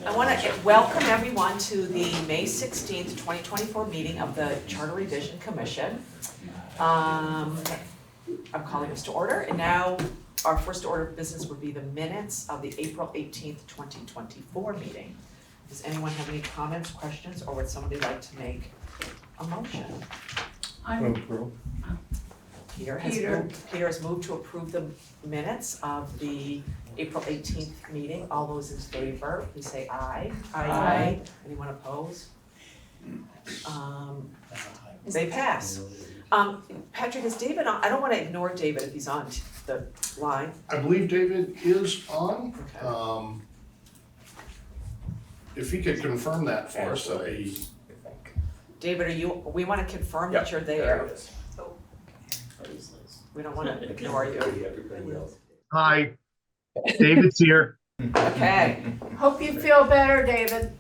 I want to welcome everyone to the May 16th, 2024 meeting of the Charter Revision Commission. I'm calling this to order, and now our first order of business would be the minutes of the April 18th, 2024 meeting. Does anyone have any comments, questions, or would somebody like to make a motion? Peter has moved to approve the minutes of the April 18th meeting. All those in favor, please say aye. Aye. Anyone opposed? They pass. Patrick, is David on? I don't want to ignore David if he's on the line. I believe David is on. Okay. If he could confirm that for us, David, we want to confirm that you're there. We don't want to ignore you. Hi, David's here. Okay. Hope you feel better, David.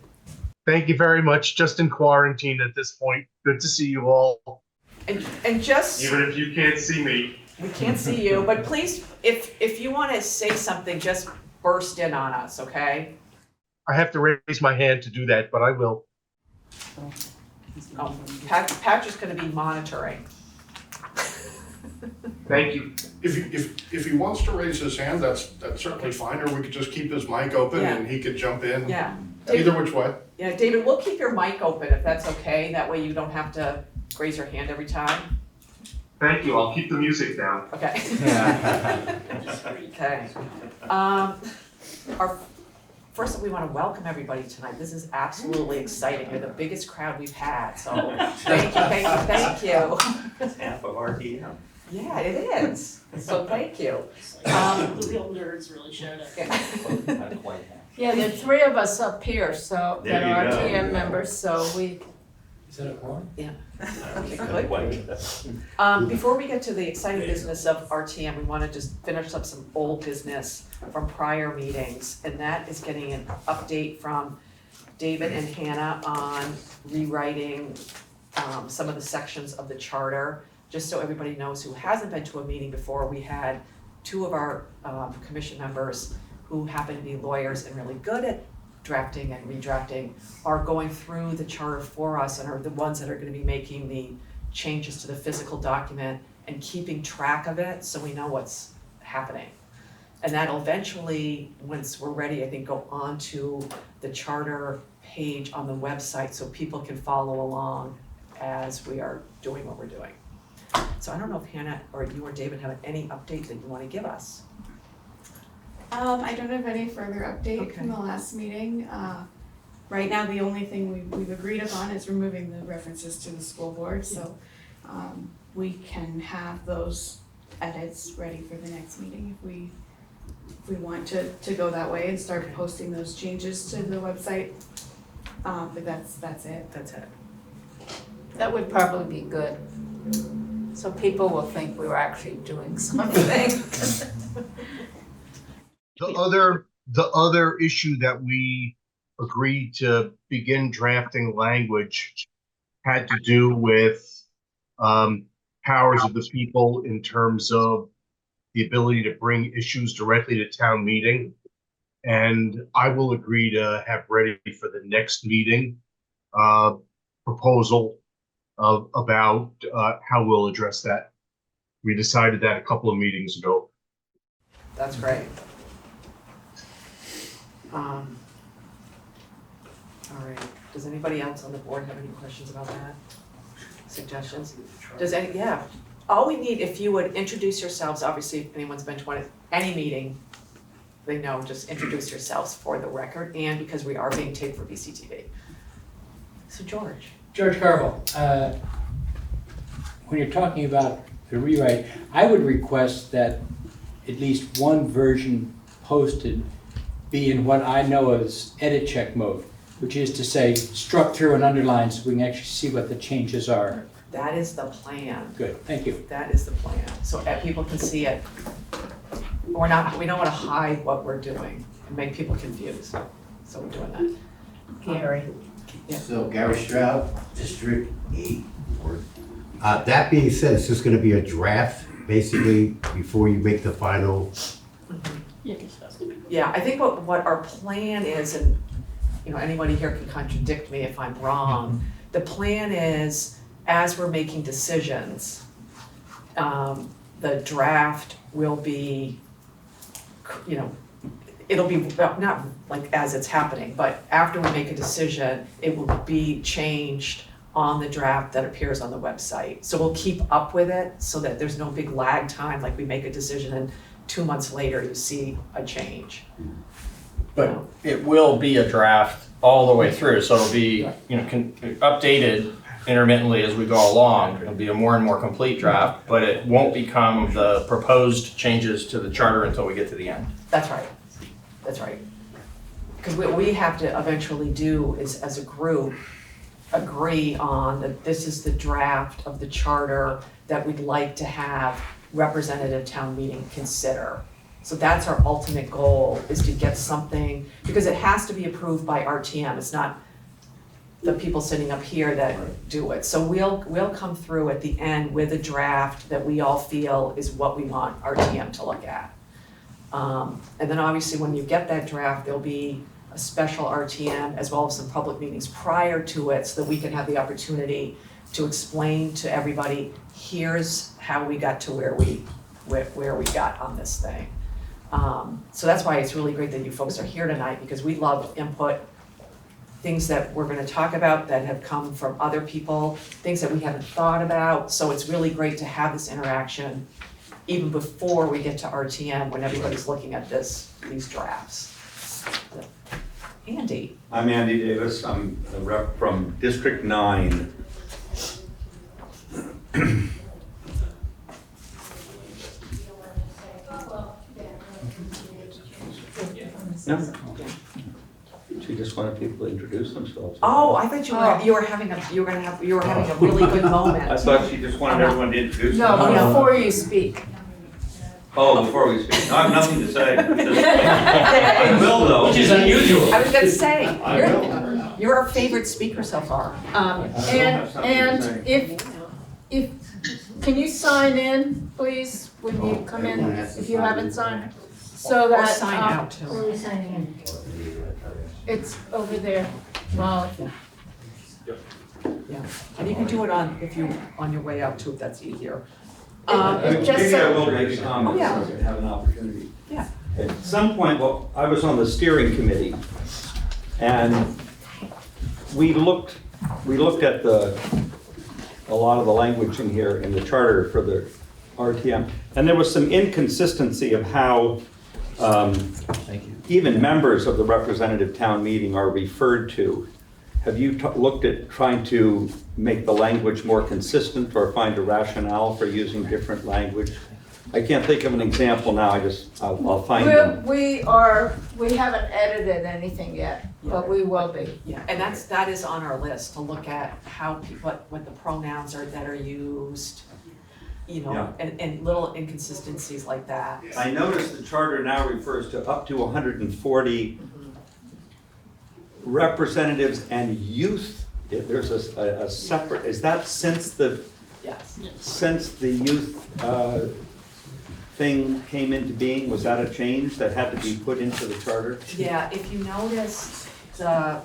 Thank you very much. Just in quarantine at this point. Good to see you all. And just, Even if you can't see me. we can't see you, but please, if you want to say something, just burst in on us, okay? I have to raise my hand to do that, but I will. Oh, Patrick's going to be monitoring. Thank you. if he wants to raise his hand, that's certainly fine, or we could just keep his mic open and he could jump in. Yeah. Either which way. Yeah, David, we'll keep your mic open if that's okay. That way you don't have to raise your hand every time. Thank you. I'll keep the music down. Okay. Okay. First, we want to welcome everybody tonight. This is absolutely exciting. You're the biggest crowd we've had, so thank you. It's half of our DM. Yeah, it is. So thank you. The real nerds really showed up. Not quite half. Yeah, there are three of us up here, so There that are you go. TM members, so we. Is that a quorum? Yeah. Not quite. Before we get to the exciting business of RTM, we want to just finish up some old business from prior meetings, and that is getting an update from David and Hannah on rewriting some of the sections of the charter. Just so everybody knows who hasn't been to a meeting before, we had two of our commission members who happen to be lawyers and really good at drafting and redrafting are going through the charter for us and are the ones that are going to be making the changes to the physical document and keeping track of it so we know what's happening. And that'll eventually, once we're ready, I think, go onto the charter page on the website so people can follow along as we are doing what we're doing. So I don't know if Hannah or you or David have any update that you want to give us. I don't have any further update Okay. from the last meeting. Right now, the only thing we've agreed upon is removing the references to the school board, so we can have those edits ready for the next meeting if we want to go that way and start posting those changes to the website. But that's it. That's it. That would probably be good. So people will think we were actually doing something. The other issue that we agreed to begin drafting language had to do with powers of the people in terms of the ability to bring issues directly to town meeting. And I will agree to have ready for the next meeting proposal about how we'll address that. We decided that a couple of meetings ago. That's great. All right, does anybody else on the board have any questions about that? Suggestions? All we need, if you would introduce yourselves, obviously if anyone's been to any meeting, they know, just introduce yourselves for the record and because we are being taped for BCTV. So George. George Carville, when you're talking about the rewrite, I would request that at least one version posted be in what I know as edit check mode, which is to say struck through and underlined so we can actually see what the changes are. That is the plan. Good, thank you. That is the plan, so people can see it. We don't want to hide what we're doing and make people confused, so we're doing that. Gary. Yeah. So Gary Stroud, District 8. That being said, it's just gonna be a draft, basically, before you make the final. Yeah, I think what our plan is, and you know, anybody here can contradict me if I'm wrong. The plan is, as we're making decisions, the draft will be, you know, it'll be, not like as it's happening, but after we make a decision, it will be changed on the draft that appears on the website. So we'll keep up with it so that there's no big lag time, like we make a decision and 2 months later you see a change. But it will be a draft all the way through, so it'll be, you know, updated intermittently as we go along. It'll be a more and more complete draft, but it won't become the proposed changes to the charter until we get to the end. That's right, that's right. Because what we have to eventually do is, as a group, agree on that this is the draft of the charter that we'd like to have representative town meeting consider. So that's our ultimate goal, is to get something, because it has to be approved by RTM, it's not the people sitting up here that do it. So we'll come through at the end with a draft that we all feel is what we want RTM to look at. And then obviously when you get that draft, there'll be a special RTM as well as some public meetings prior to it so that we can have the opportunity to explain to everybody, here's how we got to where we got on this thing. So that's why it's really great that you folks are here tonight, because we love input, things that we're gonna talk about that have come from other people, things that we haven't thought about. So it's really great to have this interaction even before we get to RTM, when everybody's looking at these drafts. Andy. I'm Andy Davis. I'm a rep from District 9. No. She just wanted people to introduce themselves. Oh, I thought you were having a really good moment. I thought she just wanted everyone to introduce No, themselves. before you speak. Oh, before we speak. No, I have nothing to say. I will though. Which is unusual. I was gonna say, you're our favorite speaker so far. And if, can you sign in, please, when you come in, if you haven't signed? So Or that. sign out too. Where are we signing in? It's over there, Molly. Yeah, and you can do it on your way out too, if that's easier. It just Maybe I said- will make a comment, Yeah. so I have an opportunity. Yeah. At some point, well, I was on the steering committee, and we looked at a lot of the language in here in the charter for the RTM, and there was some inconsistency of how even members of the representative town meeting are referred to. Have you looked at trying to make the language more consistent or find a rationale for using different language? I can't think of an example now, I'll find them. We haven't edited anything yet, but we will be. Yeah, and that is on our list, to look at how what the pronouns are that are used, you know, and little inconsistencies like that. I noticed the charter now refers to up to 140 representatives and youth. There's a separate, is that since the youth thing came into being? Was that a change that had to be put into the charter? Yeah, if you notice, the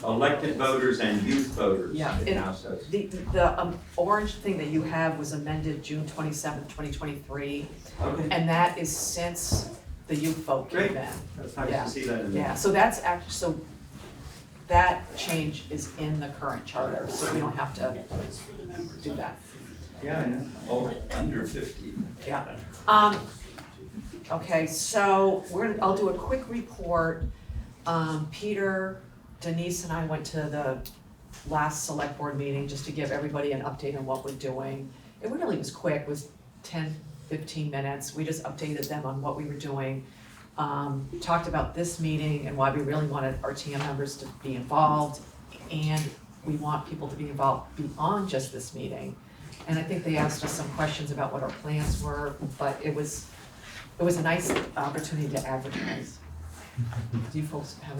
Elected voters and youth voters, Yeah, it now says. the orange thing that you have was amended June 27th, 2023, Okay, and that is since the youth vote came in. that's nice Yeah. to see that in there. Yeah, so that's actually, so that change is in the current charter, so we don't have to do that. Yeah, I know. Oh, under 50. Yeah. Okay, so I'll do a quick report. Peter, Denise and I went to the last select board meeting just to give everybody an update on what we're doing. It really was quick, it was 10, 15 minutes. We just updated them on what we were doing. Talked about this meeting and why we really wanted our TM members to be involved. And we want people to be involved beyond just this meeting. And I think they asked us some questions about what our plans were, but it was a nice opportunity to advertise. Do you folks have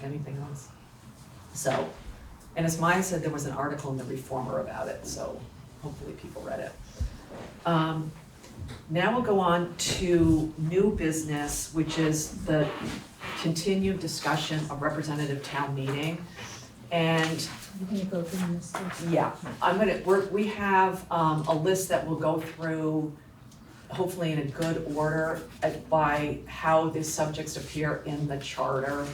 anything else? So, and as Maya said, there was an article in the Reformer about it, so hopefully people read it. Now we'll go on to new business, which is the continued discussion of representative town meeting. And You're gonna go through this. yeah, we have a list that we'll go through, hopefully in a good order by how the subjects appear in the charter.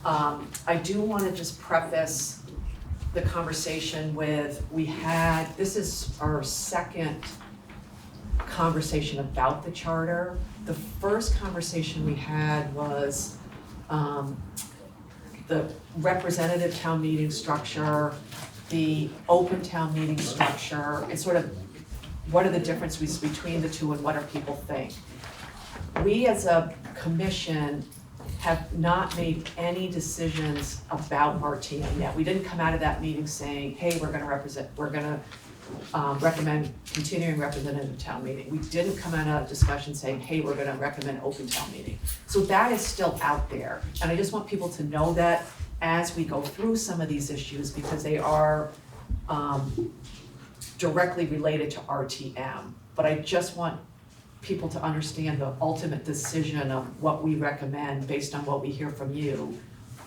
I do wanna just preface the conversation with, this is our second conversation about the charter. The first conversation we had was the representative town meeting structure, the open town meeting structure, and sort of what are the differences between the two and what do people think. We as a commission have not made any decisions about RTM yet. We didn't come out of that meeting saying, hey, we're gonna recommend continuing representative town meeting. We didn't come out of a discussion saying, hey, we're gonna recommend open town meeting. So that is still out there. And I just want people to know that as we go through some of these issues, because they are directly related to RTM. But I just want people to understand the ultimate decision of what we recommend based on what we hear from you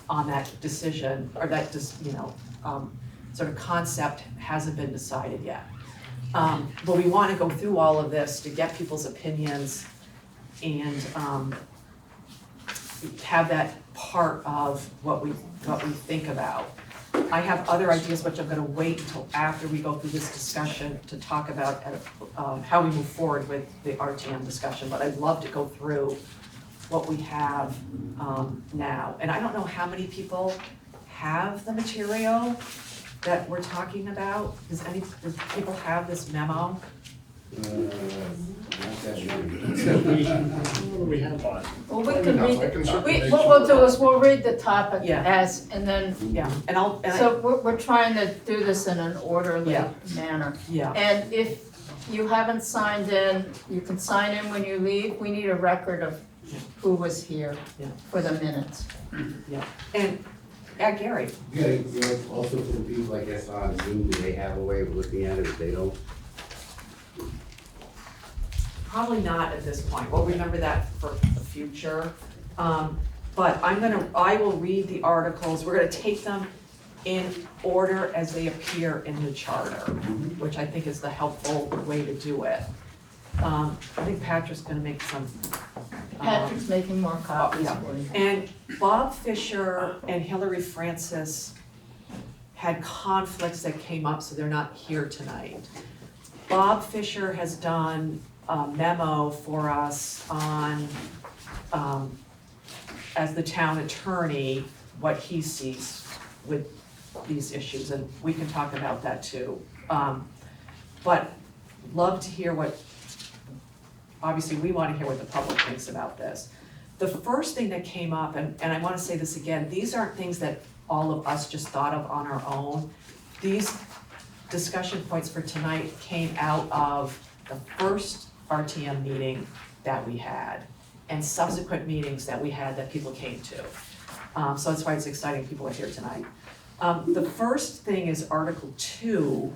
on that decision, or that sort of concept hasn't been decided yet. But we want to go through all of this to get people's opinions and have that part of what we think about. I have other ideas, which I'm gonna wait until after we go through this discussion to talk about how we move forward with the RTM discussion, but I'd love to go through what we have now. And I don't know how many people have the material that we're talking about. Does people have this memo? Well, we can Enough. read I can certainly it. make What we'll do is we'll read the topic Yeah. and then, Yeah, so we're trying to do this in an orderly Yeah. manner. yeah, And if you haven't signed in, you can sign in when you leave. We need a record of who was here Yeah. for the minutes. and Gary, Yeah, also for the people I guess on Zoom, do they have a way of looking at it if they don't? probably not at this point. We'll remember that for the future. But I will read the articles. We're gonna take them in order as they appear in the charter, which I think is the helpful way to do it. I think Patrick's gonna make some. Patrick's making more copies yeah. for you. And Bob Fisher and Hillary Francis had conflicts that came up, so they're not here tonight. Bob Fisher has done a memo for us on, as the town attorney, what he sees with these issues, and we can talk about that too. But love to hear obviously we wanna hear what the public thinks about this. The first thing that came up, and I wanna say this again, these aren't things that all of us just thought of on our own. These discussion points for tonight came out of the first RTM meeting that we had and subsequent meetings that we had that people came to. So that's why it's exciting people are here tonight. The first thing is Article 2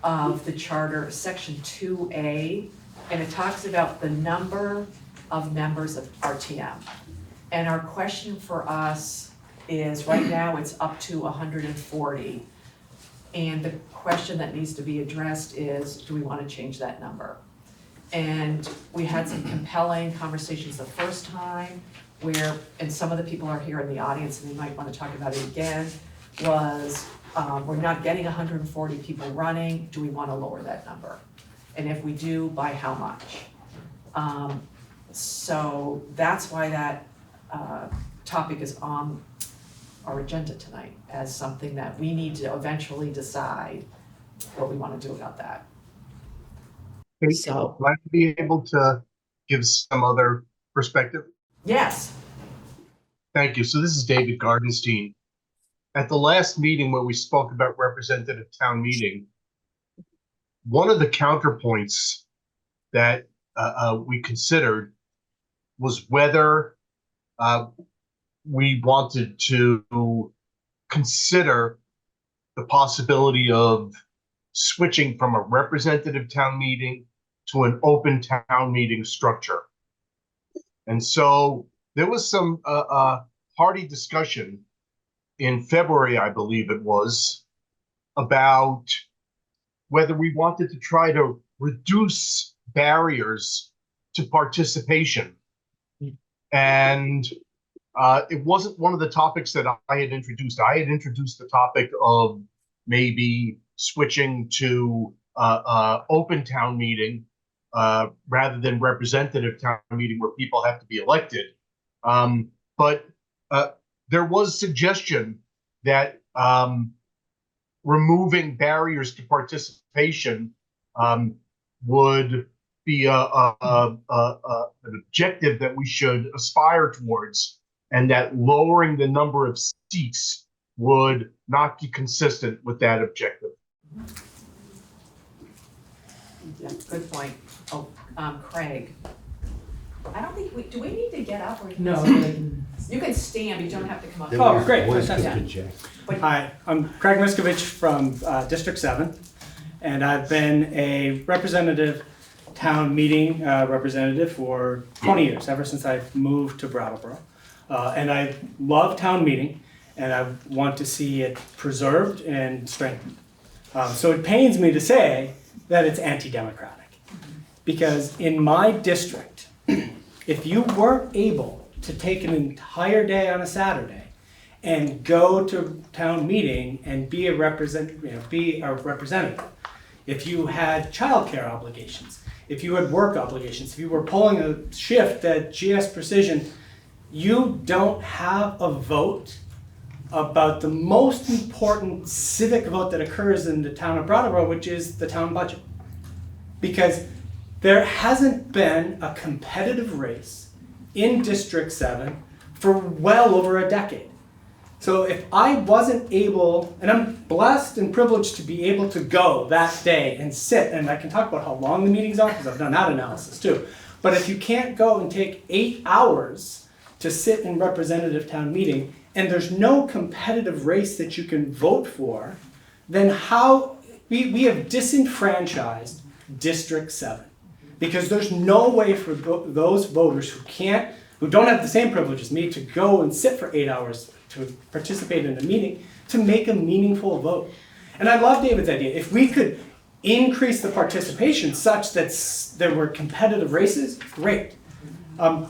of the charter, Section 2A, and it talks about the number of members of RTM. And our question for us is, right now it's up to 140. And the question that needs to be addressed is, do we want to change that number? And we had some compelling conversations the first time where, and some of the people are here in the audience and they might want to talk about it again, was we're not getting 140 people running, do we want to lower that number? And if we do, by how much? So that's why that topic is on our agenda tonight as something that we need to eventually decide what we want to do about that. Okay, So- might be able to give some other perspective. Yes, Thank you. So this is David Gartensetin. At the last meeting where we spoke about representative town meeting, one of the counterpoints that we considered was whether we wanted to consider the possibility of switching from a representative town meeting to an open town meeting structure. And so there was some hearty discussion in February, I believe it was, about whether we wanted to try to reduce barriers to participation. And it wasn't one of the topics that I had introduced. I had introduced the topic of maybe switching to open town meeting rather than representative town meeting where people have to be elected. But there was suggestion that removing barriers to participation would be an objective that we should aspire towards, and that lowering the number of seats would not be consistent with that objective. Yeah, good point. Oh, Craig. I don't think do we need to get up or? No. You can stand, but you don't have to come up. Oh, great. Voice Fantastic. could project. Hi, I'm Craig Miskovich from District 7, and I've been a representative town meeting representative for 20 years, ever since I moved to Brattleboro. And I love town meeting, and I want to see it preserved and strengthened. So it pains me to say that it's anti-democratic, because in my district, if you weren't able to take an entire day on a Saturday and go to town meeting and be a representative, if you had childcare obligations, if you had work obligations, if you were pulling a shift at GS Precision, you don't have a vote about the most important civic vote that occurs in the town of Brattleboro, which is the town budget. Because there hasn't been a competitive race in District 7 for well over a decade. So if I wasn't able, and I'm blessed and privileged to be able to go that day and sit, and I can talk about how long the meetings are, because I've done that analysis too. But if you can't go and take 8 hours to sit in representative town meeting, and there's no competitive race that you can vote for, then how, we have disenfranchised District 7. Because there's no way for those voters who don't have the same privilege as me to go and sit for 8 hours to participate in a meeting, to make a meaningful vote. And I love David's idea. If we could increase the participation such that there were competitive races, great.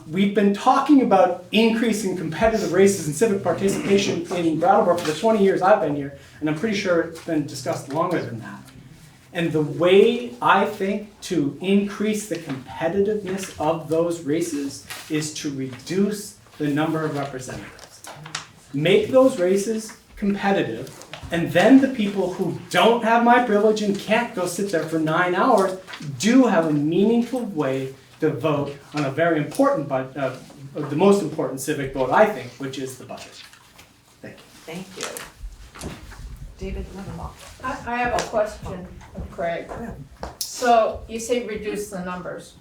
We've been talking about increasing competitive races and civic participation in Brattleboro for the 20 years I've been here, and I'm pretty sure it's been discussed longer than that. And the way I think to increase the competitiveness of those races is to reduce the number of representatives. Make those races competitive, and then the people who don't have my privilege and can't go sit there for 9 hours do have a meaningful way to vote on a very important, the most important civic vote, I think, which is the budget. Thank you. Thank you. David Levenbach. I have a question of Craig. So you say reduce the numbers.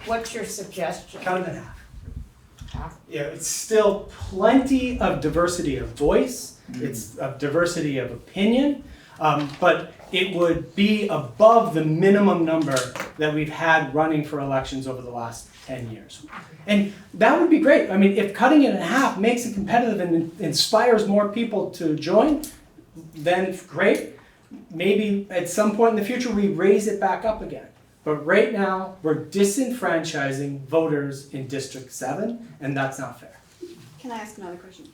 What's your suggestion? Cut it in half. Yeah, it's still plenty of diversity of voice, it's of diversity of opinion, but it would be above the minimum number that we've had running for elections over the last 10 years. And that would be great. I mean, if cutting it in half makes it competitive and inspires more people to join, then great. Maybe at some point in the future we raise it back up again. But right now, we're disenfranchising voters in District 7, and that's not fair. Can I ask another question?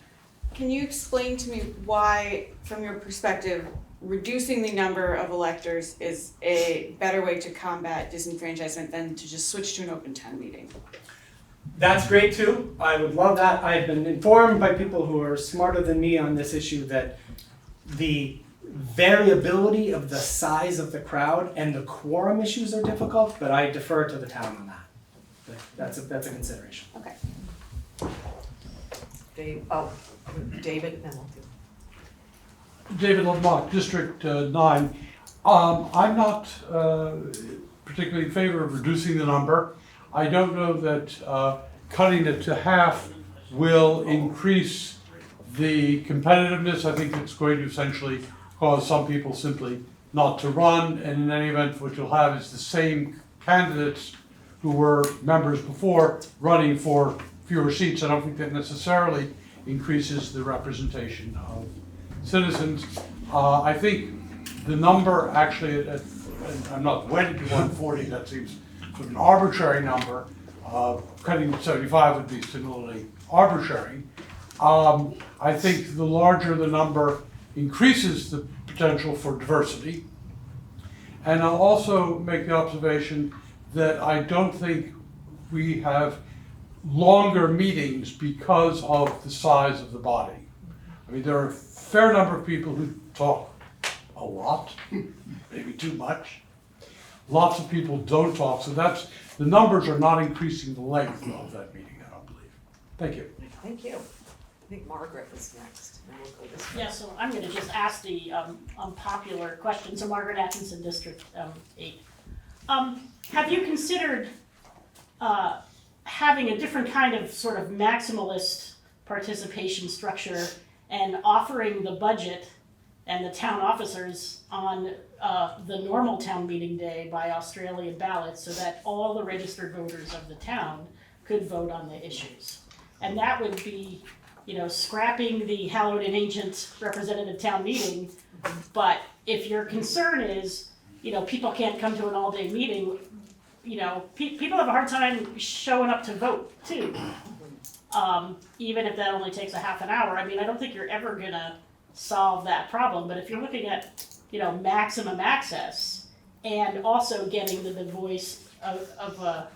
Can you explain to me why, from your perspective, reducing the number of electors is a better way to combat disenfranchisement than to just switch to an open town meeting? That's great too. I would love that. I've been informed by people who are smarter than me on this issue that the variability of the size of the crowd and the quorum issues are difficult, but I defer to the town on that. But that's a consideration. Okay. David, then we'll do. David Lamont, District 9. I'm not particularly in favor of reducing the number. I don't know that cutting it to half will increase the competitiveness. I think it's going to essentially cause some people simply not to run, and in any event what you'll have is the same candidates who were members before running for fewer seats. I don't think that necessarily increases the representation of citizens. I think the number actually, and I'm not wedded to 140, that seems sort of an arbitrary number. Cutting to 75 would be similarly arbitrary. I think the larger the number increases the potential for diversity. And I'll also make the observation that I don't think we have longer meetings because of the size of the body. I mean, there are a fair number of people who talk a lot, maybe too much. Lots of people don't talk, so the numbers are not increasing the length of that meeting, I don't believe. Thank you. Thank you. I think Margaret was next. And then we'll go this way. Yeah, so I'm gonna just ask the unpopular question. So Margaret Atkinson, District 8. Have you considered having a different kind of sort of maximalist participation structure and offering the budget and the town officers on the normal town meeting day by Australian ballot so that all the registered voters of the town could vote on the issues? And that would be, scrapping the hallowed and ancient representative town meeting. But if your concern is, people can't come to an all-day meeting, people have a hard time showing up to vote too. Even if that only takes a half an hour. I mean, I don't think you're ever gonna solve that problem, but if you're looking at, maximum access and also getting the voice of a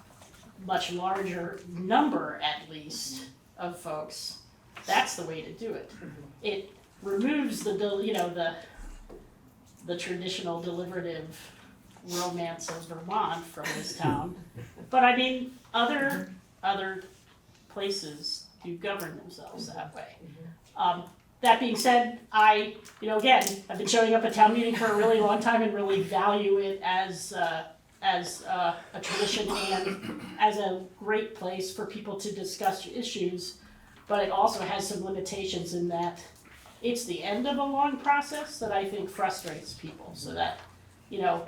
much larger number, at least, of folks, that's the way to do it. It removes the traditional deliberative romance of Vermont from this town. But I mean, other places do govern themselves that way. That being said, again, I've been showing up at town meeting for a really long time and really value it as a tradition and as a great place for people to discuss issues. But it also has some limitations in that it's the end of a long process that I think frustrates people. So that,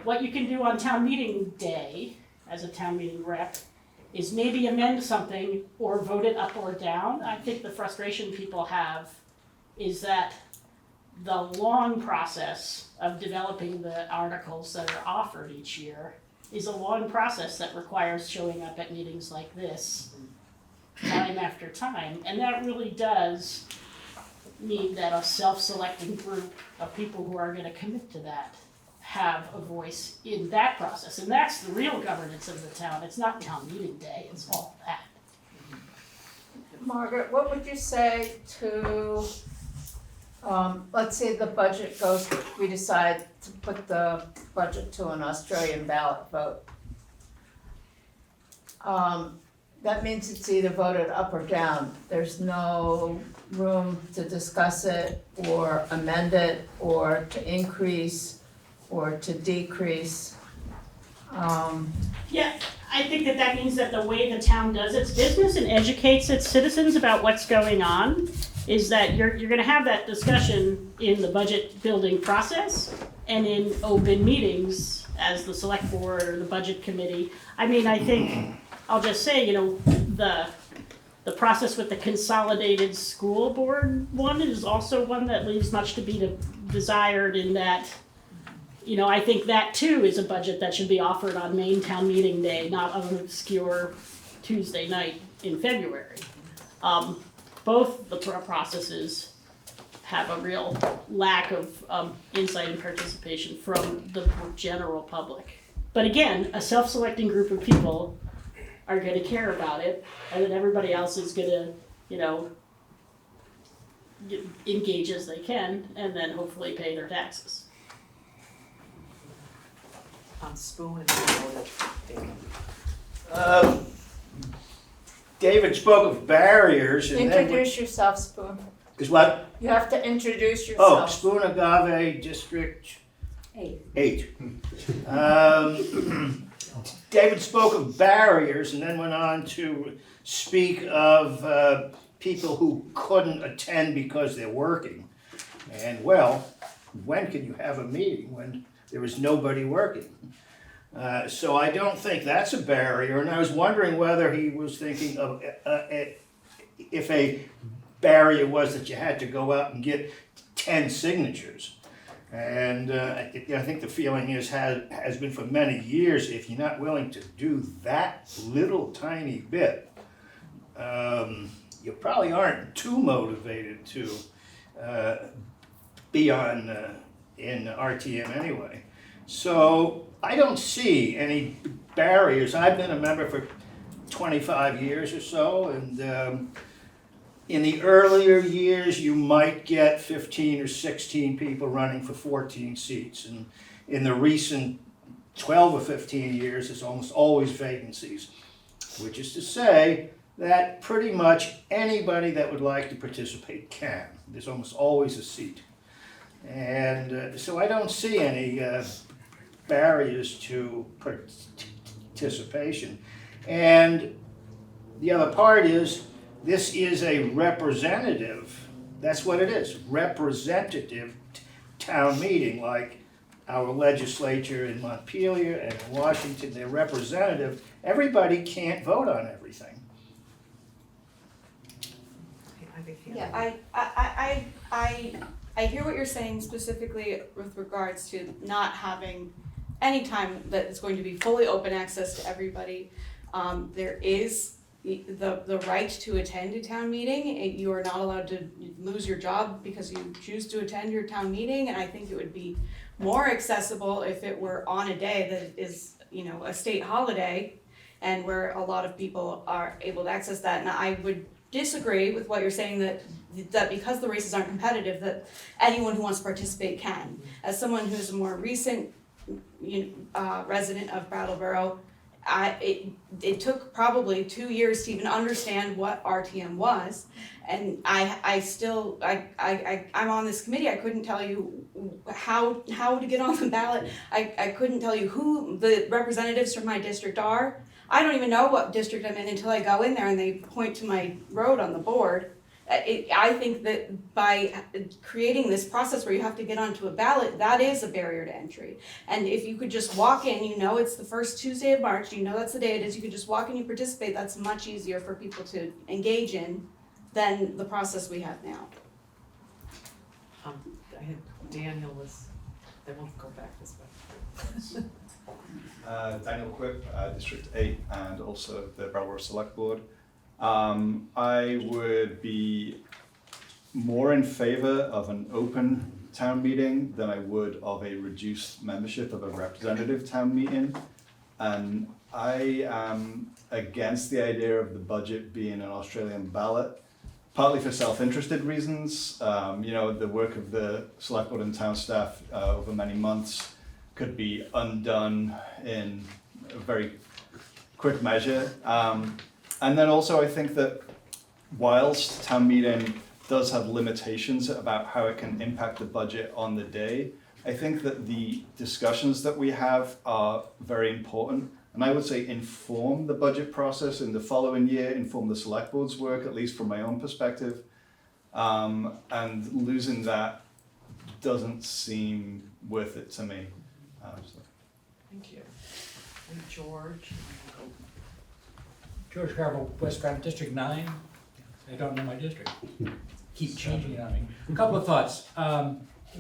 what you can do on town meeting day as a town meeting rep is maybe amend something or vote it up or down. I think the frustration people have is that the long process of developing the articles that are offered each year is a long process that requires showing up at meetings like this time after time. And that really does mean that a self-selecting group of people who are gonna commit to that have a voice in that process. And that's the real governance of the town. It's not town meeting day, it's all that. Margaret, what would you say to, let's say the budget goes, we decide to put the budget to an Australian ballot vote. That means it's either voted up or down. There's no room to discuss it or amend it or to increase or to decrease. Yeah, I think that means that the way the town does its business and educates its citizens about what's going on is that you're gonna have that discussion in the budget building process and in open meetings as the select board or the budget committee. I mean, I think, I'll just say, the process with the consolidated school board one is also one that leaves much to be desired in that, I think that too is a budget that should be offered on main town meeting day, not on an obscure Tuesday night in February. Both the processes have a real lack of insight and participation from the general public. But again, a self-selecting group of people are gonna care about it, and then everybody else is gonna, engage as they can, and then hopefully pay their taxes. Spoon and David. David spoke of barriers and then... Introduce yourself, Spoon. Is what? You have to introduce Oh, yourself. Spoon Agave, District 8. David spoke of barriers and then went on to speak of people who couldn't attend because they're working. And well, when can you have a meeting when there is nobody working? So I don't think that's a barrier, and I was wondering whether he was thinking of if a barrier was that you had to go out and get 10 signatures. And I think the feeling has been for many years, if you're not willing to do that little tiny bit, you probably aren't too motivated to be on in RTM anyway. So I don't see any barriers. I've been a member for 25 years or so, and in the earlier years, you might get 15 or 16 people running for 14 seats. And in the recent 12 or 15 years, there's almost always vacancies, which is to say that pretty much anybody that would like to participate can. There's almost always a seat. And so I don't see any barriers to participation. And the other part is, this is a representative, that's what it is, representative town meeting, like our legislature in Montpelier and in Washington, they're representative. Everybody can't vote on everything. Yeah, I hear what you're saying specifically with regards to not having any time that it's going to be fully open access to everybody. There is the right to attend a town meeting. You are not allowed to lose your job because you choose to attend your town meeting, and I think it would be more accessible if it were on a day that is, a state holiday and where a lot of people are able to access that. And I would disagree with what you're saying that because the races aren't competitive, that anyone who wants to participate can. As someone who's a more recent resident of Brattleboro, it took probably 2 years to even understand what RTM was, and I'm on this committee. I couldn't tell you how to get on the ballot. I couldn't tell you who the representatives from my district are. I don't even know what district I'm in until I go in there and they point to my road on the board. I think that by creating this process where you have to get onto a ballot, that is a barrier to entry. And if you could just walk in, it's the first Tuesday of March, that's the day it is, you could just walk in and participate, that's much easier for people to engage in than the process we have now. I had Daniel they won't go back this way. Daniel Quip, District 8, and also the Brattleboro Selectboard. I would be more in favor of an open town meeting than I would of a reduced membership of a representative town meeting. And I am against the idea of the budget being an Australian ballot, partly for self-interested reasons. The work of the select board and town staff over many months could be undone in a very quick measure. And then also I think that whilst town meeting does have limitations about how it can impact the budget on the day, I think that the discussions that we have are very important. And I would say inform the budget process in the following year, inform the select board's work, at least from my own perspective. And losing that doesn't seem worth it to me. Thank you. And George? George Carville, West Granite, District 9. I don't know my district. Keep changing it on me. A couple of thoughts.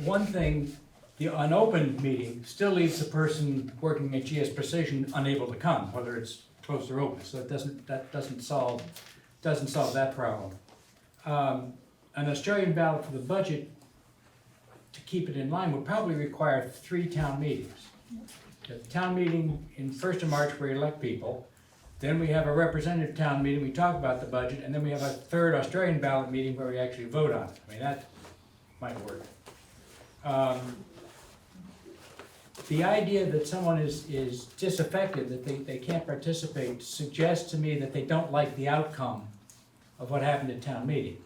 One thing, the unopened meeting still leaves the person working at GS Precision unable to come, whether it's closed or open. So that doesn't solve that problem. An Australian ballot for the budget, to keep it in line, would probably require 3 town meetings. The town meeting in 1st of March where you elect people. Then we have a representative town meeting, we talk about the budget, and then we have a 3rd Australian ballot meeting where we actually vote on it. I mean, that might work. The idea that someone is disaffected, that they can't participate, suggests to me that they don't like the outcome of what happened at town meeting.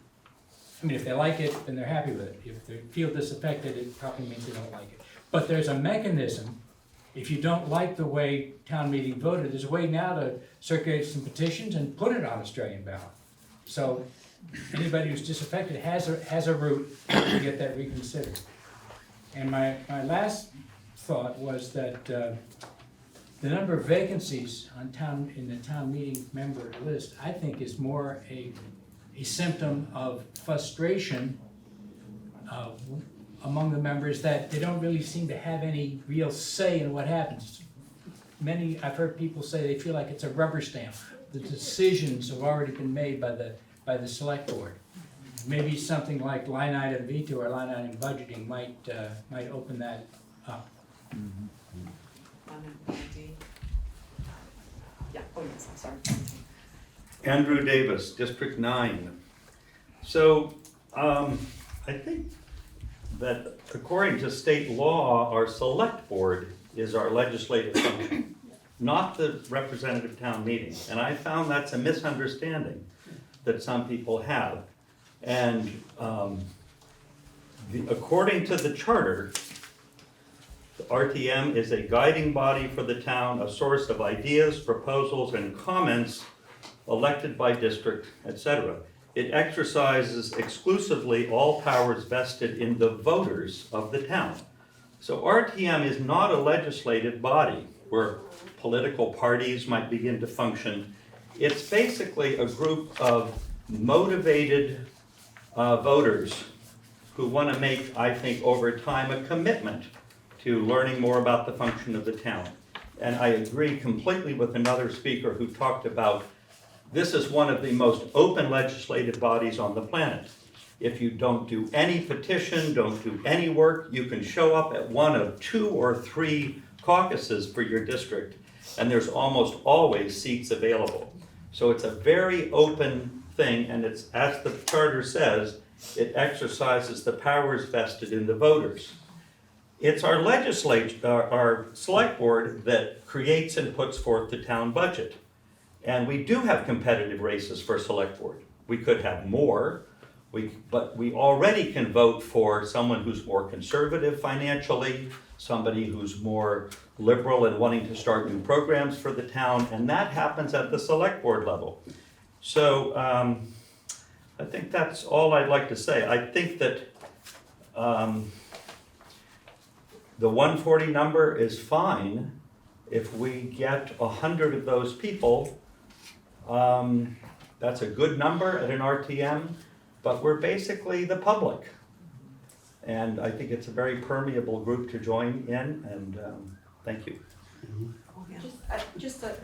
I mean, if they like it, then they're happy with it. If they feel disaffected, it probably means they don't like it. But there's a mechanism. If you don't like the way town meeting voted, there's a way now to circulate some petitions and put it on Australian ballot. So anybody who's disaffected has a route to get that reconsidered. And my last thought was that The number of vacancies in the town meeting member list, I think, is more a symptom of frustration among the members that they don't really seem to have any real say in what happens. I've heard people say they feel like it's a rubber stamp. The decisions have already been made by the select board. Maybe something like line item veto or line item budgeting might open that up. Yeah, oh yes, I'm sorry. Andrew Davis, District 9. So, I think that according to state law, our select board is our legislative function, not the representative town meeting. And I found that's a misunderstanding that some people have. And according to the charter, the RTM is a guiding body for the town, a source of ideas, proposals, and comments elected by district, etc. It exercises exclusively all powers vested in the voters of the town. So RTM is not a legislative body where political parties might begin to function. It's basically a group of motivated voters who want to make, I think, over time a commitment to learning more about the function of the town. And I agree completely with another speaker who talked about this is one of the most open legislative bodies on the planet. If you don't do any petition, don't do any work, you can show up at one of 2 or 3 caucuses for your district, and there's almost always seats available. So it's a very open thing, and it's, as the charter says, it exercises the powers vested in the voters. It's our our select board that creates and puts forth the town budget. And we do have competitive races for select board. We could have more, but we already can vote for someone who's more conservative financially, somebody who's more liberal and wanting to start new programs for the town, and that happens at the select board level. So I think that's all I'd like to say. I think that the 140 number is fine. If we get 100 of those people, that's a good number at an RTM, but we're basically the public. And I think it's a very permeable group to join in, and thank you.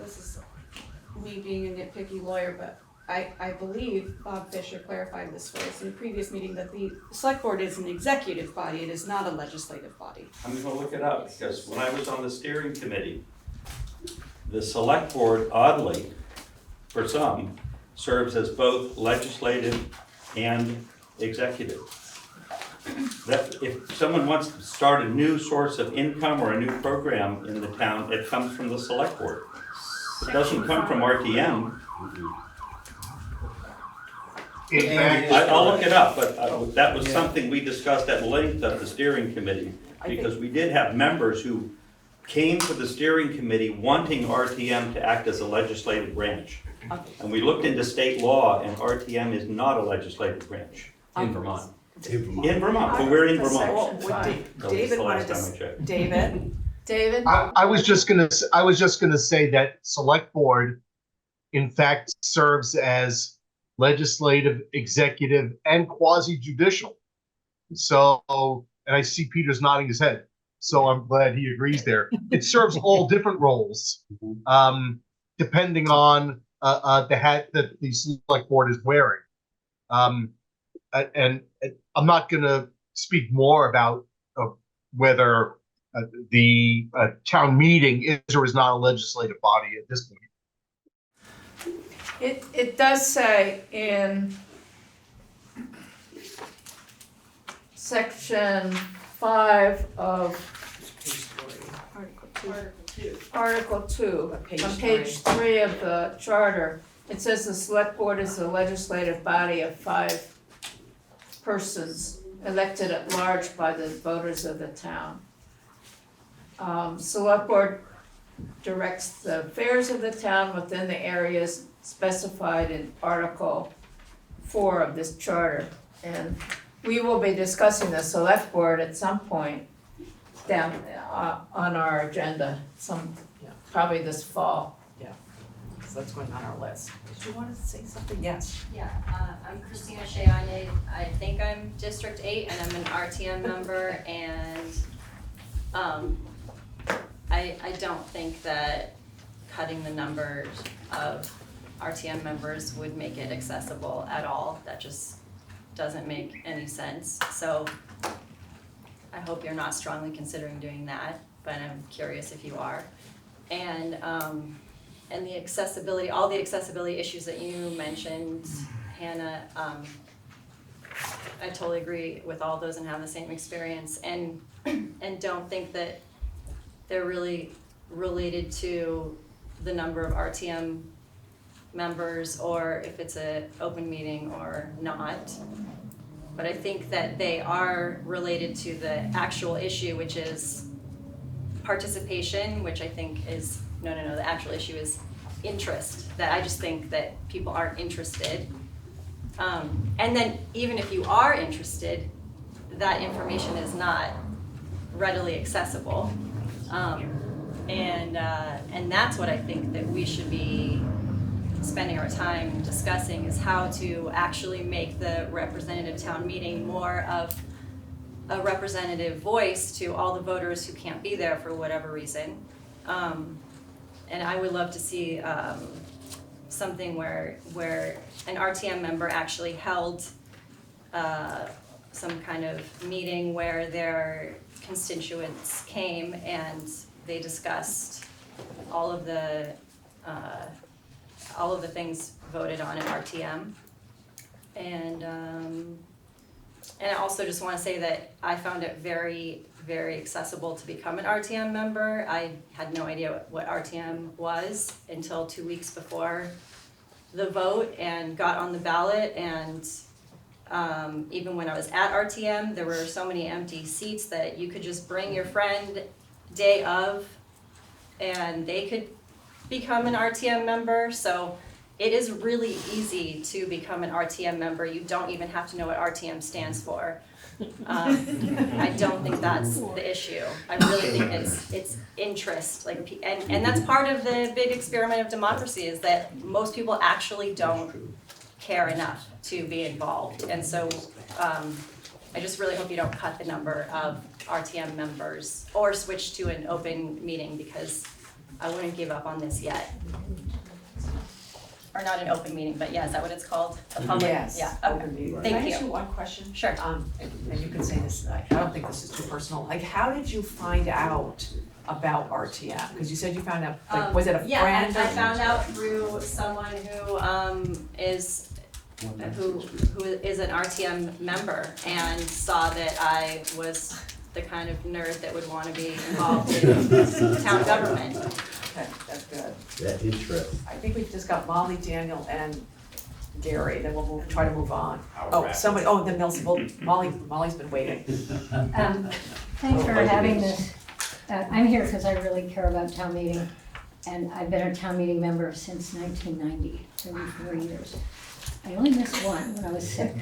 This is me being a nitpicky lawyer, but I believe Bob Fisher clarified this for us in a previous meeting that the select board is an executive body, it is not a legislative body. I'm gonna look it up, because when I was on the steering committee, the select board, oddly, for some, serves as both legislative and executive. That if someone wants to start a new source of income or a new program in the town, it comes from the select board. It doesn't come from RTM. I'll look it up, but that was something we discussed at length at the steering committee, because we did have members who came to the steering committee wanting RTM to act as a legislative branch. And we looked into state law, and RTM is not a legislative branch. In Vermont. In Vermont, but we're in Vermont. David wanted to, David? I was just gonna say that select board, in fact, serves as legislative, executive, and quasi-judicial. So, and I see Peter's nodding his head, so I'm glad he agrees there. It serves all different roles, depending on the hat that the select board is wearing. And I'm not going to speak more about whether the town meeting is or is not a legislative body at this point. It does say in section 5 of Article 2, on page 3 of the charter, it says the select board is a legislative body of 5 persons elected at large by the voters of the town. Select board directs the affairs of the town within the areas specified in Article 4 of this charter. And we will be discussing the select board at some point down on our agenda. probably this fall. So that's going on our list. Did you want to say something? Yes. Yeah, I'm Christina Shayane. I think I'm District 8 and I'm an RTM member, and I don't think that cutting the numbers of RTM members would make it accessible at all. That just doesn't make any sense. So I hope you're not strongly considering doing that, but I'm curious if you are. And the accessibility, all the accessibility issues that you mentioned, Hannah, I totally agree with all those and have the same experience, and don't think that they're really related to the number of RTM members or if it's an open meeting or not. But I think that they are related to the actual issue, which is participation, which I think is, no, the actual issue is interest, that I just think that people aren't interested. And then even if you are interested, that information is not readily accessible. And that's what I think that we should be spending our time discussing, is how to actually make the representative town meeting more of a representative voice to all the voters who can't be there for whatever reason. And I would love to see something where an RTM member actually held some kind of meeting where their constituents came and they discussed all of the things voted on at RTM. And I also just want to say that I found it very, very accessible to become an RTM member. I had no idea what RTM was until 2 weeks before the vote and got on the ballot. And even when I was at RTM, there were so many empty seats that you could just bring your friend day of and they could become an RTM member. So it is really easy to become an RTM member. You don't even have to know what RTM stands for. I don't think that's the issue. I really think it's interest, and that's part of the big experiment of democracy, is that most people actually don't care enough to be involved. And so I just really hope you don't cut the number of RTM members or switch to an open meeting, because I wouldn't give up on this yet. Or not an open meeting, but yeah, is that what it's called? A public? Yes. Yeah, Open okay, meeting. thank you. Can I ask you one question? Sure. And you can say this, I don't think this is too personal. Like, how did you find out about RTM? Because you said you found out, like, was it a friend? Yeah, I found out through someone who is an RTM member and saw that I was the kind of nerd that would want to be involved in town government. Okay, that's good. That interest. I think we've just got Molly, Daniel, and Gary, then we'll try to move on. Then Molly's been waiting. Thanks for having this. I'm here because I really care about town meeting, and I've been a town meeting member since 1990, 34 years. I only missed one when I was sick.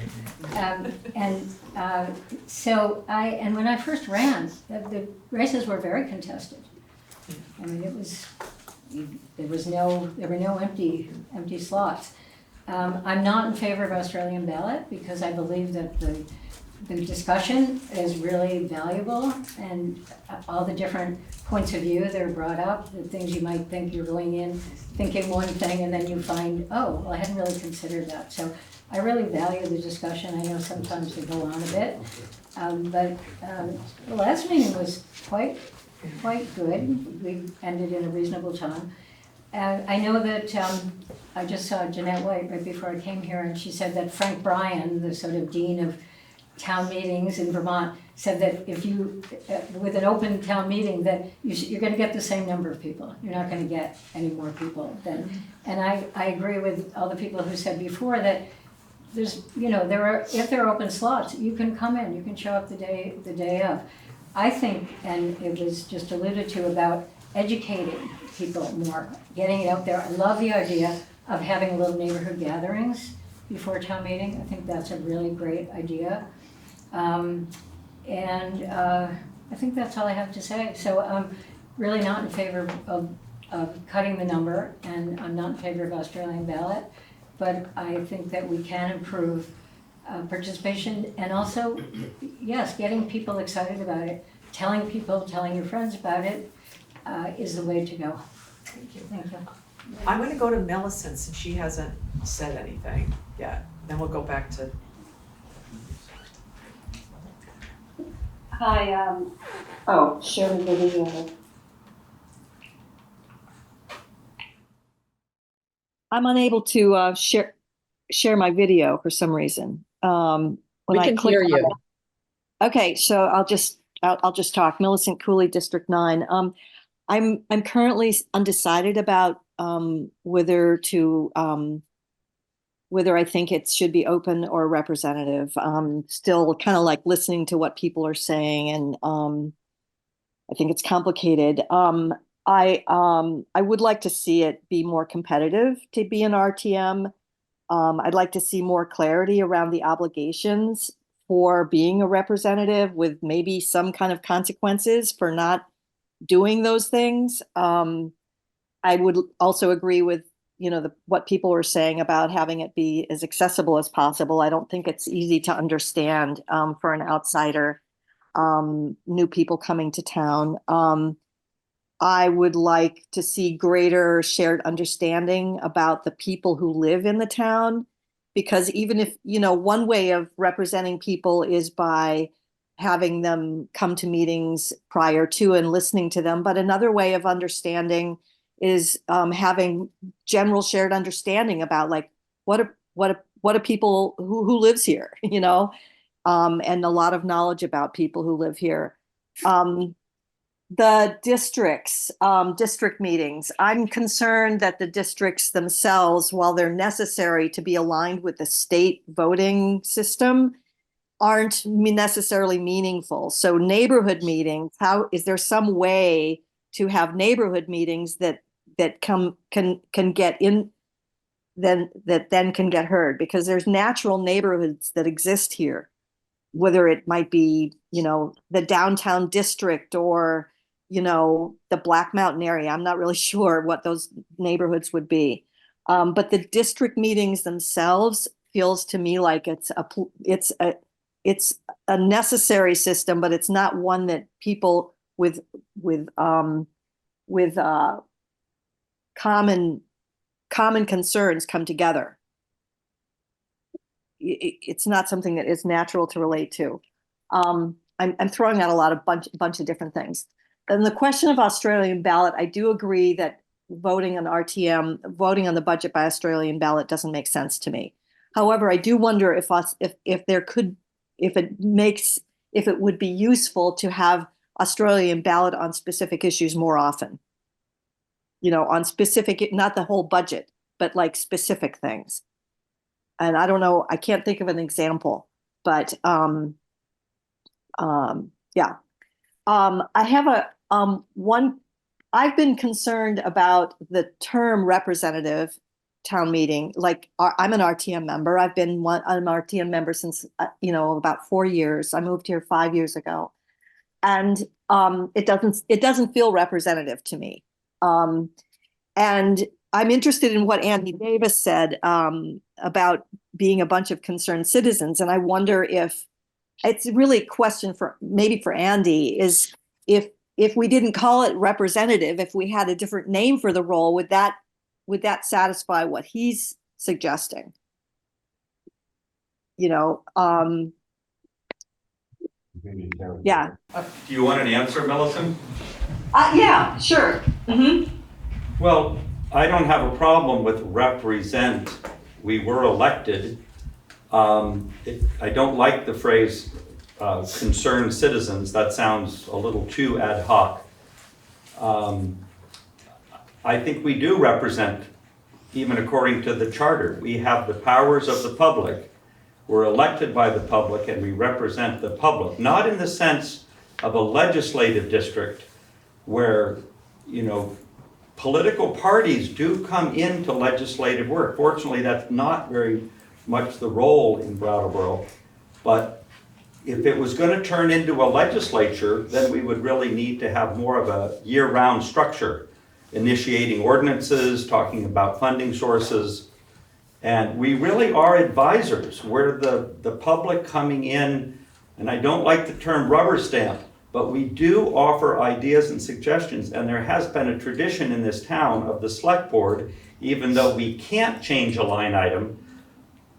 So when I first ran, the races were very contested. I mean, there were no empty slots. I'm not in favor of Australian ballot because I believe that the discussion is really valuable, and all the different points of view that are brought up, the things you might think you're going in thinking one thing and then you find, oh, well, I hadn't really considered that. So I really value the discussion. I know sometimes they go on a bit, but the last meeting was quite good. We ended in a reasonable time. I know that I just saw Jeanette White right before I came here, and she said that Frank Bryan, the sort of dean of town meetings in Vermont, said that if you, with an open town meeting, that you're going to get the same number of people. You're not going to get any more people then. And I agree with all the people who said before that there's, if there are open slots, you can come in, you can show up the day of. I think, and it was just alluded to about educating people more, getting it out there. I love the idea of having little neighborhood gatherings before town meeting. I think that's a really great idea. I think that's all I have to say. So I'm really not in favor of of cutting the number, and I'm not in favor of Australian ballot, but I think that we can improve participation, and also, yes, getting people excited about it, telling people, telling your friends about it is the way to go. Thank you. Thank you. I'm gonna go to Millicent since she hasn't said anything yet. Then we'll go back to. Hi, share the video. I'm unable to share my video for some reason. When We I can click hear on you. it- Okay, so I'll just talk. Millicent Cooley, District 9. I'm currently undecided about whether I think it should be open or representative. Still kind of like listening to what people are saying, and I think it's complicated. I would like to see it be more competitive to be an RTM. I'd like to see more clarity around the obligations for being a representative, with maybe some kind of consequences for not doing those things. I would also agree with what people were saying about having it be as accessible as possible. I don't think it's easy to understand for an outsider, new people coming to town. I would like to see greater shared understanding about the people who live in the town, because even if, one way of representing people is by having them come to meetings prior to and listening to them, but another way of understanding is having general shared understanding about like what are people who lives here, and a lot of knowledge about people who live here. The district meetings, I'm concerned that the districts themselves, while they're necessary to be aligned with the state voting system, aren't necessarily meaningful. So neighborhood meetings, is there some way to have neighborhood meetings that can get in, then can get heard? Because there's natural neighborhoods that exist here, whether it might be, the downtown district or, the Black Mountain area. I'm not really sure what those neighborhoods would be. But the district meetings themselves feels to me like it's a necessary system, but it's not one that people with common concerns come together. It's not something that is natural to relate to. I'm throwing out a bunch of different things. And the question of Australian ballot, I do agree that voting on the budget by Australian ballot doesn't make sense to me. However, I do wonder if it would be useful to have Australian ballot on specific issues more often. On specific, not the whole budget, but like specific things. And I don't know, I can't think of an example, but yeah. I have I've been concerned about the term representative town meeting. Like, I'm an RTM member. I've been an RTM member since, about 4 years. I moved here 5 years ago. And it doesn't feel representative to me. And I'm interested in what Andy Davis said about being a bunch of concerned citizens. And I wonder if it's really a question for Andy, is if we didn't call it representative, if we had a different name for the role, would that satisfy what he's suggesting? Yeah. Do you want an answer, Millicent? Yeah, sure. Mm-hmm. Well, I don't have a problem with represent. We were elected. I don't like the phrase concerned citizens. That sounds a little too ad hoc. I think we do represent, even according to the charter. We have the powers of the public. We're elected by the public and we represent the public, not in the sense of a legislative district where, political parties do come into legislative work. Fortunately, that's not very much the role in Brattleboro, but if it was going to turn into a legislature, then we would really need to have more of a year-round structure initiating ordinances, talking about funding sources. And we really are advisors. We're the public coming in, and I don't like the term rubber stamp, but we do offer ideas and suggestions, and there has been a tradition in this town of the select board, even though we can't change a line item.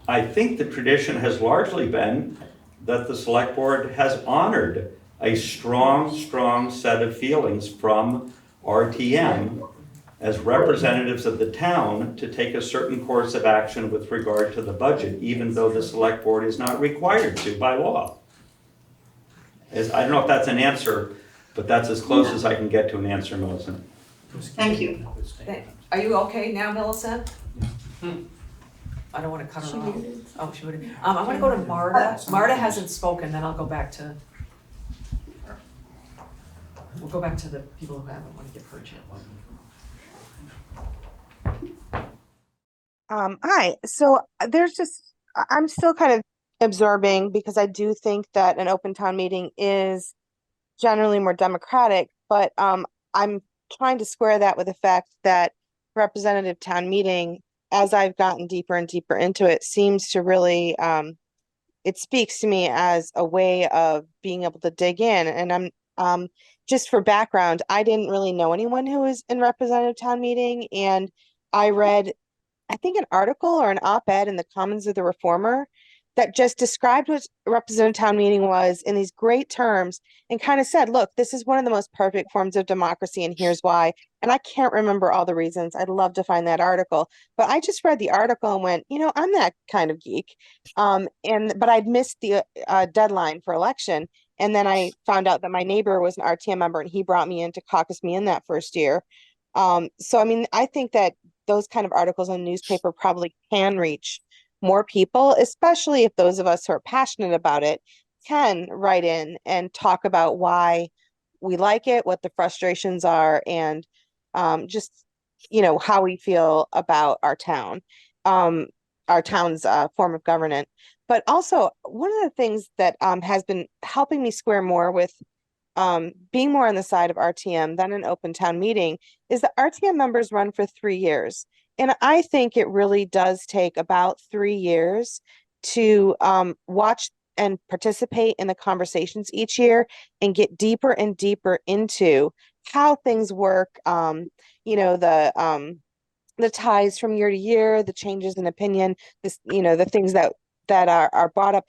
I think the tradition has largely been that the select board has honored a strong set of feelings from RTM as representatives of the town to take a certain course of action with regard to the budget, even though the select board is not required to by law. I don't know if that's an answer, but that's as close as I can get to an answer, Millicent. Thank you. Are you okay now, Millicent? I don't want to cut her off. Oh, she would. I want to go to Marta. Marta hasn't spoken, then I'll go back to. We'll go back to the people who haven't want to give her a chance. Hi. So I'm still kind of observing because I do think that an open town meeting is generally more democratic, but I'm trying to square that with the fact that representative town meeting, as I've gotten deeper and deeper into it, seems to really, it speaks to me as a way of being able to dig in. And I'm just for background, I didn't really know anyone who was in representative town meeting, and I read, I think, an article or an op-ed in the Commons of the Reformer that just described what representative town meeting was in these great terms and kind of said, look, this is one of the most perfect forms of democracy and here's why. And I can't remember all the reasons. I'd love to find that article, but I just read the article and went, I'm that kind of geek. But I'd missed the deadline for election. And then I found out that my neighbor was an RTM member and he brought me in to caucus me in that first year. So, I mean, I think that those kind of articles in the newspaper probably can reach more people, especially if those of us who are passionate about it can write in and talk about why we like it, what the frustrations are, and just, how we feel about our town, our town's form of governance. But also, one of the things that has been helping me square more with being more on the side of RTM than an open town meeting is that RTM members run for 3 years. And I think it really does take about 3 years to watch and participate in the conversations each year and get deeper and deeper into how things work, the ties from year to year, the changes in opinion, the things that are brought up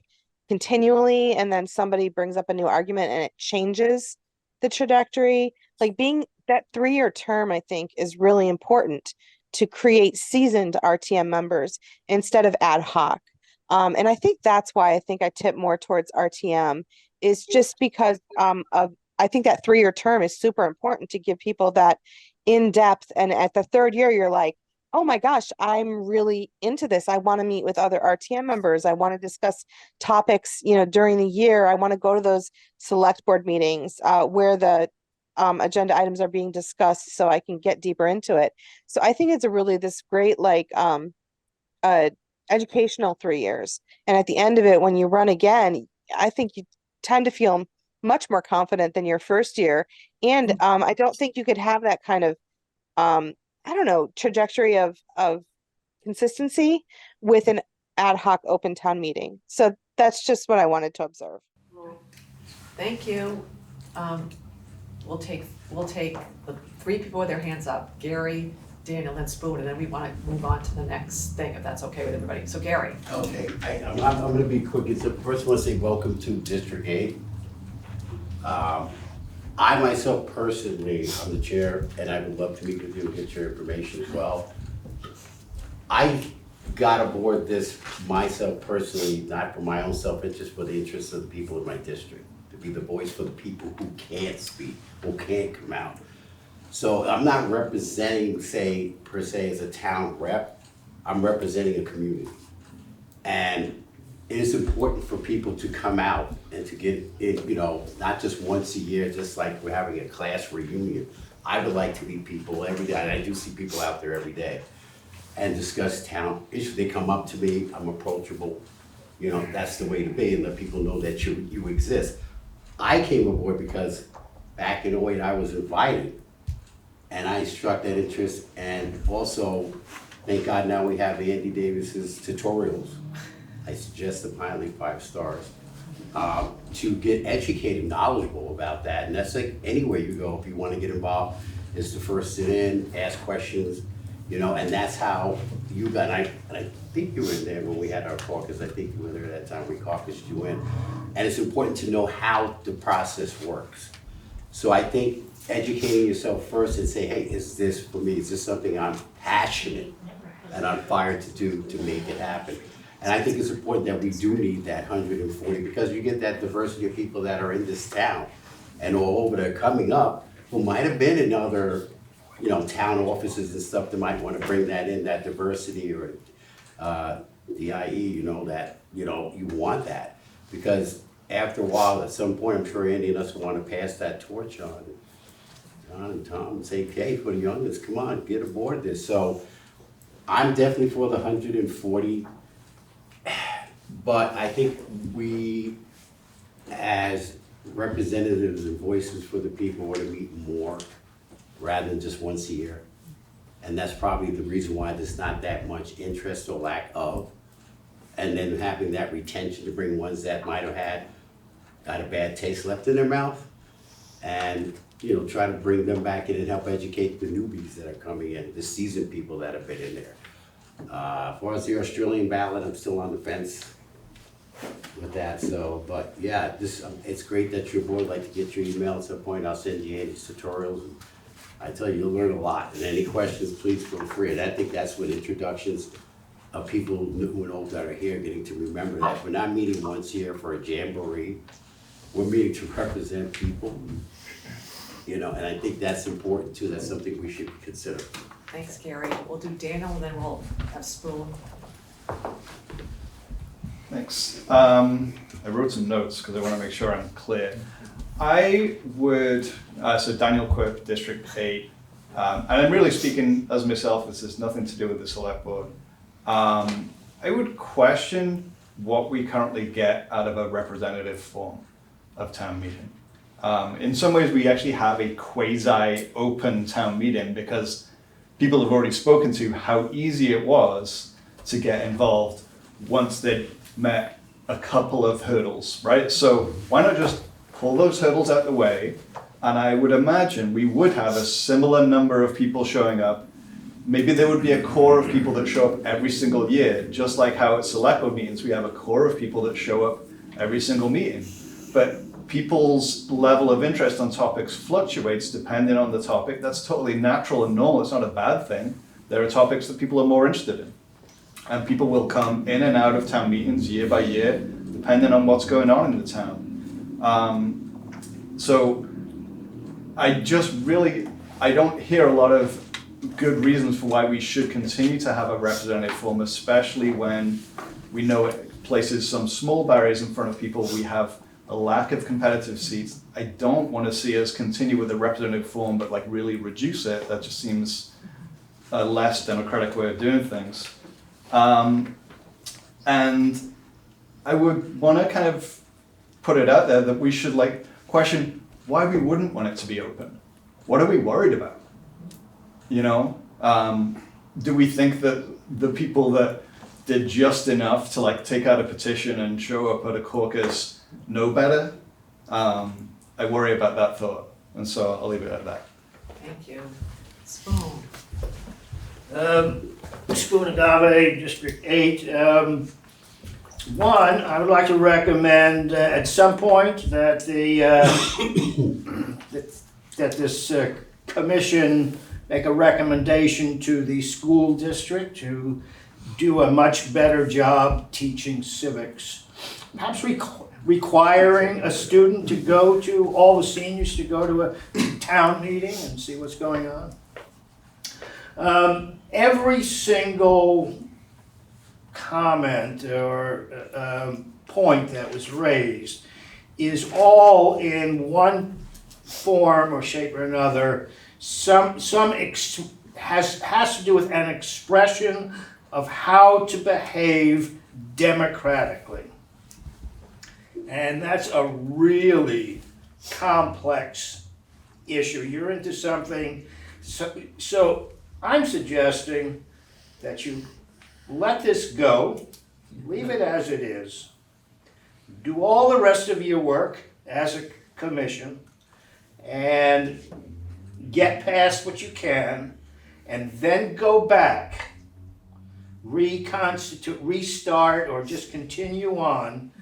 continually, and then somebody brings up a new argument and it changes the trajectory. Like being that 3-year term, I think, is really important to create seasoned RTM members instead of ad hoc. And I think that's why I think I tip more towards RTM, is just because I think that 3-year term is super important to give people that in depth. And at the 3rd year, you're like, oh my gosh, I'm really into this. I want to meet with other RTM members. I want to discuss topics, during the year. I want to go to those select board meetings where the agenda items are being discussed so I can get deeper into it. So I think it's this great, educational 3 years. And at the end of it, when you run again, I think you tend to feel much more confident than your first year. And I don't think you could have that kind of, trajectory of consistency with an ad hoc open town meeting. So that's just what I wanted to observe. Thank you. We'll take the 3 people with their hands up, Gary, Daniel, and Spoon, and then we want to move on to the next thing, if that's okay with everybody. So Gary. Okay, I'm going to be quick. First I want to say welcome to District 8. I myself personally, I'm the chair, and I would love to meet with you and get your information as well. I got aboard this myself personally, not for my own self-interest, but the interests of the people in my district, to be the voice for the people who can't speak, who can't come out. So I'm not representing, per se, as a town rep. I'm representing a community. And it is important for people to come out and to get it, not just once a year, just like we're having a class reunion. I would like to meet people every day, and I do see people out there every day, and discuss town issues. They come up to me, I'm approachable. That's the way to be, and let people know that you exist. I came aboard because back in 2008, I was invited. and I struck that interest. And also, thank God now we have Andy Davis's tutorials. I suggest them highly, 5 stars. To get educated, knowledgeable about that. And that's like anywhere you go, if you want to get involved, is to first sit in, ask questions, you know, and that's how you got, and I think you were in there when we had our caucus. I think you were there that time we caucused you in. And it's important to know how the process works. So I think educating yourself first and say, hey, is this for me? Is this something I'm passionate and on fire to do to make it happen? And I think it's important that we do need that 140, because you get that diversity of people that are in this town and all over that are coming up who might have been in other, you know, town offices and stuff that might want to bring that in, that diversity, or DIE, you know, that, you know, you want that. Because after a while, at some point, I'm sure Andy and us want to pass that torch on. John and Tom and say, okay, for the youngest, come on, get aboard this. So I'm definitely for the 140. But I think we, as representatives and voices for the people, want to meet more rather than just once a year. And that's probably the reason why there's not that much interest or lack of. And then having that retention to bring ones that might have got a bad taste left in their mouth, and, you know, try to bring them back in and help educate the newbies that are coming in, the seasoned people that have been in there. As far as the Australian ballot, I'm still on the fence with that. So, but yeah, it's great that you're aboard. I'd like to get your email at some point. I'll send you Andy's tutorials. And I tell you, you'll learn a lot. And any questions, please feel free. And I think that's what introductions of people new and old that are here, getting to remember that we're not meeting once a year for a jamboree. We're meeting to represent people. You know, and I think that's important too. That's something we should consider. Thanks, Gary. We'll do Daniel, and then we'll have Spoon. Thanks. I wrote some notes because I want to make sure I'm clear. I would, so Daniel Quip, District 8, and I'm really speaking as myself. This has nothing to do with the select board. I would question what we currently get out of a representative form of town meeting. In some ways, we actually have a quasi-open town meeting because people have already spoken to how easy it was to get involved once they'd met a couple of hurdles, right? So why not just pull those hurdles out the way? And I would imagine we would have a similar number of people showing up. Maybe there would be a core of people that show up every single year, just like how at select board meetings we have a core of people that show up every single meeting. But people's level of interest on topics fluctuates depending on the topic. That's totally natural and normal. It's not a bad thing. There are topics that people are more interested in. And people will come in and out of town meetings year by year, depending on what's going on in the town. So I don't hear a lot of good reasons for why we should continue to have a representative form, especially when we know it places some small barriers in front of people. We have a lack of competitive seats. I don't want to see us continue with the representative form, but like really reduce it. That just seems a less democratic way of doing things. And I would want to kind of put it out there that we should like question why we wouldn't want it to be open. What are we worried about? You know, do we think that the people that did just enough to like take out a petition and show up at a caucus know better? I worry about that thought, and so I'll leave it at that. Thank you. Spoon. Spoon Agave, District 8. One, I would like to recommend at some point that that this commission make a recommendation to the school district to do a much better job teaching civics. Perhaps requiring a student to go to, all the seniors to go to a town meeting and see what's going on. Every single comment or point that was raised is all in one form or shape or another. Has to do with an expression of how to behave democratically. And that's a really complex issue. You're into something So I'm suggesting that you let this go, leave it as it is, do all the rest of your work as a commission, and get past what you can, and then go back, reconstitute, restart, or just continue on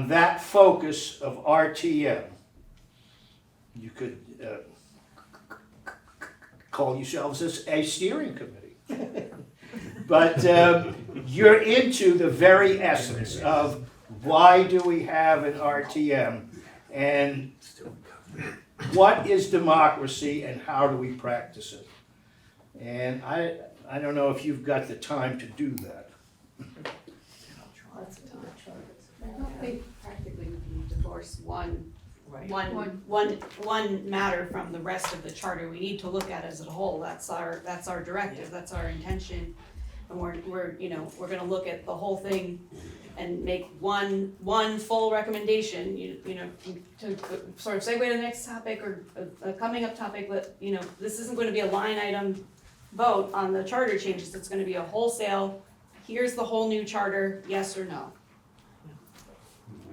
that focus of RTM. You could call yourselves a steering committee. But you're into the very essence of why do we have an RTM, and what is democracy and how do we practice it? And I don't know if you've got the time to do that. I don't think practically we can divorce one Right. matter from the rest of the charter. We need to look at it as a whole. That's our directive, that's our intention. And we're gonna look at the whole thing and make one full recommendation, to sort of segue to the next topic or a coming up topic, but, this isn't gonna be a line item vote on the charter changes. It's gonna be a wholesale, here's the whole new charter, yes or no.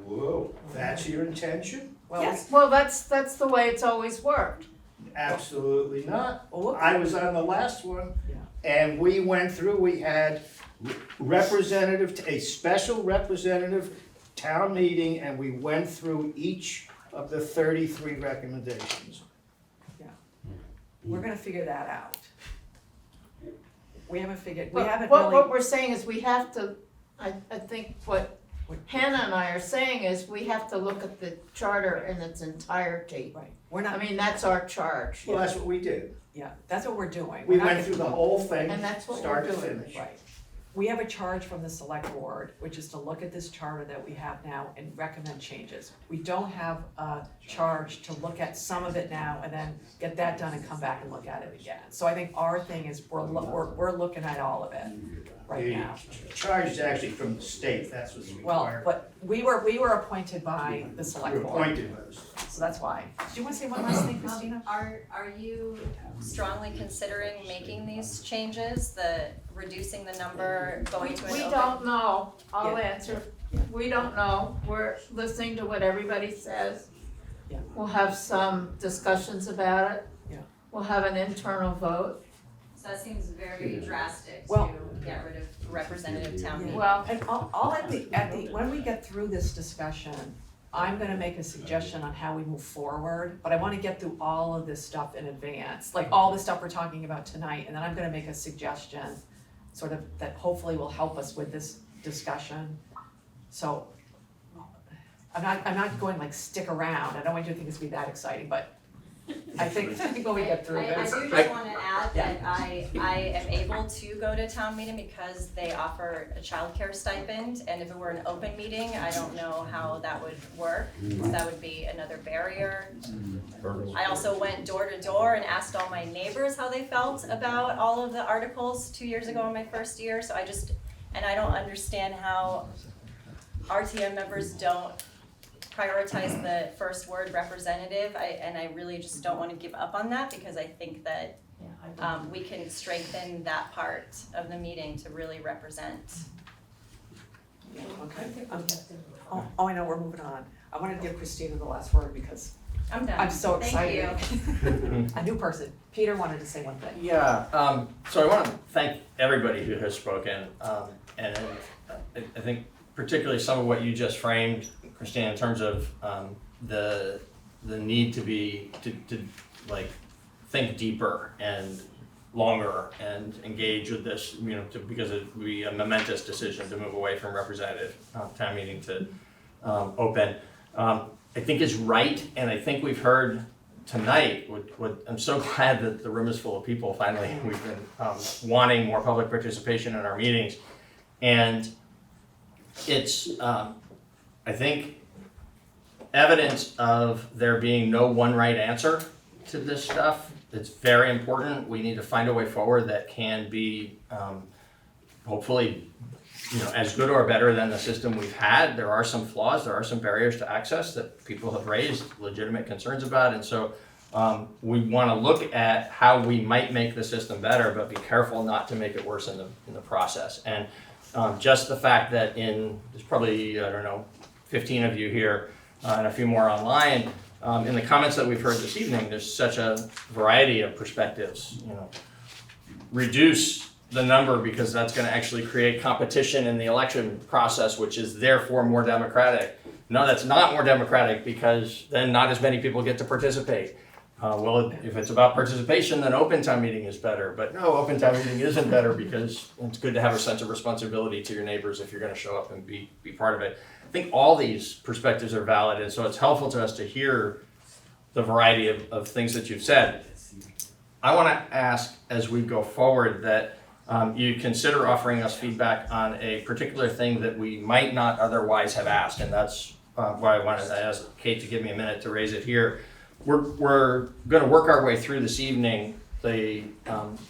Whoa, that's your intention? Yes. Well, that's the way it's always worked. Absolutely not. I was on the last one, and we went through, we had a special representative town meeting, and we went through each of the 33 recommendations. We're gonna figure that out. We haven't What we're saying is we have to, I think what Hannah and I are saying is we have to look at the charter in its entirety. Right. I mean, that's our charge. Well, that's what we did. Yeah, that's what we're doing. We We're not went through the whole thing, And that's what start we're to doing. finish. Right. We have a charge from the select board, which is to look at this charter that we have now and recommend changes. We don't have a charge to look at some of it now and then get that done and come back and look at it again. So I think our thing is we're looking at all of it right now. The charge is actually from the state, that's what's Well, required. but we were appointed by the select We're board, appointed by the state. so that's why. Do you wanna say one last thing, Christina? Are you strongly considering making these changes, the reducing the number, going to an We open? don't know, I'll Yeah. answer, we don't know, we're listening to what everybody says. Yeah. We'll have some discussions about it. Yeah. We'll have an internal vote. So that seems very drastic Well- to get rid of representative town meeting. Well, And I'll at the, when we get through this discussion, I'm gonna make a suggestion on how we move forward, but I wanna get through all of this stuff in advance, like all the stuff we're talking about tonight, and then I'm gonna make a suggestion sort of that hopefully will help us with this discussion. So I'm not going like stick around, I don't want you to think it's gonna be that exciting, but I think when we get through I this. do just wanna add that I am able to go to town meeting because they offer a childcare stipend, and if it were an open meeting, I don't know how that would work. That would be another barrier. I also went door to door and asked all my neighbors how they felt about all of the articles 2 years ago in my first year, so I don't understand how RTM members don't prioritize the first word representative, and I really just don't want to give up on that because I think that we can strengthen that part of the meeting to really represent. Okay. Oh, I know, we're moving on. I wanted to give Christina the last word because I'm done. I'm so Thank excited. A new person. Peter wanted to say one thing. Yeah, so I want to thank everybody who has spoken, and I think particularly some of what you just framed, Christine, in terms of the need to like think deeper and longer and engage with this, because it would be a momentous decision to move away from representative town meeting to open. I think is right, and I think we've heard tonight, I'm so glad that the room is full of people finally. We've been wanting more public participation in our meetings, and it's, I think, evidence of there being no one right answer to this stuff. It's very important. We need to find a way forward that can be hopefully as good or better than the system we've had. There are some flaws, there are some barriers to access that people have raised legitimate concerns about, and so We want to look at how we might make the system better, but be careful not to make it worse in the process. And just the fact that there's probably, I don't know, 15 of you here and a few more online, in the comments that we've heard this evening, there's such a variety of perspectives. Reduce the number because that's going to actually create competition in the election process, which is therefore more democratic. No, that's not more democratic because then not as many people get to participate. Well, if it's about participation, then open town meeting is better. But no, open town meeting isn't better because it's good to have a sense of responsibility to your neighbors if you're going to show up and be part of it. I think all these perspectives are valid, and so it's helpful to us to hear the variety of things that you've said. I want to ask, as we go forward, that you consider offering us feedback on a particular thing that we might not otherwise have asked, and that's why I wanted to ask Kate to give me a minute to raise it here. We're going to work our way through this evening the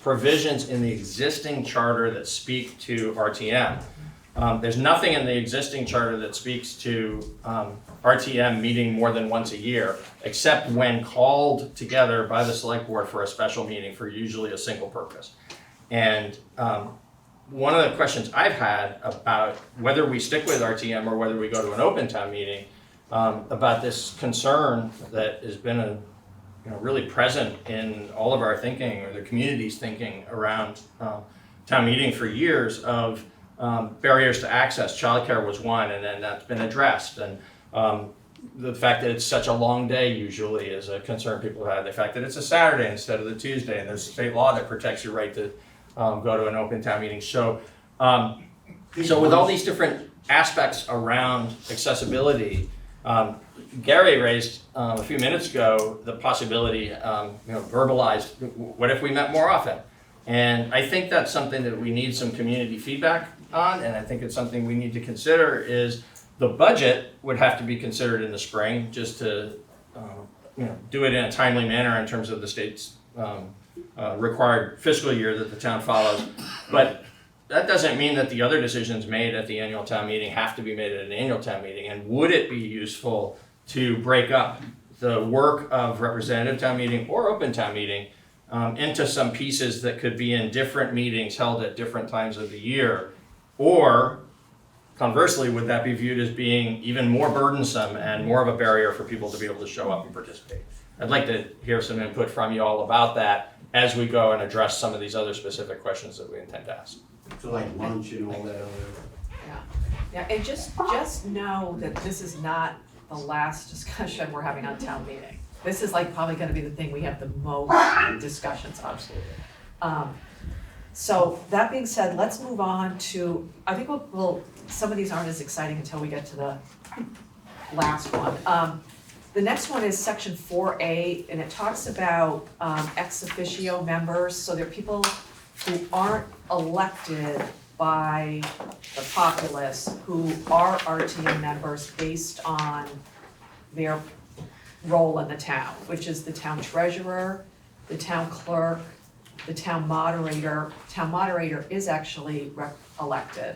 provisions in the existing charter that speak to RTM. There's nothing in the existing charter that speaks to RTM meeting more than once a year, except when called together by the select board for a special meeting for usually a single purpose. And one of the questions I've had about whether we stick with RTM or whether we go to an open town meeting about this concern that has been really present in all of our thinking or the community's thinking around town meeting for years of barriers to access. Childcare was one, and then that's been addressed. And the fact that it's such a long day usually is a concern people have. The fact that it's a Saturday instead of the Tuesday, and there's state law that protects your right to go to an open town meeting. So with all these different aspects around accessibility, Gary raised a few minutes ago the possibility, verbalized, what if we met more often? And I think that's something that we need some community feedback on, and I think it's something we need to consider is the budget would have to be considered in the spring just to do it in a timely manner in terms of the state's required fiscal year that the town follows. But that doesn't mean that the other decisions made at the annual town meeting have to be made at an annual town meeting. And would it be useful to break up the work of representative town meeting or open town meeting into some pieces that could be in different meetings held at different times of the year? Or conversely, would that be viewed as being even more burdensome and more of a barrier for people to be able to show up and participate? I'd like to hear some input from you all about that as we go and address some of these other specific questions that we intend to ask. So like lunch and all that. Yeah, and just know that this is not the last discussion we're having on town meeting. This is like probably gonna be the thing we have the most discussions on. So that being said, let's move on to, I think some of these aren't as exciting until we get to the last one. The next one is section 4A, and it talks about ex officio members. So they're people who aren't elected by the populace who are RTM members based on their role in the town, which is the town treasurer, the town clerk, the town moderator. Town moderator is actually elected.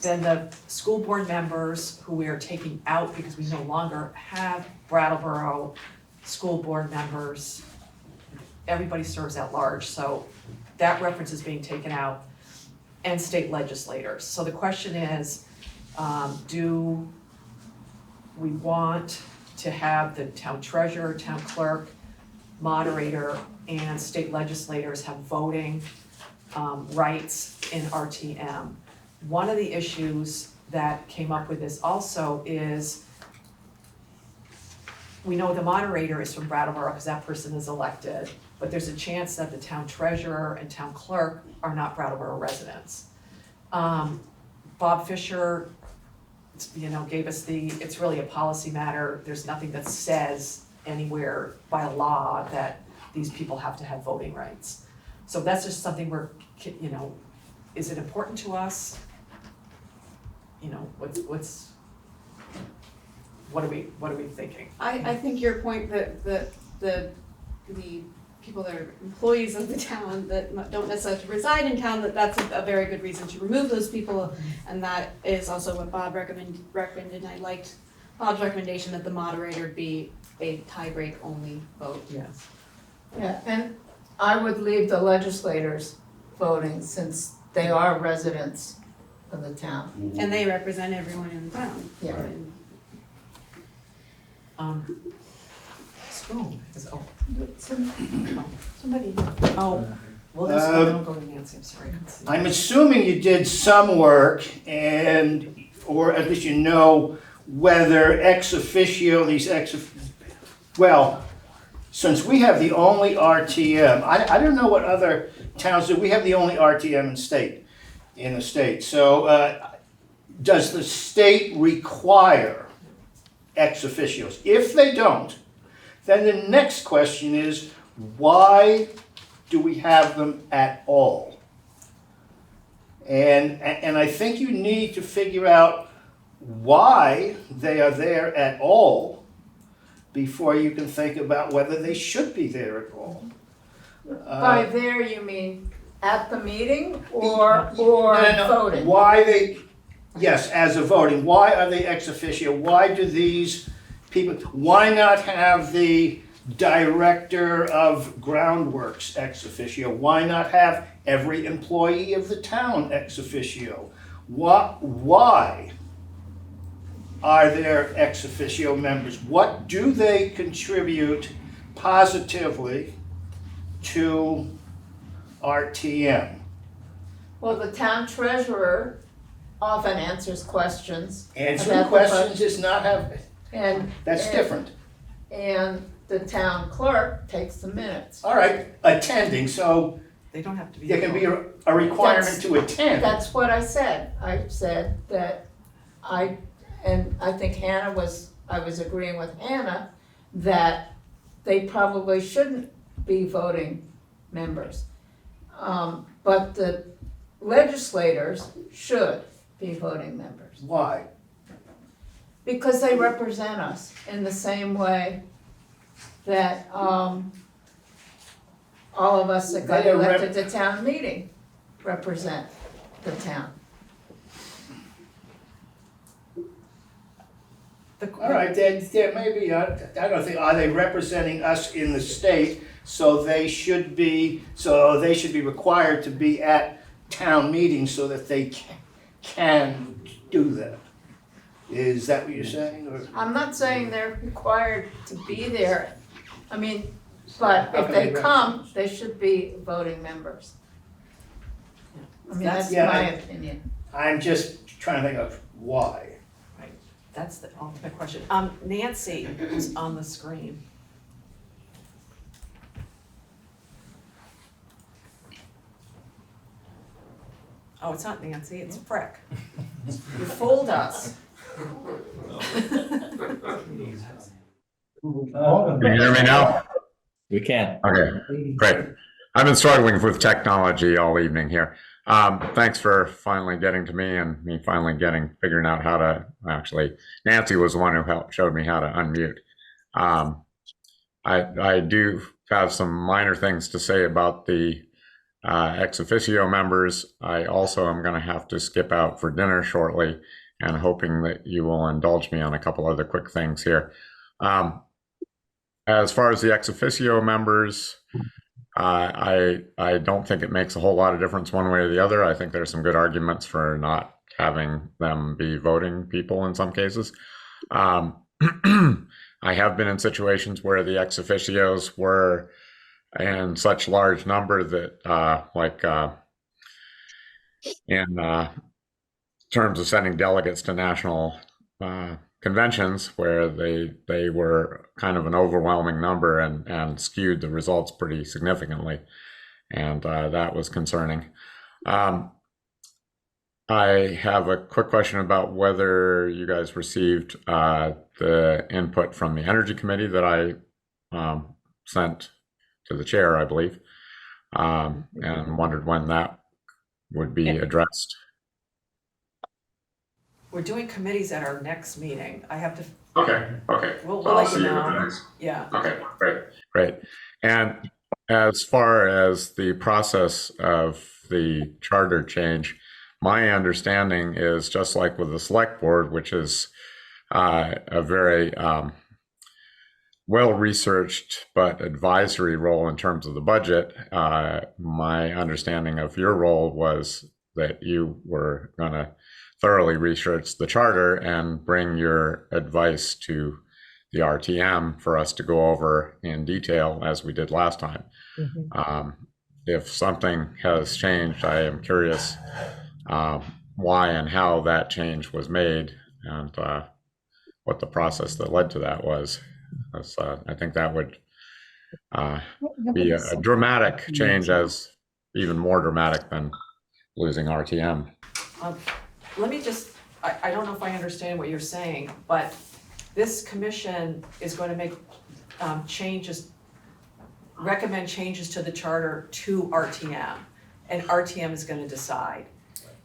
Then the school board members who we are taking out because we no longer have Brattleboro school board members. Everybody serves at large, so that reference is being taken out, and state legislators. So the question is, do we want to have the town treasurer, town clerk, moderator, and state legislators have voting rights in RTM? One of the issues that came up with this also is we know the moderator is from Brattleboro because that person is elected, but there's a chance that the town treasurer and town clerk are not Brattleboro residents. Bob Fisher, gave us it's really a policy matter. There's nothing that says anywhere by law that these people have to have voting rights. So that's just something is it important to us? What are we thinking? I think your point that the people that are employees of the town that don't necessarily reside in town, that's a very good reason to remove those people, and that is also what Bob recommended, and I liked Bob's recommendation that the moderator be a tie-break only vote. Yes. Yeah, and I would leave the legislators voting since they are residents of the town. And they represent everyone in the town. Yeah. And Spoon is open. somebody. Oh, well, I'll go to Nancy, I'm sorry. I couldn't see. I'm assuming you did some work and, or at least you know whether ex officio, well, since we have the only RTM, I don't know what other towns do, we have the only RTM in the state. So does the state require ex officios? If they don't, then the next question is, why do we have them at all? And I think you need to figure out why they are there at all before you can think about whether they should be there at all. By there, you mean at the meeting or voting? Why they, yes, as a voting, why are they ex officio? Why do these people, why not have the director of groundworks ex officio? Why not have every employee of the town ex officio? Why are there ex officio members? What do they contribute positively to RTM? Well, the town treasurer often answers questions. Answering about the questions budget. is not have, that's different. And the town clerk takes the minutes. All right, attending, so They don't have to be. there can be a requirement to attend. That's what I said. I said that I think Hannah I was agreeing with Hannah that they probably shouldn't be voting members. But the legislators should be voting members. Why? Because they represent us in the same way that all of us that got They are elected to town meeting represent the town. All right, there may be, I don't think, are they representing us in the state, so they should be required to be at town meetings so that they can do that? Is that what you're saying, or? I'm not saying they're required to be there. I mean, but How if can they they come, they should be voting members. I mean, that's Yeah, my opinion. I'm just trying to think of why. That's the ultimate question. Nancy, who's on the screen. Oh, it's not Nancy, it's Frick. You fooled us. Can you hear me now? We can. Okay, great. I've been struggling with technology all evening here. Thanks for finally getting to me and me finally figuring out how to, actually, Nancy was the one who showed me how to unmute. I do have some minor things to say about the ex officio members. I also am going to have to skip out for dinner shortly, and hoping that you will indulge me on a couple other quick things here. As far as the ex officio members, I don't think it makes a whole lot of difference one way or the other. I think there's some good arguments for not having them be voting people in some cases. I have been in situations where the ex officios were in such large number that, in terms of sending delegates to national conventions, where they were kind of an overwhelming number and skewed the results pretty significantly, and that was concerning. I have a quick question about whether you guys received the input from the Energy Committee that I sent to the chair, I believe, and wondered when that would be addressed. We're doing committees at our next meeting. I have to. Okay. We'll I'll let see you you at the know. next. Yeah. Okay, great. And as far as the process of the charter change, my understanding is just like with the select board, which is a very well-researched but advisory role in terms of the budget. My understanding of your role was that you were going to thoroughly research the charter and bring your advice to the RTM for us to go over in detail as we did last time. If something has changed, I am curious why and how that change was made and what the process that led to that was. I think that would be a dramatic change, as even more dramatic than losing RTM. Let me just, I don't know if I understand what you're saying, but this commission is going to make changes, recommend changes to the charter to RTM, and RTM is going to decide.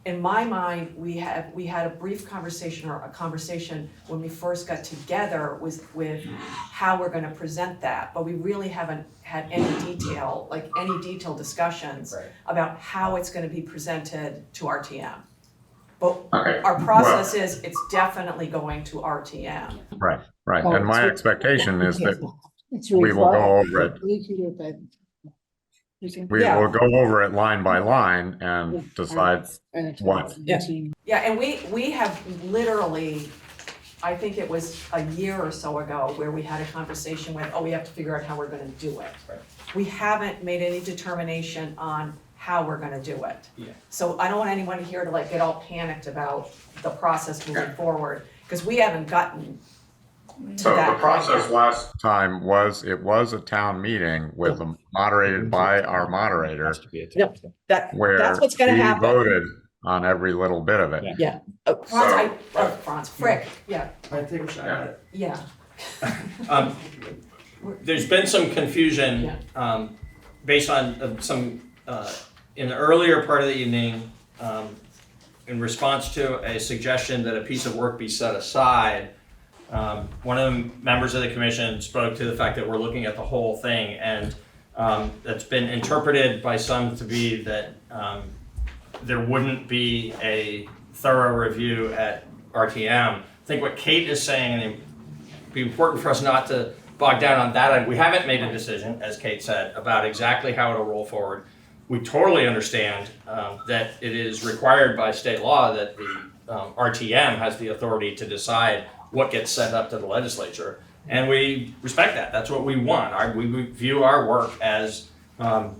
In my mind, we had a brief conversation, or a conversation when we first got together with how we're going to present that, but we really haven't had any detailed discussions about how it's going to be presented to RTM. But our process is it's definitely going to RTM. Right. And my expectation is that we will go over it. We will go over it line by line and decide what. Yeah, and we have literally, I think it was a year or so ago, where we had a conversation with, we have to figure out how we're gonna do it. We haven't made any determination on how we're gonna do it. So I don't want anyone here to get all panicked about the process moving forward, because we haven't gotten to So that the process last time was, it was a town meeting with moderated by our moderator. That's what's gonna we happen. voted on every little bit of it. Yeah. Franz, Frick, yeah. I take a shot at it. Yeah. There's been some confusion based on some, in the earlier part of the evening, in response to a suggestion that a piece of work be set aside. One of the members of the commission spoke to the fact that we're looking at the whole thing, and that's been interpreted by some to be that there wouldn't be a thorough review at RTM. I think what Kate is saying, and it'd be important for us not to bog down on that. We haven't made a decision, as Kate said, about exactly how it'll roll forward. We totally understand that it is required by state law that the RTM has the authority to decide what gets sent up to the legislature, and we respect that. That's what we want. We view our work as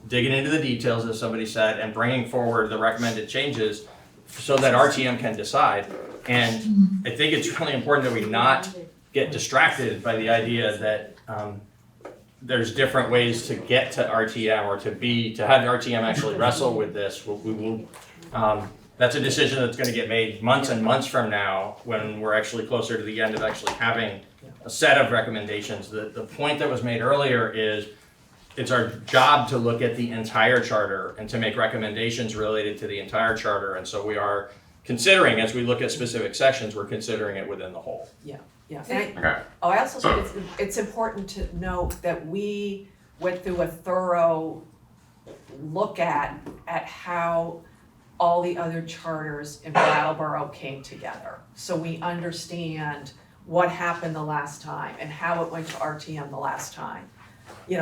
digging into the details, as somebody said, and bringing forward the recommended changes so that RTM can decide. And I think it's really important that we not get distracted by the idea that there's different ways to get to RTM, or to have RTM actually wrestle with this. We will. That's a decision that's going to get made months and months from now, when we're actually closer to the end of actually having a set of recommendations. The point that was made earlier is it's our job to look at the entire charter and to make recommendations related to the entire charter. And so we are considering, as we look at specific sections, we're considering it within the whole. Yeah. And I also think it's important to note that we went through a thorough look at how all the other charters in Brattleboro came together. So we understand what happened the last time and how it went to RTM the last time.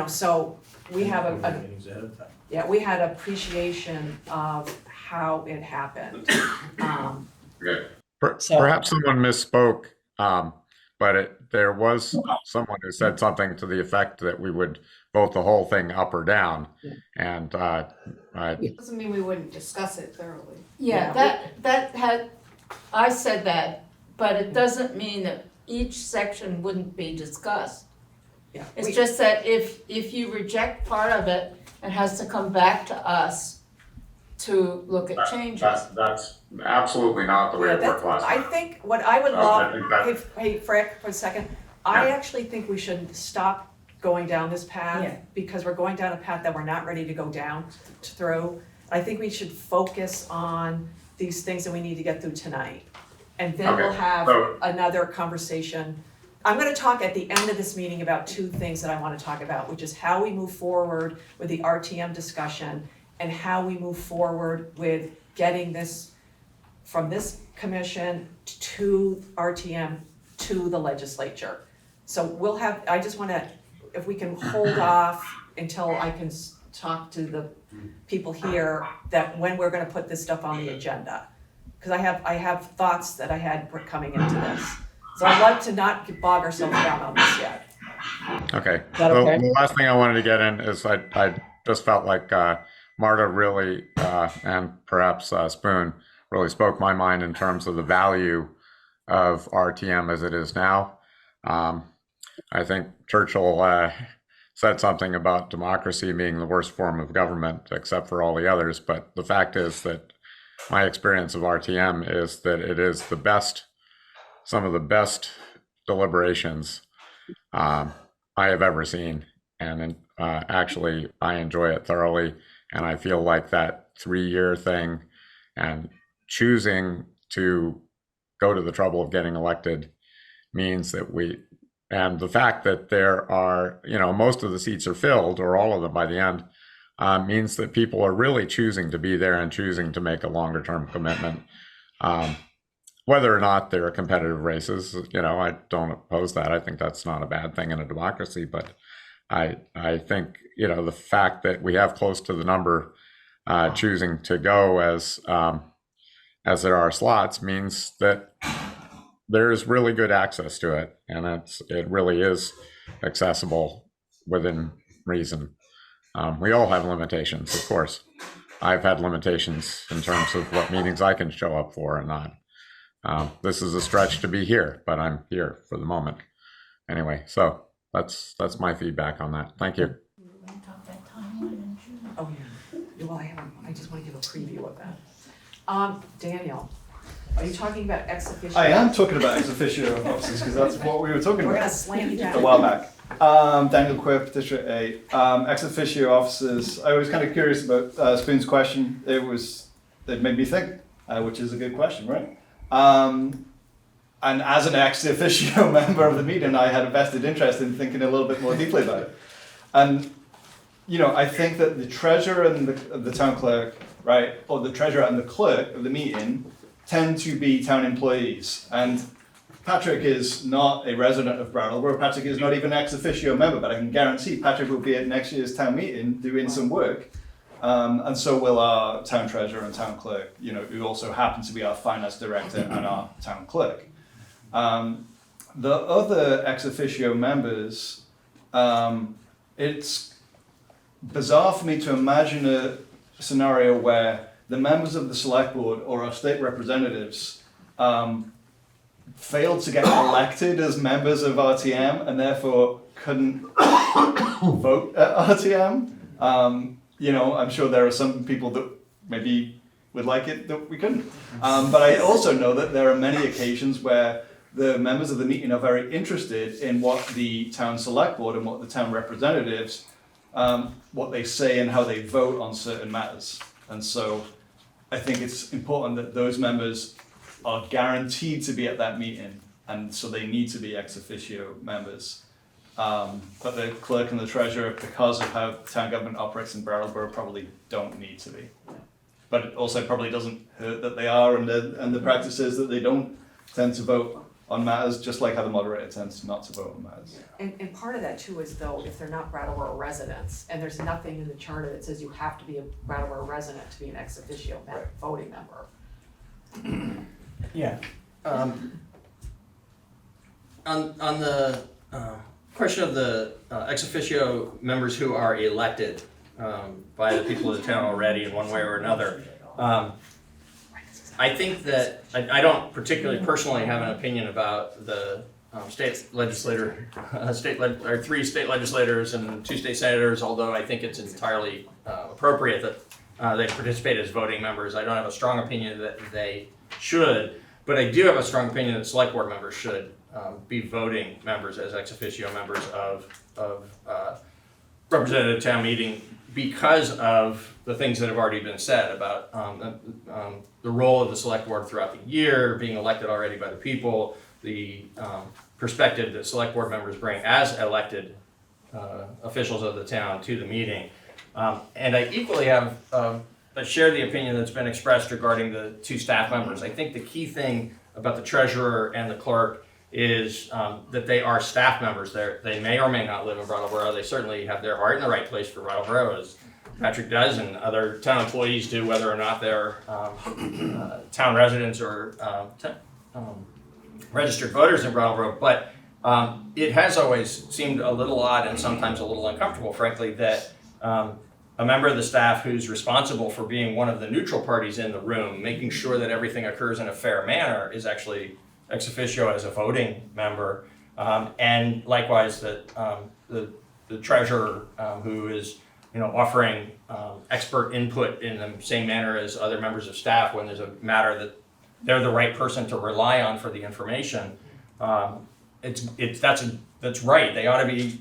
So we have we had appreciation of how it happened. Perhaps someone misspoke, but there was someone who said something to the effect that we would vote the whole thing up or down, and Doesn't mean we wouldn't discuss it thoroughly. I said that, but it doesn't mean that each section wouldn't be discussed. It's just that if you reject part of it, it has to come back to us to look at changes. That's absolutely not the way it worked last time. I think what I would love, hey Frick, for a second, I actually think we should stop going down this path, because we're going down a path that we're not ready to go down through. I think we should focus on these things that we need to get through tonight. And then we'll have another conversation. I'm gonna talk at the end of this meeting about two things that I wanna talk about, which is how we move forward with the RTM discussion and how we move forward with getting this from this commission to RTM to the legislature. So we'll have, I just wanna, if we can hold off until I can talk to the people here that when we're gonna put this stuff on the agenda. Cause I have thoughts that I had coming into this. So I'd like to not bog ourselves down on this yet. Okay. that okay? The last thing I wanted to get in is I just felt like Marta really, and perhaps Spoon, really spoke my mind in terms of the value of RTM as it is now. I think Churchill said something about democracy being the worst form of government except for all the others, but the fact is that my experience of RTM is that it is the best, some of the best deliberations I have ever seen. And actually, I enjoy it thoroughly. And I feel like that 3-year thing and choosing to go to the trouble of getting elected means that and the fact that there are, most of the seats are filled, or all of them by the end, means that people are really choosing to be there and choosing to make a longer term commitment. Whether or not they're competitive races, I don't oppose that. I think that's not a bad thing in a democracy, but I think, the fact that we have close to the number choosing to go as there are slots means that there's really good access to it, and it really is accessible within reason. We all have limitations, of course. I've had limitations in terms of what meetings I can show up for and not. This is a stretch to be here, but I'm here for the moment. Anyway, so that's my feedback on that. Thank you. Oh, yeah. Well, I just want to give a preview of that. Daniel, are you talking about ex officio? I am talking about ex officio officers because that's what we were talking We're about. gonna slam you down. A while back. Daniel Quip, District 8. Ex officio officers. I was kind of curious about Spoon's question. It made me think, which is a good question, right? And as an ex officio member of the meeting, I had a vested interest in thinking a little bit more deeply about it. And, I think that the treasurer and the town clerk, right, or the treasurer and the clerk of the meeting tend to be town employees. And Patrick is not a resident of Brattleboro. Patrick is not even an ex officio member, but I can guarantee Patrick will be at next year's town meeting doing some work. And so will our town treasurer and town clerk, who also happen to be our finance director and our town clerk. The other ex officio members, it's bizarre for me to imagine a scenario where the members of the select board or our state representatives failed to get elected as members of RTM and therefore couldn't vote at RTM. I'm sure there are some people that maybe would like it that we couldn't. But I also know that there are many occasions where the members of the meeting are very interested in what the town select board and what the town representatives, what they say and how they vote on certain matters. And so I think it's important that those members are guaranteed to be at that meeting, and so they need to be ex officio members. But the clerk and the treasurer, because of how town government operates in Brattleboro, probably don't need to be. But it also probably doesn't hurt that they are, and the practice is that they don't tend to vote on matters, just like how the moderator tends not to vote on matters. And part of that too is though, if they're not Brattleboro residents, and there's nothing in the charter that says you have to be a Brattleboro resident to be an ex officio voting member. Yeah. On the question of the ex officio members who are elected by the people of the town already in one way or another, I think that I don't particularly personally have an opinion about the state legislator, or 3 state legislators and 2 state senators, although I think it's entirely appropriate that they participate as voting members. I don't have a strong opinion that they should, but I do have a strong opinion that select board members should be voting members as ex officio members of representative town meeting because of the things that have already been said about the role of the select board throughout the year, being elected already by the people, the perspective that select board members bring as elected officials of the town to the meeting. And I equally have share the opinion that's been expressed regarding the 2 staff members. I think the key thing about the treasurer and the clerk is that they are staff members. They may or may not live in Brattleboro. They certainly have their heart in the right place for Brattleboro, as Patrick does and other town employees do, whether or not they're town residents or registered voters in Brattleboro. But it has always seemed a little odd and sometimes a little uncomfortable, frankly, that a member of the staff who's responsible for being one of the neutral parties in the room, making sure that everything occurs in a fair manner, is actually ex officio as a voting member. And likewise that the treasurer who is offering expert input in the same manner as other members of staff when there's a matter that they're the right person to rely on for the information. That's right. They ought to be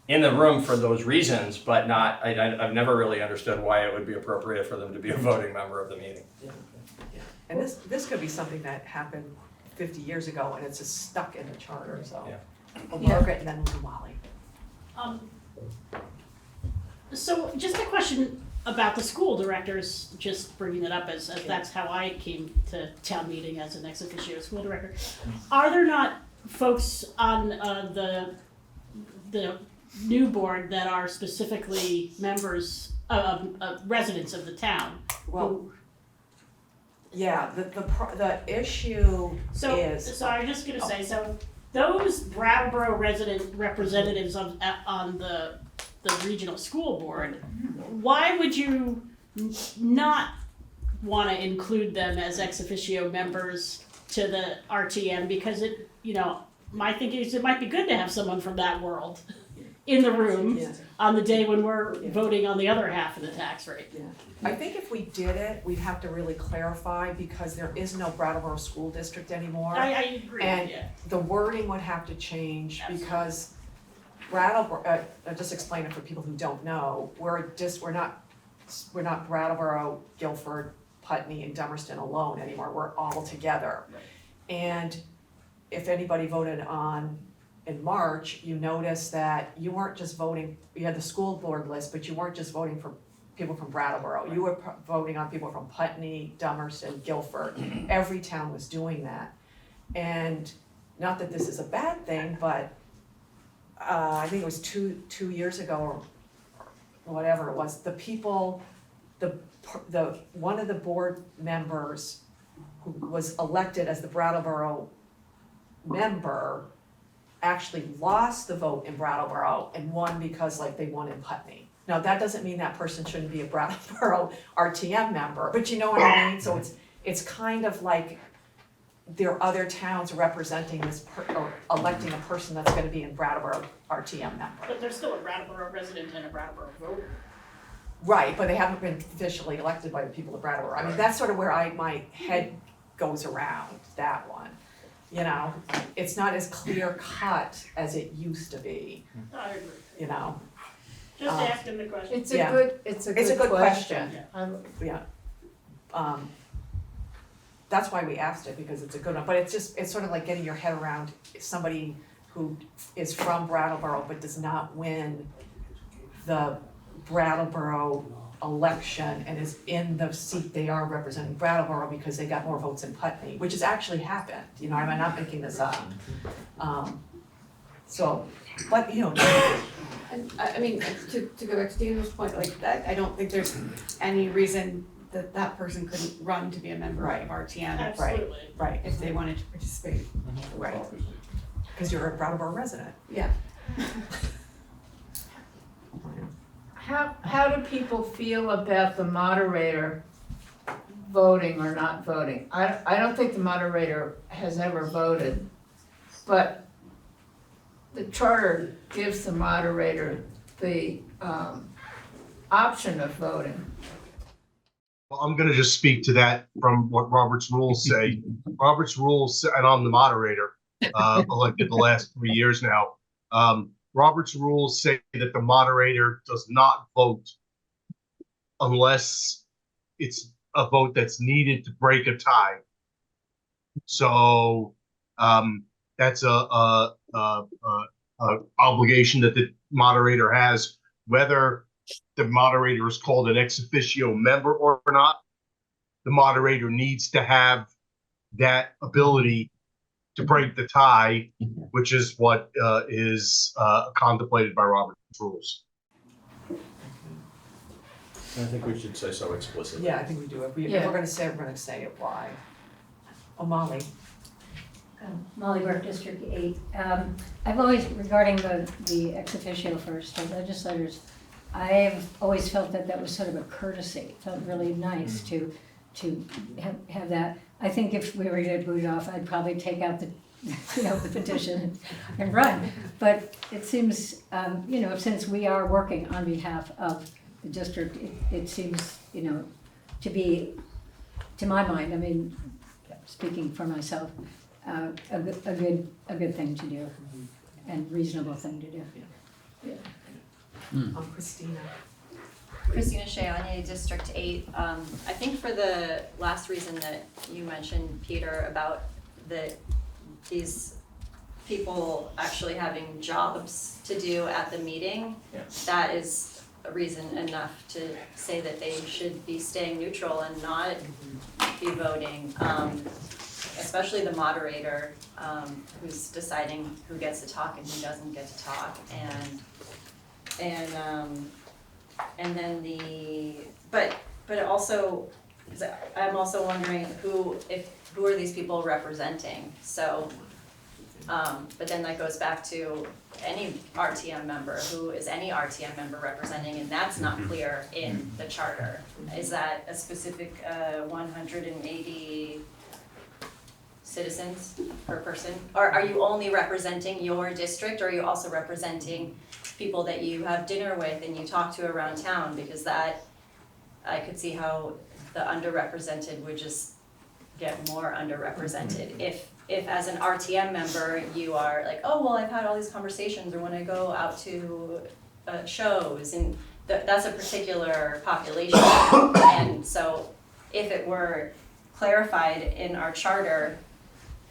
in the room for those reasons, but not. I've never really understood why it would be appropriate for them to be a voting member of the meeting. Yeah. And this could be something that happened 50 years ago, and it's just stuck in the charter. So, well, Margaret, and then we'll do Molly. So just a question about the school directors, just bringing it up as that's how I came to town meeting as an ex officio school director. Are there not folks on the new board that are specifically members residents of the town? Well, yeah, the issue is. So I'm just gonna say, so those Brattleboro resident representatives on the regional school board, why would you not want to include them as ex officio members to the RTM? Because my thinking is it might be good to have someone from that world in the room on the day when we're voting on the other half of the tax rate. Yeah. I think if we did it, we'd have to really clarify, because there is no Brattleboro School District anymore. I agree. And the wording would have to change. Absolutely. Because Brattleboro, I'll just explain it for people who don't know, we're not Brattleboro, Guilford, Putney, and Dummerston alone anymore. We're all together. Right. And if anybody voted in March, you notice that you weren't just voting, you had the school board list, but you weren't just voting for people from Brattleboro. Right. You were voting on people from Putney, Dummerston, Guilford. Every town was doing that. And not that this is a bad thing, but I think it was two years ago or whatever it was, one of the board members who was elected as the Brattleboro member actually lost the vote in Brattleboro and won because they won in Putney. Now that doesn't mean that person shouldn't be a Brattleboro RTM member, but you know what I mean? So it's kind of like there are other towns representing or electing a person that's gonna be in Brattleboro RTM member. But they're still a Brattleboro resident and a Brattleboro voter. Right, but they haven't been officially elected by the people of Brattleboro. I mean, that's sort of where my head goes around that one. It's not as clear cut as it used to be. I agree. Just asking the question. It's a good question. Yeah. That's why we asked it, because it's a good one, but it's sort of like getting your head around somebody who is from Brattleboro but does not win the Brattleboro election and is in the seat they are representing Brattleboro because they got more votes in Putney, which has actually happened, I'm not making this up. But And I mean, to go back to Daniel's point, I don't think there's any reason that person couldn't run to be a member of RTM. Absolutely. Right. If they wanted to participate. Right. Because you're a Brattleboro resident. Yeah. How do people feel about the moderator voting or not voting? I don't think the moderator has ever voted, but the charter gives the moderator the option of voting. Well, I'm going to just speak to that from what Robert's rules say. Robert's rules, and I'm the moderator, elected the last 3 years now. Robert's rules say that the moderator does not vote unless it's a vote that's needed to break a tie. So that's a obligation that the moderator has, whether the moderator is called an ex officio member or not. The moderator needs to have that ability to break the tie, which is what is contemplated by Robert's rules. I think we should say so explicitly. Yeah, I think we do. If we're gonna say it, we're gonna say it. Why? Oh, Molly. Molly Burke, District 8. I've always, regarding the ex officio for state legislators, I've always felt that that was sort of a courtesy. It felt really nice to have that. I think if we were to get booted off, I'd probably take out the the petition and run. But it seems, since we are working on behalf of the district, it seems, to be, to my mind, I mean, speaking for myself, a good thing to do and reasonable thing to do. Yeah. Christina. Christina Shayani, District 8. I think for the last reason that you mentioned, Peter, about these people actually having jobs to do at the meeting, that is a reason enough to say that they should be staying neutral and not be voting, especially the moderator, who's deciding who gets to talk and who doesn't get to talk, and then but also, I'm also wondering who are these people representing? So, but then that goes back to any RTM member. Who is any RTM member representing? And that's not clear in the charter. Is that a specific 180 citizens per person? Or are you only representing your district, or are you also representing people that you have dinner with and you talk to around town? Because that, I could see how the underrepresented would just get more underrepresented. If as an RTM member you are like, oh well, I've had all these conversations, or when I go out to shows, and that's a particular population. And so if it were clarified in our charter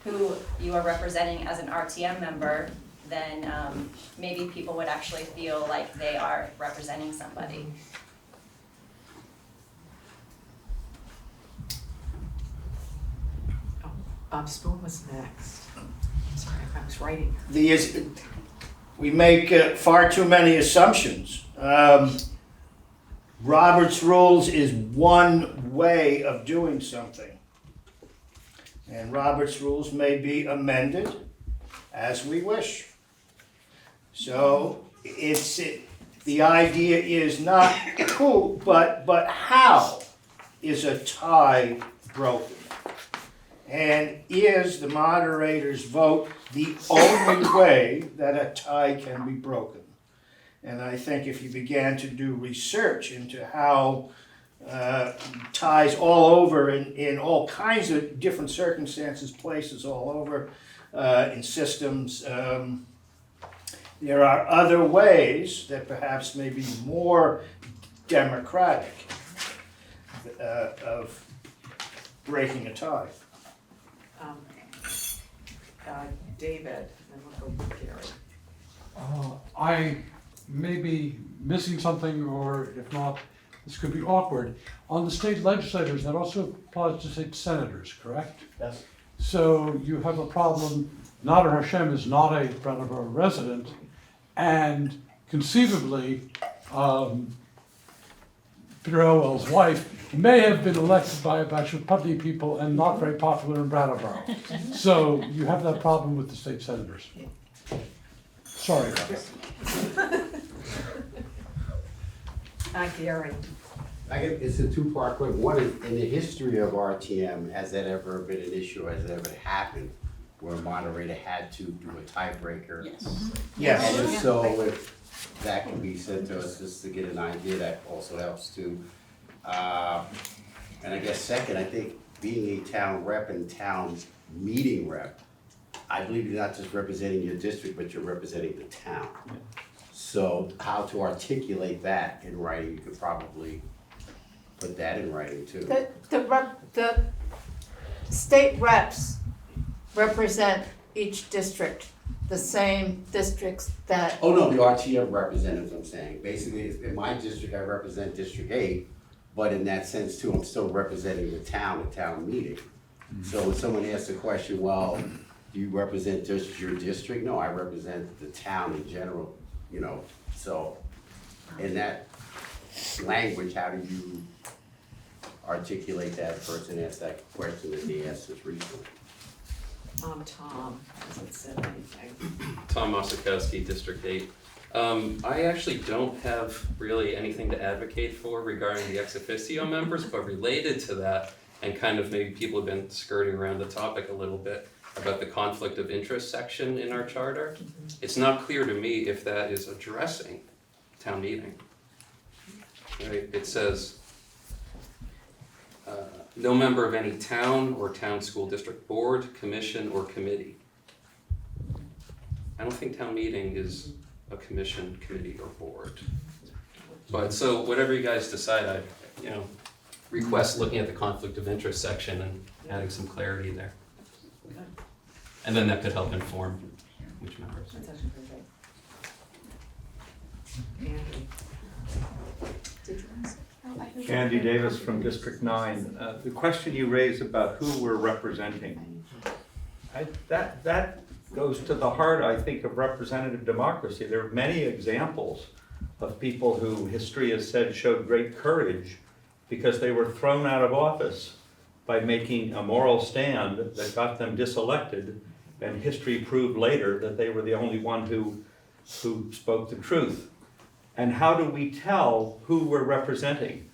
who you are representing as an RTM member, then maybe people would actually feel like they are representing somebody. Spoon was next. Sorry, I was writing. We make far too many assumptions. Robert's rules is one way of doing something. And Robert's rules may be amended as we wish. So the idea is not who, but how is a tie broken? And is the moderator's vote the only way that a tie can be broken? And I think if you began to do research into how ties all over in all kinds of different circumstances, places all over, in systems, there are other ways that perhaps may be more democratic of breaking a tie. David, and we'll go with Gary. I may be missing something, or if not, this could be awkward. On the state legislators, that also applies to state senators, correct? Yes. So you have a problem, Nader Hashem is not a Brattleboro resident, and conceivably, Peter Elwell's wife may have been elected by a bunch of Putney people and not very popular in Brattleboro. So you have that problem with the state senators. Sorry about that. Gary. It's a two-part question. One is, in the history of RTM, has that ever been an issue? Has it ever happened where a moderator had to do a tiebreaker? Yes. Yes. And if so, if that can be sent to us just to get an idea, that also helps too. And I guess second, I think being a town rep and town meeting rep, I believe you're not just representing your district, but you're representing the town. So how to articulate that in writing, you could probably put that in writing too. The state reps represent each district, the same districts that. Oh, no, the RTM representatives, I'm saying. Basically, in my district, I represent District 8, but in that sense too, I'm still representing the town meeting. So when someone asks the question, well, do you represent just your district? No, I represent the town in general, you know, so in that language, how do you articulate that person asked that question that they asked us recently? Tom, hasn't said anything. Tom Mosikowski, District 8. I actually don't have really anything to advocate for regarding the ex officio members, but related to that, and kind of maybe people have been skirting around the topic a little bit about the conflict of interest section in our charter. It's not clear to me if that is addressing town meeting. Right? It says, no member of any town or town school district board, commission, or committee. I don't think town meeting is a commission, committee, or board. But so whatever you guys decide, I, you know, request looking at the conflict of interest section and adding some clarity there. And then that could help inform which members. That's actually pretty good. Andy Davis from District 9. The question you raised about who we're representing, that goes to the heart, I think, of representative democracy. There are many examples of people who history has said showed great courage because they were thrown out of office by making a moral stand that got them diselected, and history proved later that they were the only one who spoke the truth. And how do we tell who we're representing?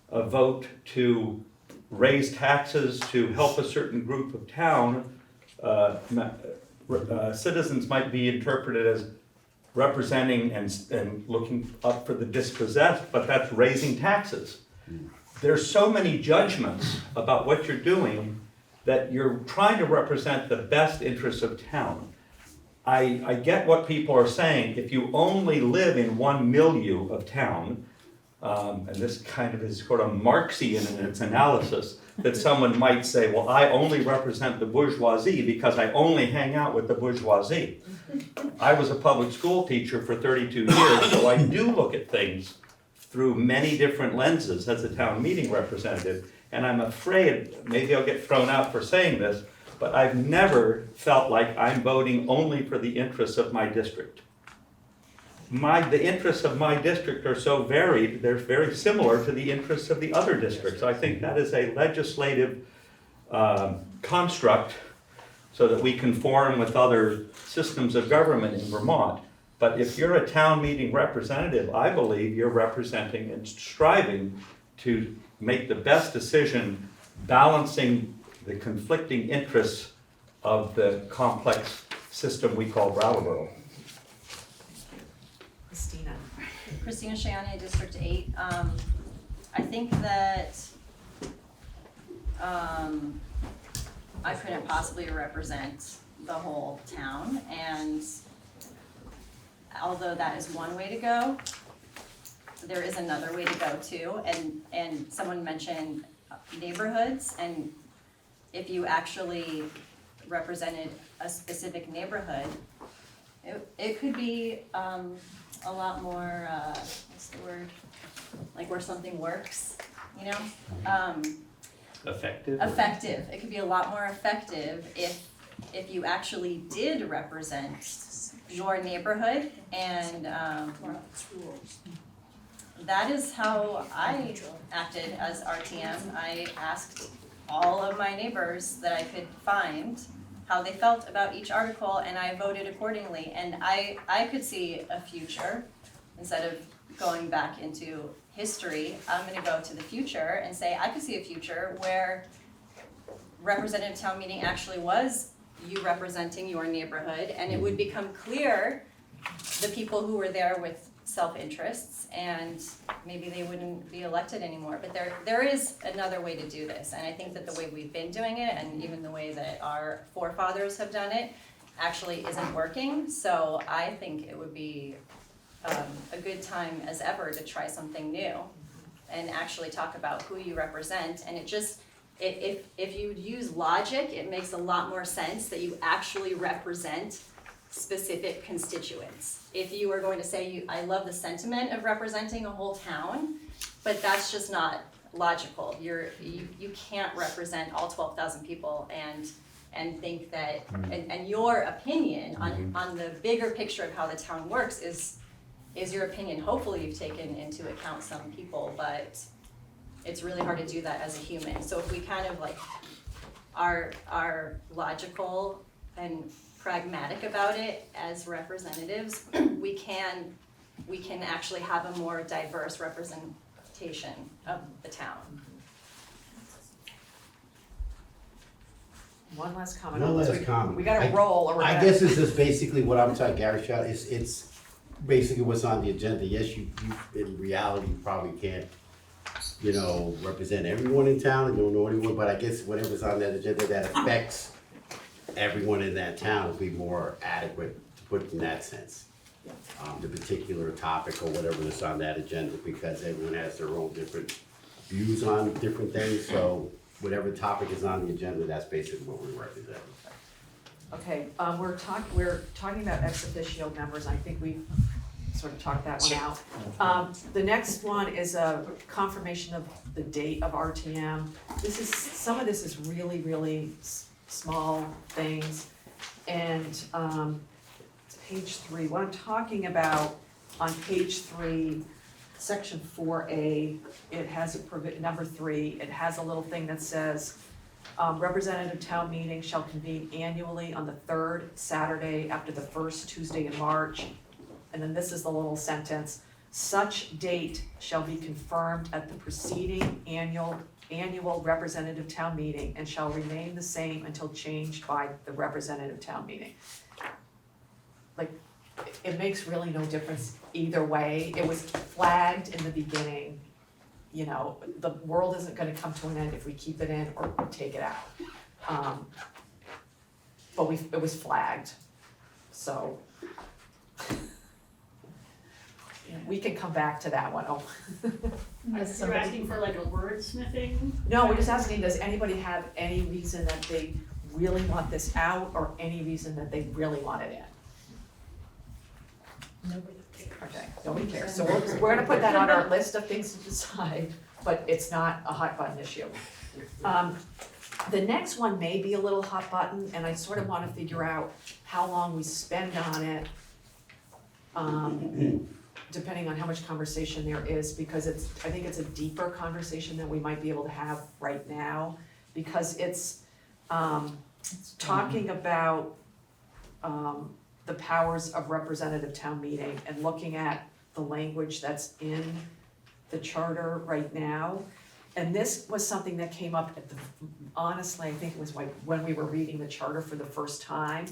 A vote to raise taxes to help a certain group of town, citizens might be interpreted as representing and looking up for the dispossessed, but that's raising taxes. There's so many judgments about what you're doing that you're trying to represent the best interests of town. I get what people are saying. If you only live in one milieu of town, and this kind of is sort of Marxian in its analysis, that someone might say, well, I only represent the bourgeoisie because I only hang out with the bourgeoisie. I was a public school teacher for 32 years, so I do look at things through many different lenses as a town meeting representative. And I'm afraid, maybe I'll get thrown out for saying this, but I've never felt like I'm voting only for the interests of my district. The interests of my district are so varied, they're very similar to the interests of the other districts. I think that is a legislative construct so that we conform with other systems of government in Vermont. But if you're a town meeting representative, I believe you're representing and striving to make the best decision, balancing the conflicting interests of the complex system we call Brattleboro. Christina Shiane, District 8. I think that I couldn't possibly represent the whole town, and although that is one way to go, there is another way to go too. And someone mentioned neighborhoods, and if you actually represented a specific neighborhood, it could be a lot more, what's the word? Like where something works, you know? Effective? Effective. It could be a lot more effective if you actually did represent your neighborhood, and that is how I acted as RTM. I asked all of my neighbors that I could find how they felt about each article, and I voted accordingly. And I could see a future. Instead of going back into history, I'm gonna go to the future and say I could see a future where representative town meeting actually was you representing your neighborhood, and it would become clear the people who were there with self-interests, and maybe they wouldn't be elected anymore. But there is another way to do this, and I think that the way we've been doing it, and even the way that our forefathers have done it, actually isn't working. So I think it would be a good time as ever to try something new and actually talk about who you represent. And it just, if you use logic, it makes a lot more sense that you actually represent specific constituents. If you are going to say, I love the sentiment of representing a whole town, but that's just not logical. You can't represent all 12,000 people and think that, and your opinion on the bigger picture of how the town works is your opinion. Hopefully you've taken into account some people, but it's really hard to do that as a human. So if we kind of like are logical and pragmatic about it as representatives, we can actually have a more diverse representation of the town. One last comment. One last comment. We gotta roll or we're I gonna- guess this is basically what I'm saying, Gary Shot, it's basically what's on the agenda. Yes, you in reality, you probably can't, represent everyone in town, and don't know anyone, but I guess whatever's on that agenda that affects everyone in that town would be more adequate to put it in that sense. The particular topic or whatever is on that agenda, because everyone has their own different views on different things, so whatever topic is on the agenda, that's basically what we represent. Okay, we're talking about ex officio members. I think we've sort of talked that one out. The next one is a confirmation of the date of RTM. Some of this is really, really small things. And it's page 3. What I'm talking about on page 3, section 4A, it has number 3, it has a little thing that says, representative town meeting shall convene annually on the 3rd Saturday after the 1st Tuesday in March. And then this is the little sentence, such date shall be confirmed at the preceding annual representative town meeting and shall remain the same until changed by the representative town meeting. Like, it makes really no difference either way. It was flagged in the beginning. The world isn't gonna come to an end if we keep it in or take it out. But it was flagged, so. We can come back to that one. You're asking for like a wordsmithing? No, we're just asking, does anybody have any reason that they really want this out or any reason that they really want it in? Nobody cares. Okay, nobody cares. So we're gonna put that on our list of things to decide, but it's not a hot button issue. The next one may be a little hot button, and I sort of wanna figure out how long we spend on it. Depending on how much conversation there is, because I think it's a deeper conversation than we might be able to have right now, because it's talking about the powers of representative town meeting and looking at the language that's in the charter right now. And this was something that came up honestly, I think it was like when we were reading the charter for the first time.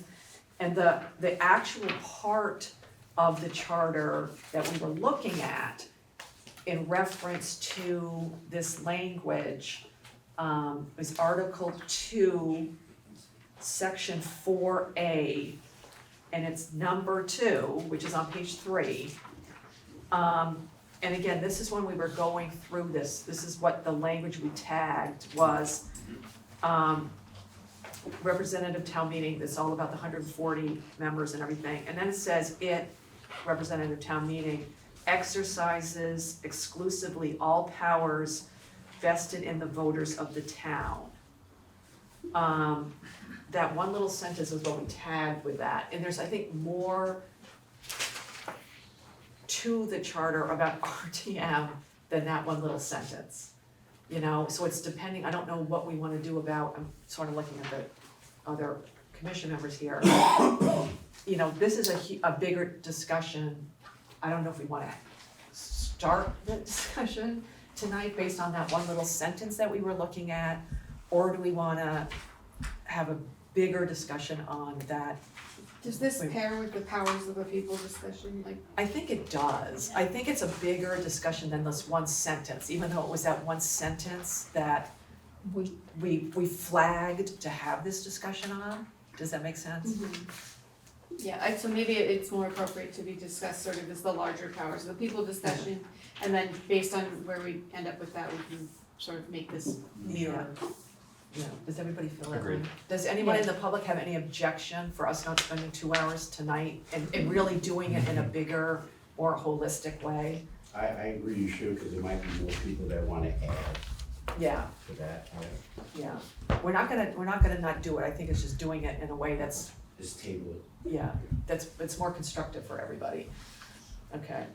And the actual part of the charter that we were looking at in reference to this language was Article 2, Section 4A, and it's number 2, which is on page 3. And again, this is when we were going through this is what the language we tagged was. Representative town meeting, that's all about the 140 members and everything, and then it says representative town meeting exercises exclusively all powers vested in the voters of the town. That one little sentence is what we tagged with that, and there's, I think, more to the charter about RTM than that one little sentence. So it's depending, I don't know what we wanna do about, I'm sort of looking at the other commission members here. This is a bigger discussion. I don't know if we wanna start the discussion tonight based on that one little sentence that we were looking at, or do we wanna have a bigger discussion on that? Does this pair with the powers of the people discussion, I think it does. I think it's a bigger discussion than this one sentence, even though it was that one sentence that we flagged to have this discussion on. Does that make sense? Yeah, so maybe it's more appropriate to be discussed sort of as the larger powers of the people discussion, and then based on where we end up with that, we can sort of make this nearer. Yeah, does everybody feel that way? Agreed. Does anyone in the public have any objection for us not spending 2 hours tonight and really doing it in a bigger, more holistic way? I agree you should, because there might be more people that want to add Yeah, for that, yeah. We're not gonna not do it. I think it's just doing it in a way that's, Just table it. yeah, it's more constructive for everybody. Okay.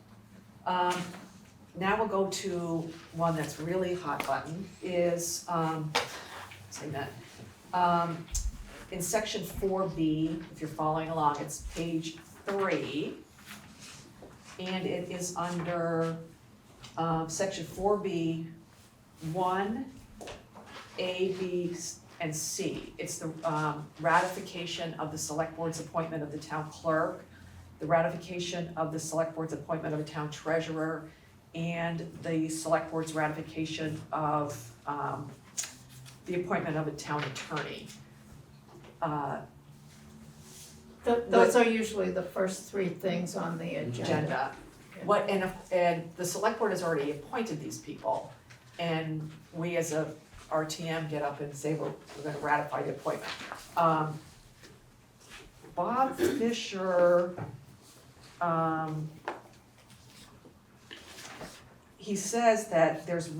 Now we'll go to one that's really hot button, is, say that. In section 4B, if you're following along, it's page 3. And it is under, section 4B, 1, A, B, and C. It's the ratification of the select board's appointment of the town clerk, the ratification of the select board's appointment of a town treasurer, and the select board's ratification of the appointment of a town attorney. Those are usually the first three things on the agenda. What, and the select board has already appointed these people, and we as a RTM get up and say, we're gonna ratify the appointment. Bob Fisher, he says that there's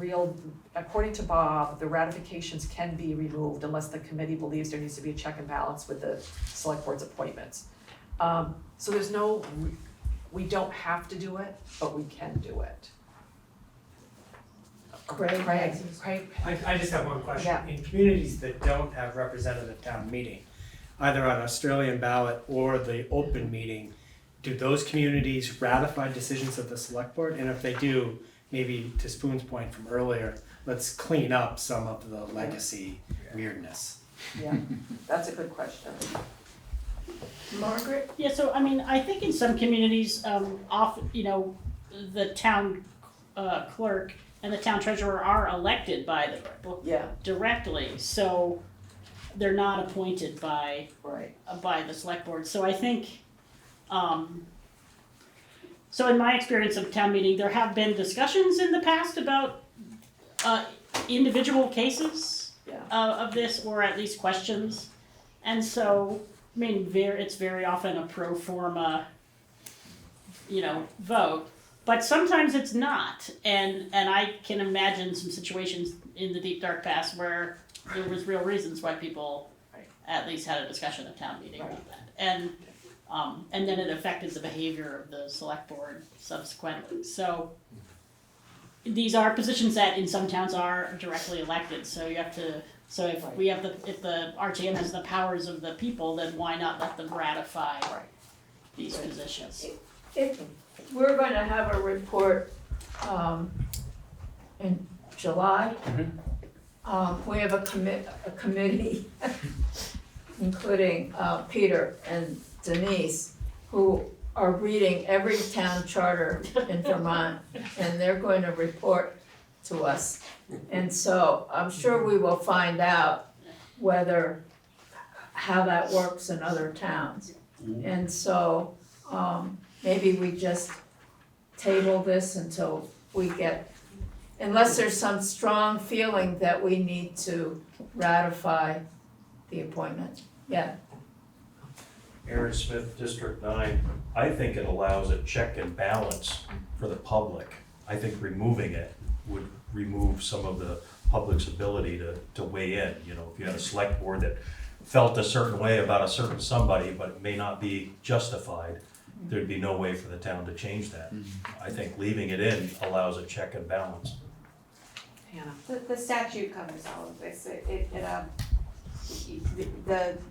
according to Bob, the ratifications can be removed unless the committee believes there needs to be a check and balance with the select board's appointments. So there's we don't have to do it, but we can do it. Craig. I just have one question. Yeah. In communities that don't have representative town meeting, either on Australian ballot or the open meeting, do those communities ratify decisions of the select board? And if they do, maybe to Spoon's point from earlier, let's clean up some of the legacy weirdness. Yeah, that's a good question. Margaret? Yeah, so I mean, I think in some communities, often, the town clerk and the town treasurer are elected by the directly, so they're not appointed by the select board. So I think, so in my experience of town meeting, there have been discussions in the past about individual cases of this, or at least questions, and so. I mean, it's very often a pro forma, vote, but sometimes it's not. And I can imagine some situations in the deep dark past where there was real reasons why people at least had a discussion at town meeting about that. And then it affected the behavior of the select board subsequently. So these are positions that in some towns are directly elected, so you have to. So if the RTM has the powers of the people, then why not let them ratify these positions? If we're going to have a report in July, we have a committee, including Peter and Denise, who are reading every town charter in Vermont, and they're going to report to us. And so I'm sure we will find out how that works in other towns. And so maybe we just table this until we unless there's some strong feeling that we need to ratify the appointment. Yeah. Aaron Smith, District 9, I think it allows a check and balance for the public. I think removing it would remove some of the public's ability to weigh in. If you had a select board that felt a certain way about a certain somebody, but it may not be justified, there'd be no way for the town to change that. I think leaving it in allows a check and balance. Hannah. The statute covers all of this.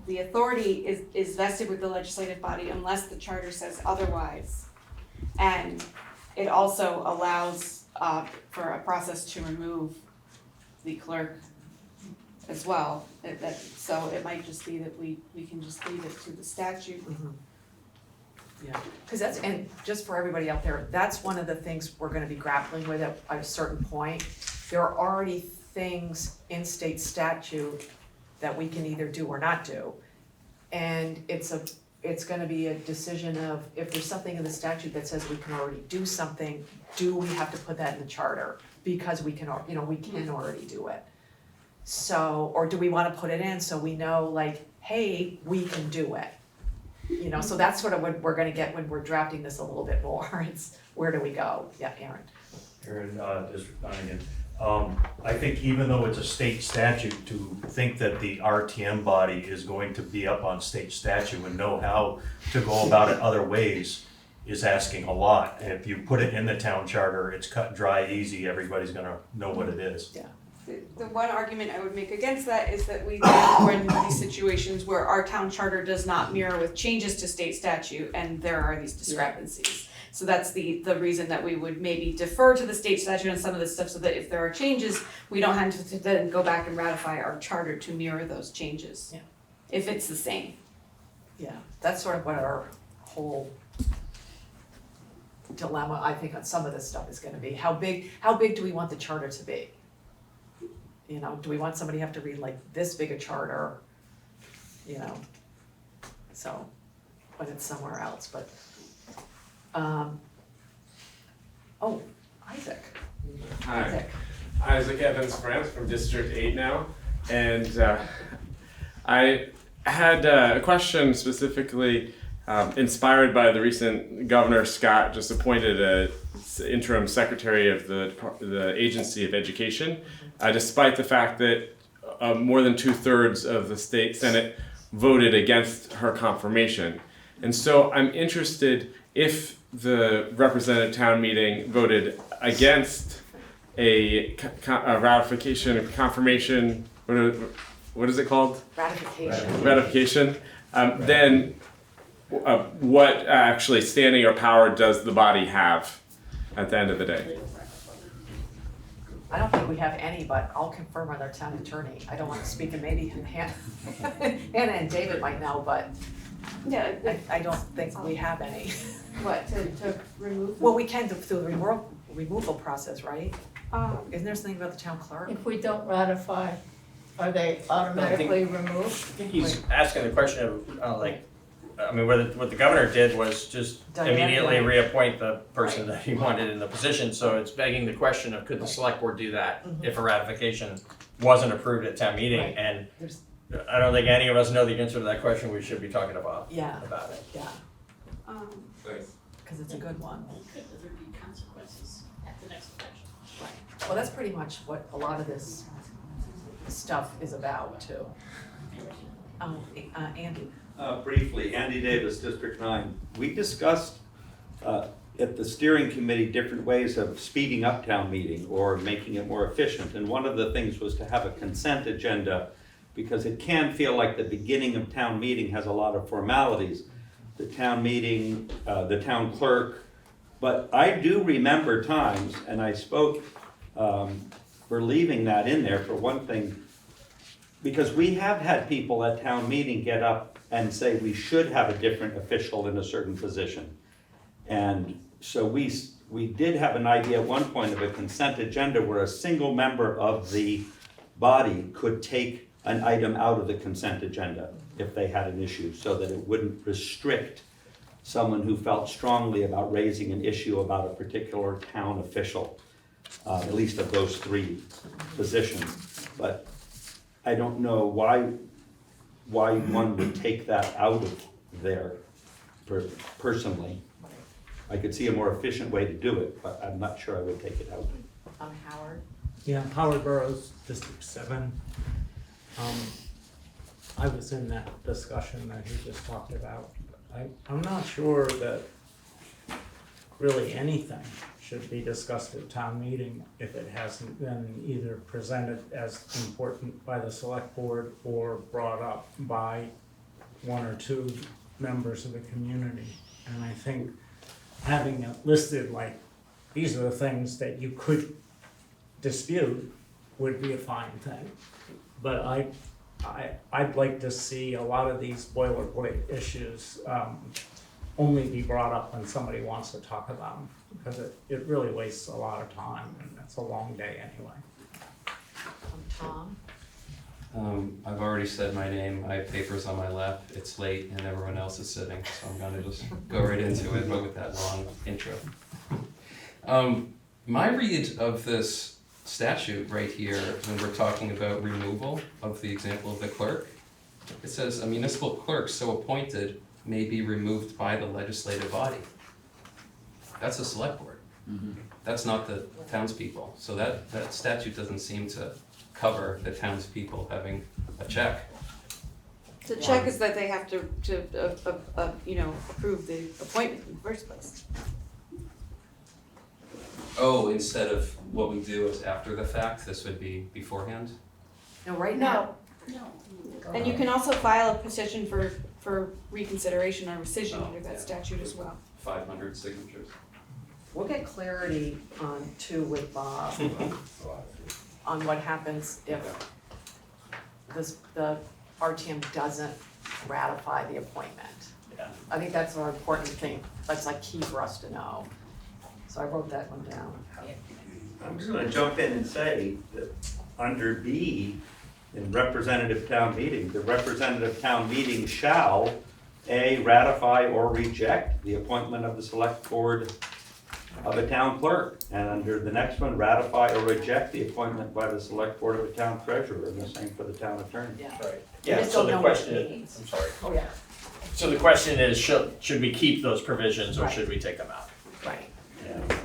The authority is vested with the legislative body unless the charter says otherwise. And it also allows for a process to remove the clerk as well. So it might just be that we can just leave it to the statute. Yeah, because and just for everybody out there, that's one of the things we're gonna be grappling with at a certain point. There are already things in state statute that we can either do or not do. And it's gonna be a decision of, if there's something in the statute that says we can already do something, do we have to put that in the charter? Because we can already do it. So, or do we wanna put it in so we know, like, hey, we can do it? So that's sort of what we're gonna get when we're drafting this a little bit more. It's, where do we go? Yeah, Aaron. Aaron, District 9 again. I think even though it's a state statute, to think that the RTM body is going to be up on state statute and know how to go about it other ways is asking a lot. And if you put it in the town charter, it's cut, dry, easy, everybody's gonna know what it is. Yeah. The one argument I would make against that is that we then run into these situations where our town charter does not mirror with changes to state statute, and there are these discrepancies. So that's the reason that we would maybe defer to the state statute on some of this stuff, so that if there are changes, we don't have to then go back and ratify our charter to mirror those changes. Yeah. If it's the same. Yeah, that's sort of what our whole dilemma, I think, on some of this stuff is gonna be. How big do we want the charter to be? You know, do we want somebody to have to read like this big a charter? You know, so, when it's somewhere else, but, oh, Isaac. Hi, Isaac Evans France from District 8 now, and I had a question specifically inspired by the recent Governor Scott just appointed a interim secretary of the Agency of Education, despite the fact that more than 2/3 of the state Senate voted against her confirmation. And so I'm interested if the representative town meeting voted against a ratification, a confirmation, what is it called? Ratification. Then what actually standing or power does the body have at the end of the day? I don't think we have any, but I'll confirm with our town attorney. I don't want to speak, and maybe Hannah and David might know, but yeah, I don't think we have any. What, to remove? Well, we can through the removal process, right? Isn't there something about the town clerk? If we don't ratify, are they automatically removed? I think he's asking the question of, what the governor did was just immediately reappoint the person that he wanted in the position, so it's begging the question of could the select board do that if a ratification wasn't approved at town meeting, and I don't think any of us know the answer to that question. We should be talking about it. Yeah. Thanks. Because it's a good one. Could there be consequences at the next election? Right. Well, that's pretty much what a lot of this stuff is about too. Andy. Briefly, Andy Davis, District 9. We discussed at the steering committee different ways of speeding up town meeting or making it more efficient. And one of the things was to have a consent agenda, because it can feel like the beginning of town meeting has a lot of formalities. The town meeting, the town clerk. But I do remember times, and I spoke for leaving that in there for one thing, because we have had people at town meeting get up and say we should have a different official in a certain position. And so we did have an idea at one point of a consent agenda where a single member of the body could take an item out of the consent agenda if they had an issue, so that it wouldn't restrict someone who felt strongly about raising an issue about a particular town official, at least of those three positions. But I don't know why one would take that out of there personally. I could see a more efficient way to do it, but I'm not sure I would take it out. Howard. Yeah, Howard Boroughs, District 7. I was in that discussion that he just talked about. I'm not sure that really anything should be discussed at town meeting if it hasn't been either presented as important by the select board or brought up by one or two members of the community. And I think having it listed like these are the things that you could dispute would be a fine thing. But I'd like to see a lot of these boilerplate issues only be brought up when somebody wants to talk about them, because it really wastes a lot of time, and it's a long day anyway. Tom? I've already said my name. I have papers on my lap. It's late and everyone else is sitting, so I'm gonna just go right into it, but with that long intro. My read of this statute right here, when we're talking about removal of the example of the clerk, it says a municipal clerk so appointed may be removed by the legislative body. That's the select board. That's not the townspeople. So that statute doesn't seem to cover the townspeople having a check. The check is that they have to approve the appointment in the first place. Oh, instead of what we do is after the fact, this would be beforehand? No, right now, And you can also file a petition for reconsideration or rescission under that statute as well. 500 signatures. we'll get clarity on too with Bob on what happens if the RTM doesn't ratify the appointment. Yeah. I think that's an important thing, that's like key for us to know. So I wrote that one down. I'm just gonna jump in and say that under B, in representative town meeting, the representative town meeting shall A, ratify or reject the appointment of the select board of a town clerk. And under the next one, ratify or reject the appointment by the select board of a town treasurer, and the same for the town attorney. Yeah. Right. We Yeah, just so don't the know what it question means. is, I'm sorry. Oh, yeah, So the question is, should we keep those provisions or Right. should we take them out? right. Yeah.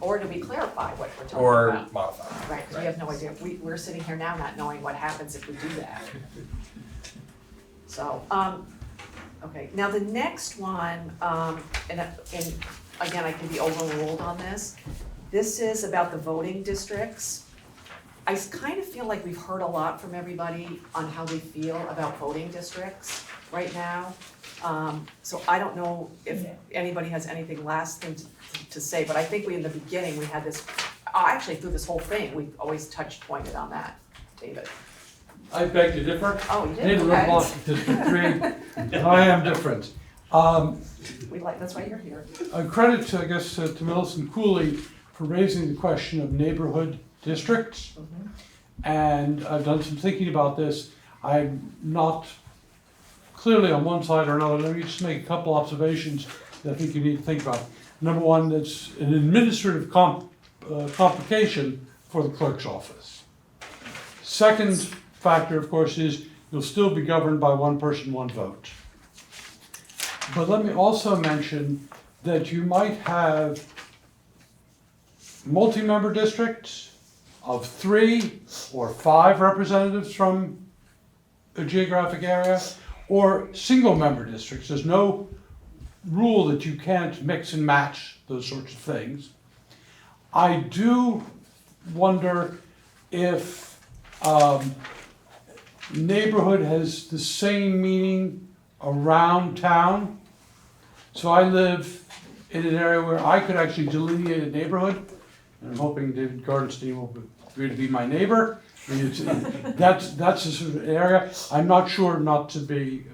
Or do we clarify what we're talking Or about? modify? Right, because we have no idea, we're sitting here now not knowing what happens if we do that. So, okay, now the next one, and again, I can be overruled on this. This is about the voting districts. I kind of feel like we've heard a lot from everybody on how they feel about voting districts right now. So I don't know if anybody has anything last thing to say, but I think in the beginning, we had this, actually through this whole thing, we've always pointed on that, David. I beg to differ. Oh, you did? David Okay. LeBlanc, District 3. I am different. That's why you're here. Credit, I guess, to Millicent Cooley for raising the question of neighborhood districts. And I've done some thinking about this. I'm not clearly on one side or another. Let me just make a couple observations that I think you need to think about. Number one, that's an administrative complication for the clerk's office. Second factor, of course, is you'll still be governed by one person, one vote. But let me also mention that you might have multi-member districts of 3 or 5 representatives from a geographic area, or single-member districts. There's no rule that you can't mix and match those sorts of things. I do wonder if neighborhood has the same meaning around town. So I live in an area where I could actually delineate a neighborhood. And I'm hoping David Gartensetin will agree to be my neighbor. I mean, that's the sort of area. I'm not sure, not to be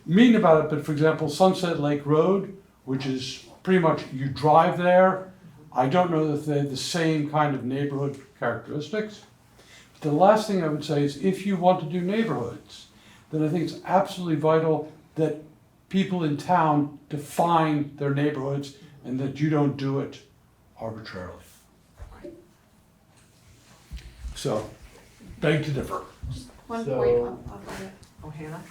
mean about it, but for example, Sunset Lake Road, which is pretty much, you drive there. I don't know that they have the same kind of neighborhood characteristics. The last thing I would say is if you want to do neighborhoods, then I think it's absolutely vital that people in town define their neighborhoods and that you don't do it arbitrarily. So, beg to differ. One So- point off of it. Oh, Hannah?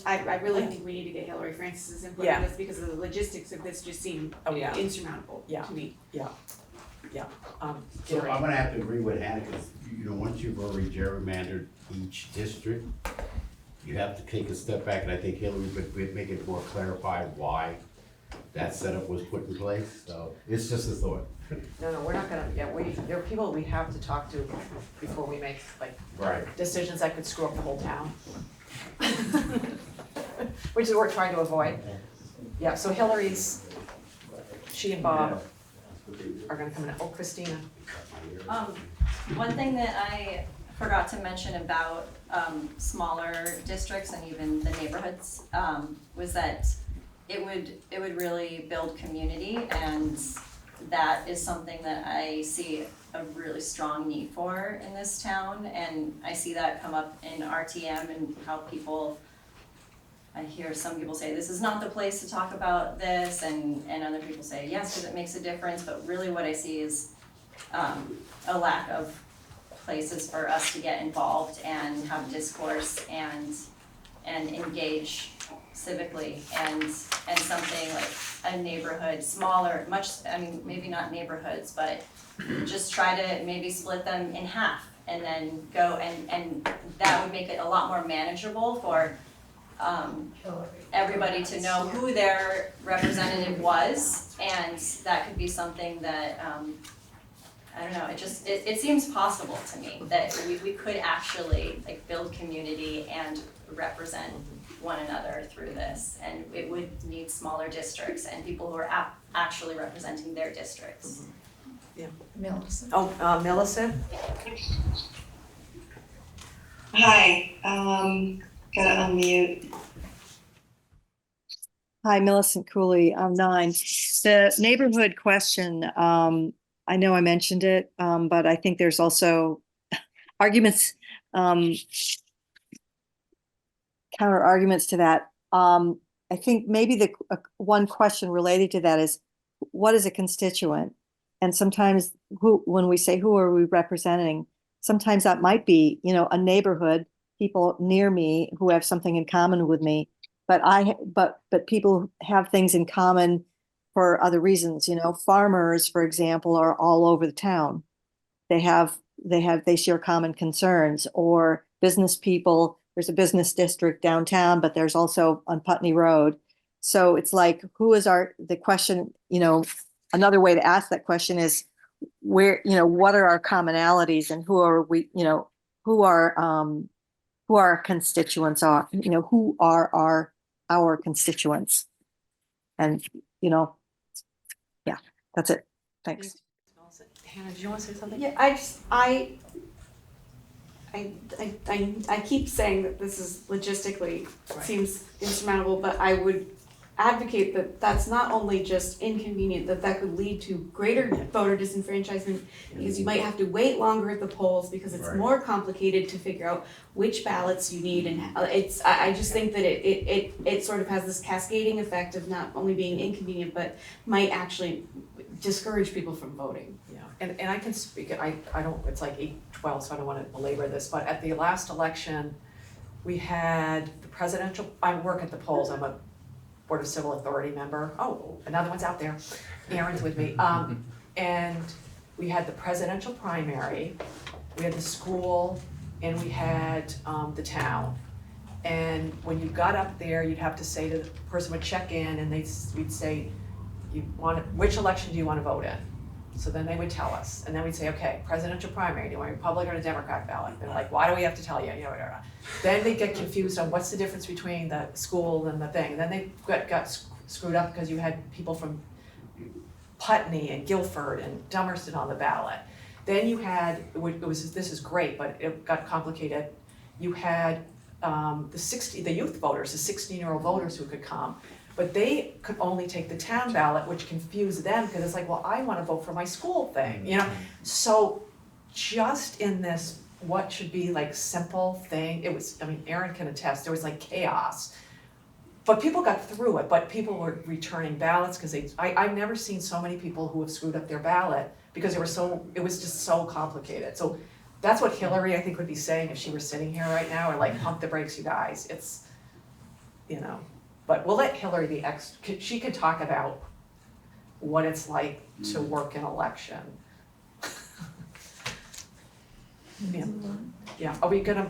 I really think we need to get Hillary Francis's input Yeah. on this because of the logistics of this just seem insurmountable to me. Yeah. So Gary. I'm gonna have to agree with Hannah, because, once you've already gerrymandered each district, you have to take a step back, and I think Hillary would make it more clarified why that setup was put in place, so it's just a thought. No, we're not gonna, there are people we have to talk to before we make Right. decisions that could screw up the whole town. Which is what we're trying to avoid. Yeah, so she and Bob are gonna come in. Oh, Christina. One thing that I forgot to mention about smaller districts and even the neighborhoods was that it would really build community, and that is something that I see a really strong need for in this town, and I see that come up in RTM and how I hear some people say this is not the place to talk about this, and other people say yes because it makes a difference, but really what I see is a lack of places for us to get involved and have discourse and engage civically, and something like a neighborhood, smaller, maybe not neighborhoods, but just try to maybe split them in half and then go, and that would make it a lot more manageable for everybody to know who their representative was, and that could be something that, I don't know, it seems possible to me that we could actually like build community and represent one another through this, and it would need smaller districts and people who are actually representing their districts. Yeah. Millicent. Oh, Millicent? Hi, gotta unmute. Hi, Millicent Cooley, I'm 9. The neighborhood question, I know I mentioned it, but I think there's also arguments, counter arguments to that. I think maybe the one question related to that is, what is a constituent? And sometimes when we say who are we representing, sometimes that might be, a neighborhood, people near me who have something in common with me, but people have things in common for other reasons. Farmers, for example, are all over the town. They share common concerns. Or business people, there's a business district downtown, but there's also on Putney Road. So it's like, the question, another way to ask that question is where, what are our commonalities, and who are we, who our constituents are, who are our constituents. And, yeah, that's it. Thanks. Hannah, did you want to say something? Yeah, I keep saying that this is logistically seems insurmountable, but I would advocate that that's not only just inconvenient, that could lead to greater voter disenfranchisement, because you might have to wait longer at the polls because it's more complicated to figure out which ballots you need, and I just think that it sort of has this cascading effect of not only being inconvenient, but might actually discourage people from voting. Yeah, and I can speak, I don't, it's like 8:12, so I don't want to belabor this, but at the last election, we had the presidential, I work at the polls, I'm a Board of Civil Authority member. Oh, another one's out there. Aaron's with me. And we had the presidential primary, we had the school, and we had the town. And when you got up there, you'd have to say to the person would check in, and we'd say, which election do you want to vote in? So then they would tell us, and then we'd say, okay, presidential primary, do you want a Republican or a Democrat ballot? They're like, why do we have to tell you? Then they get confused on what's the difference between the school and the thing. And then they got screwed up because you had people from Putney and Guilford and Dummerston on the ballot. Then you had, this is great, but it got complicated. You had the youth voters, the 16-year-old voters who could come. But they could only take the town ballot, which confused them, because it's like, well, I want to vote for my school thing, So just in this, what should be like simple thing, it was, Aaron can attest, there was like chaos. But people got through it, but people were returning ballots because I've never seen so many people who have screwed up their ballot because it was just so complicated. So that's what Hillary, I think, would be saying if she were sitting here right now, or like, pump the brakes, you guys. It's, But we'll let Hillary be she can talk about what it's like to work an election. Yeah, are we gonna,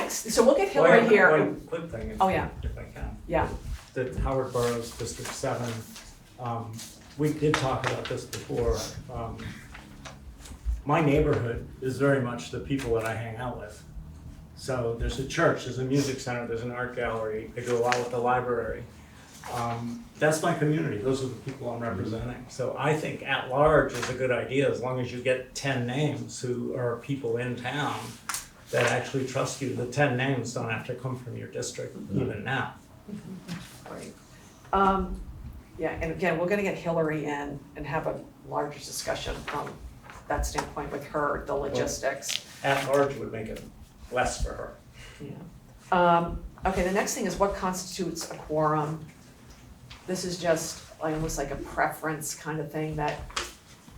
so we'll get Hillary here. One quick thing, if I can. Yeah. The Howard Borough's District 7, we did talk about this before. My neighborhood is very much the people that I hang out with. So there's a church, there's a music center, there's an art gallery, they go out with the library. That's my community, those are the people I'm representing. So I think at large is a good idea, as long as you get 10 names who are people in town that actually trust you. The 10 names don't have to come from your district even now. Great. Yeah, and again, we're gonna get Hillary in and have a larger discussion from that standpoint with her, the logistics. At large would make it less for her. Yeah. Okay, the next thing is what constitutes a quorum. This is just almost like a preference kind of thing that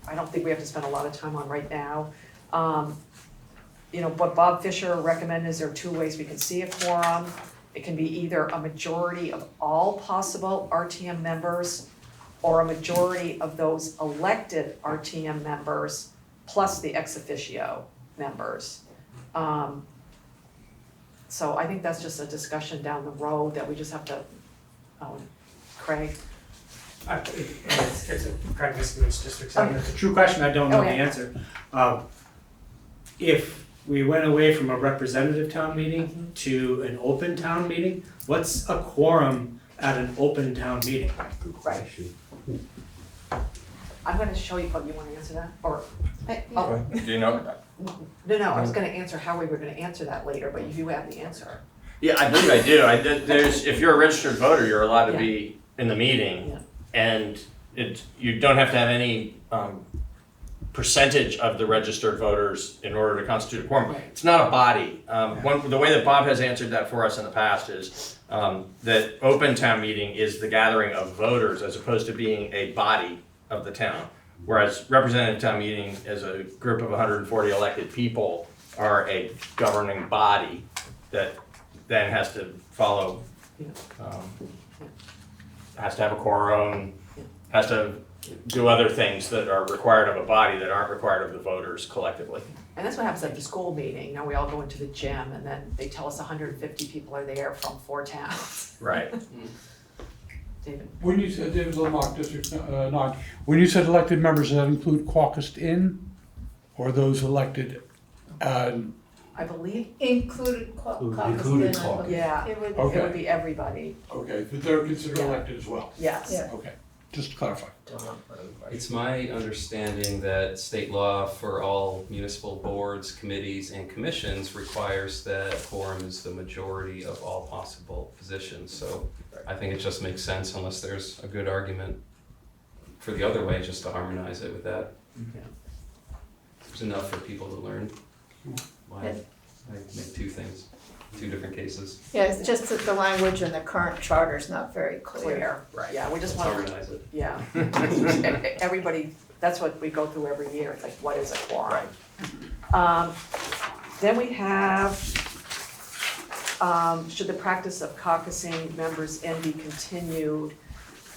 I don't think we have to spend a lot of time on right now. What Bob Fisher recommended is there are 2 ways we can see a quorum. It can be either a majority of all possible RTM members or a majority of those elected RTM members plus the ex officio members. So I think that's just a discussion down the road that we just have to, Craig? It's a Craig Miscavige, District 7. It's a true question, I don't know the answer. If we went away from a representative town meeting to an open town meeting, what's a quorum at an open town meeting? Good question. I'm gonna show you, you wanna answer that, or? Do you know? No, I was gonna answer how we were gonna answer that later, but you have the answer. Yeah, I believe I do. There's, if you're a registered voter, you're allowed to be in the meeting, and you don't have to have any percentage of the registered voters in order to constitute a quorum. Right. It's not a body. The way that Bob has answered that for us in the past is that open town meeting is the gathering of voters as opposed to being a body of the town. Whereas representative town meeting as a group of 140 elected people are a governing body that then has to follow, has to have a quorum, has to do other things that are required of a body that aren't required of the voters collectively. And that's what happens at the school meeting. Now we all go into the gym and then they tell us 150 people are there from 4 towns. Right. David? When you said, David Lamont, District 9, when you said elected members, does that include caucused in, or those elected? I believe. Included caucus. Included caucus. Yeah, It would, Okay. it would be everybody. Okay, but they're considered Yeah. elected as well? Yes. Yeah. Okay, just to clarify. It's my understanding that state law for all municipal boards, committees, and commissions requires that quorum is the majority of all possible positions. So I think it just makes sense unless there's a good argument for the other way, just to harmonize it with that. There's enough for people to learn why I make two things, two different cases. yeah, it's just that the language in the current charter is not very clear. Clear. Right. Yeah, we just Let's want to, harmonize it. yeah. Everybody, that's what we go through every year. It's like, what is a quorum? Then we have, should the practice of caucusing members in be continued?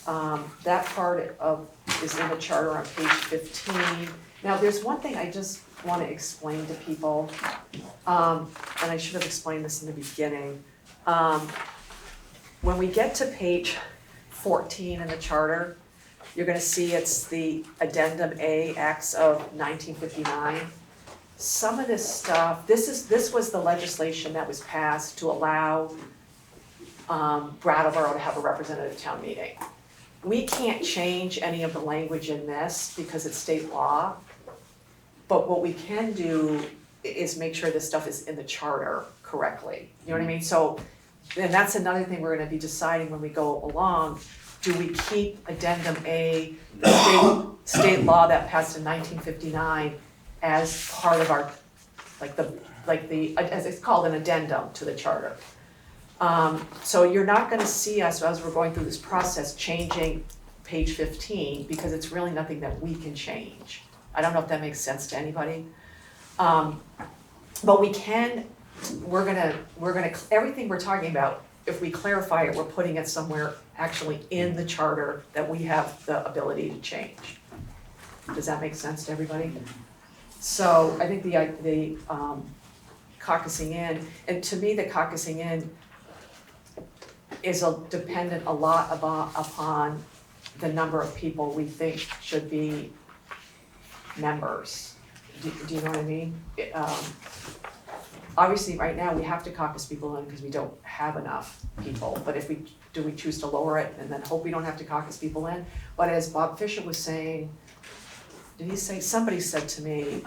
That part is in the charter on page 15. Now, there's one thing I just want to explain to people, and I should have explained this in the beginning. When we get to page 14 in the charter, you're gonna see it's the Addendum A Acts of 1959. Some of this stuff, this was the legislation that was passed to allow Brattleboro to have a representative town meeting. We can't change any of the language in this because it's state law. But what we can do is make sure this stuff is in the charter correctly. You know what I mean? So, and that's another thing we're gonna be deciding when we go along. Do we keep Addendum A, the state law that passed in 1959, as part of our, as it's called, an addendum to the charter? So you're not gonna see us, as we're going through this process, changing page 15, because it's really nothing that we can change. I don't know if that makes sense to anybody. But we can, we're gonna, everything we're talking about, if we clarify it, we're putting it somewhere actually in the charter that we have the ability to change. Does that make sense to everybody? So I think the caucusing in, and to me, the caucusing in is dependent a lot upon the number of people we think should be members. Do you know what I mean? Obviously, right now, we have to caucus people in because we don't have enough people, but if we choose to lower it and then hope we don't have to caucus people in? But as Bob Fisher was saying, did he say, somebody said to me,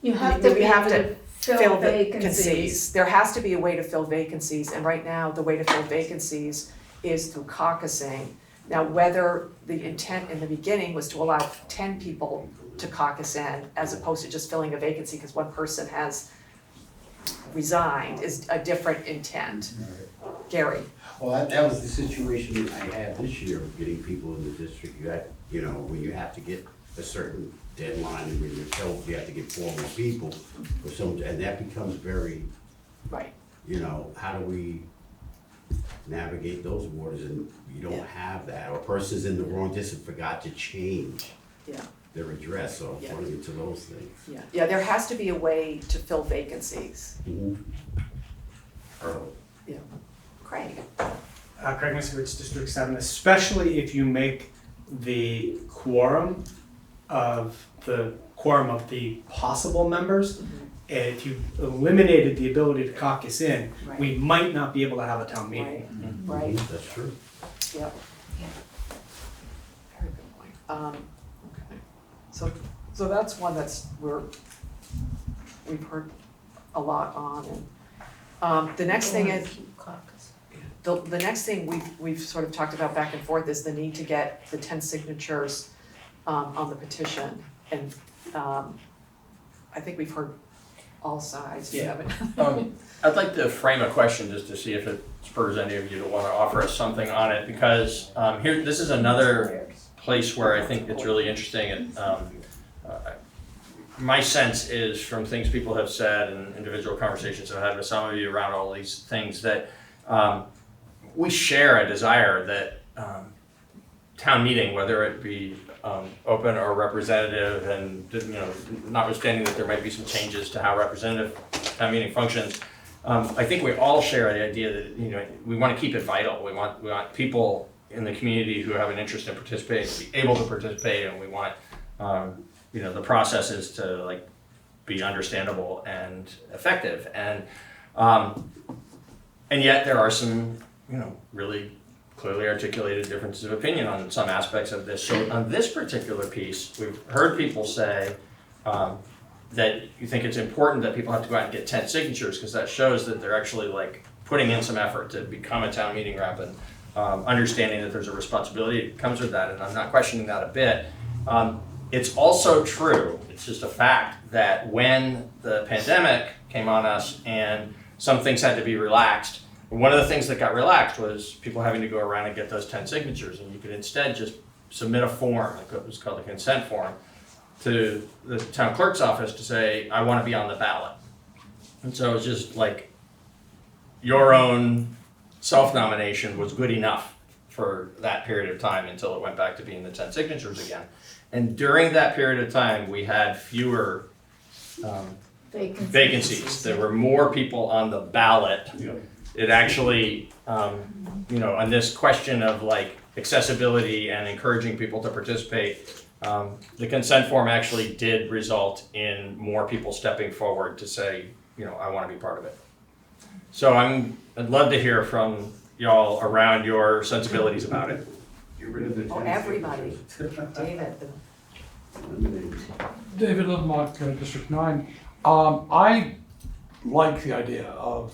You have to we be have able to to fill vacancies. There has to be a way to fill vacancies, and right now, the way to fill vacancies is through caucusing. Now, whether the intent in the beginning was to allow 10 people to caucus in, as opposed to just filling a vacancy because one person has resigned, is a different intent. Gary? Well, that was the situation I had this year of getting people in the district. You had, when you have to get a certain deadline, and when you're told you have to get 4 more people, and that becomes very Right. You know, how do we navigate those waters, and you don't have that, or a person's in the wrong district, forgot to change Yeah. their address, so Yeah. running into those things. Yeah, yeah, there has to be a way to fill vacancies. Yeah. Craig? Craig Misiewicz, District 7, especially if you make the quorum of the possible members, if you eliminated the ability to caucus in, Right. we might not be able to have a town meeting. Right. That's true. Yep. Very good point. Okay. So that's one we've heard a lot on, and the next thing is, the next thing we've sort of talked about back and forth is the need to get the 10 signatures on the petition, and I think we've heard all sides. You haven't. I'd like to frame a question just to see if it spurs any of you to want to offer us something on it, because this is another place where I think it's really interesting. And my sense is, from things people have said and individual conversations I've had with some of you around all these things, that we share a desire that town meeting, whether it be open or representative, and notwithstanding that there might be some changes to how representative town meeting functions, I think we all share the idea that we want to keep it vital. We want people in the community who have an interest in participating to be able to participate, and we want the processes to be understandable and effective. And yet there are some really clearly articulated differences of opinion on some aspects of this. So on this particular piece, we've heard people say that you think it's important that people have to go out and get 10 signatures, because that shows that they're actually putting in some effort to become a town meeting rep, and understanding that there's a responsibility that comes with that, and I'm not questioning that a bit. It's also true, it's just a fact, that when the pandemic came on us and some things had to be relaxed, one of the things that got relaxed was people having to go around and get those 10 signatures, and you could instead just submit a form, it was called a consent form, to the town clerk's office to say, I want to be on the ballot. And so it was just your own self-nomination was good enough for that period of time until it went back to being the 10 signatures again. And during that period of time, we had fewer vacancies. There were more people on the ballot. It actually, on this question of accessibility and encouraging people to participate, the consent form actually did result in more people stepping forward to say, I want to be part of it. So I'd love to hear from y'all around your sensibilities about it. Get rid of the Everybody. David. David Littlemock, District 9. I like the idea of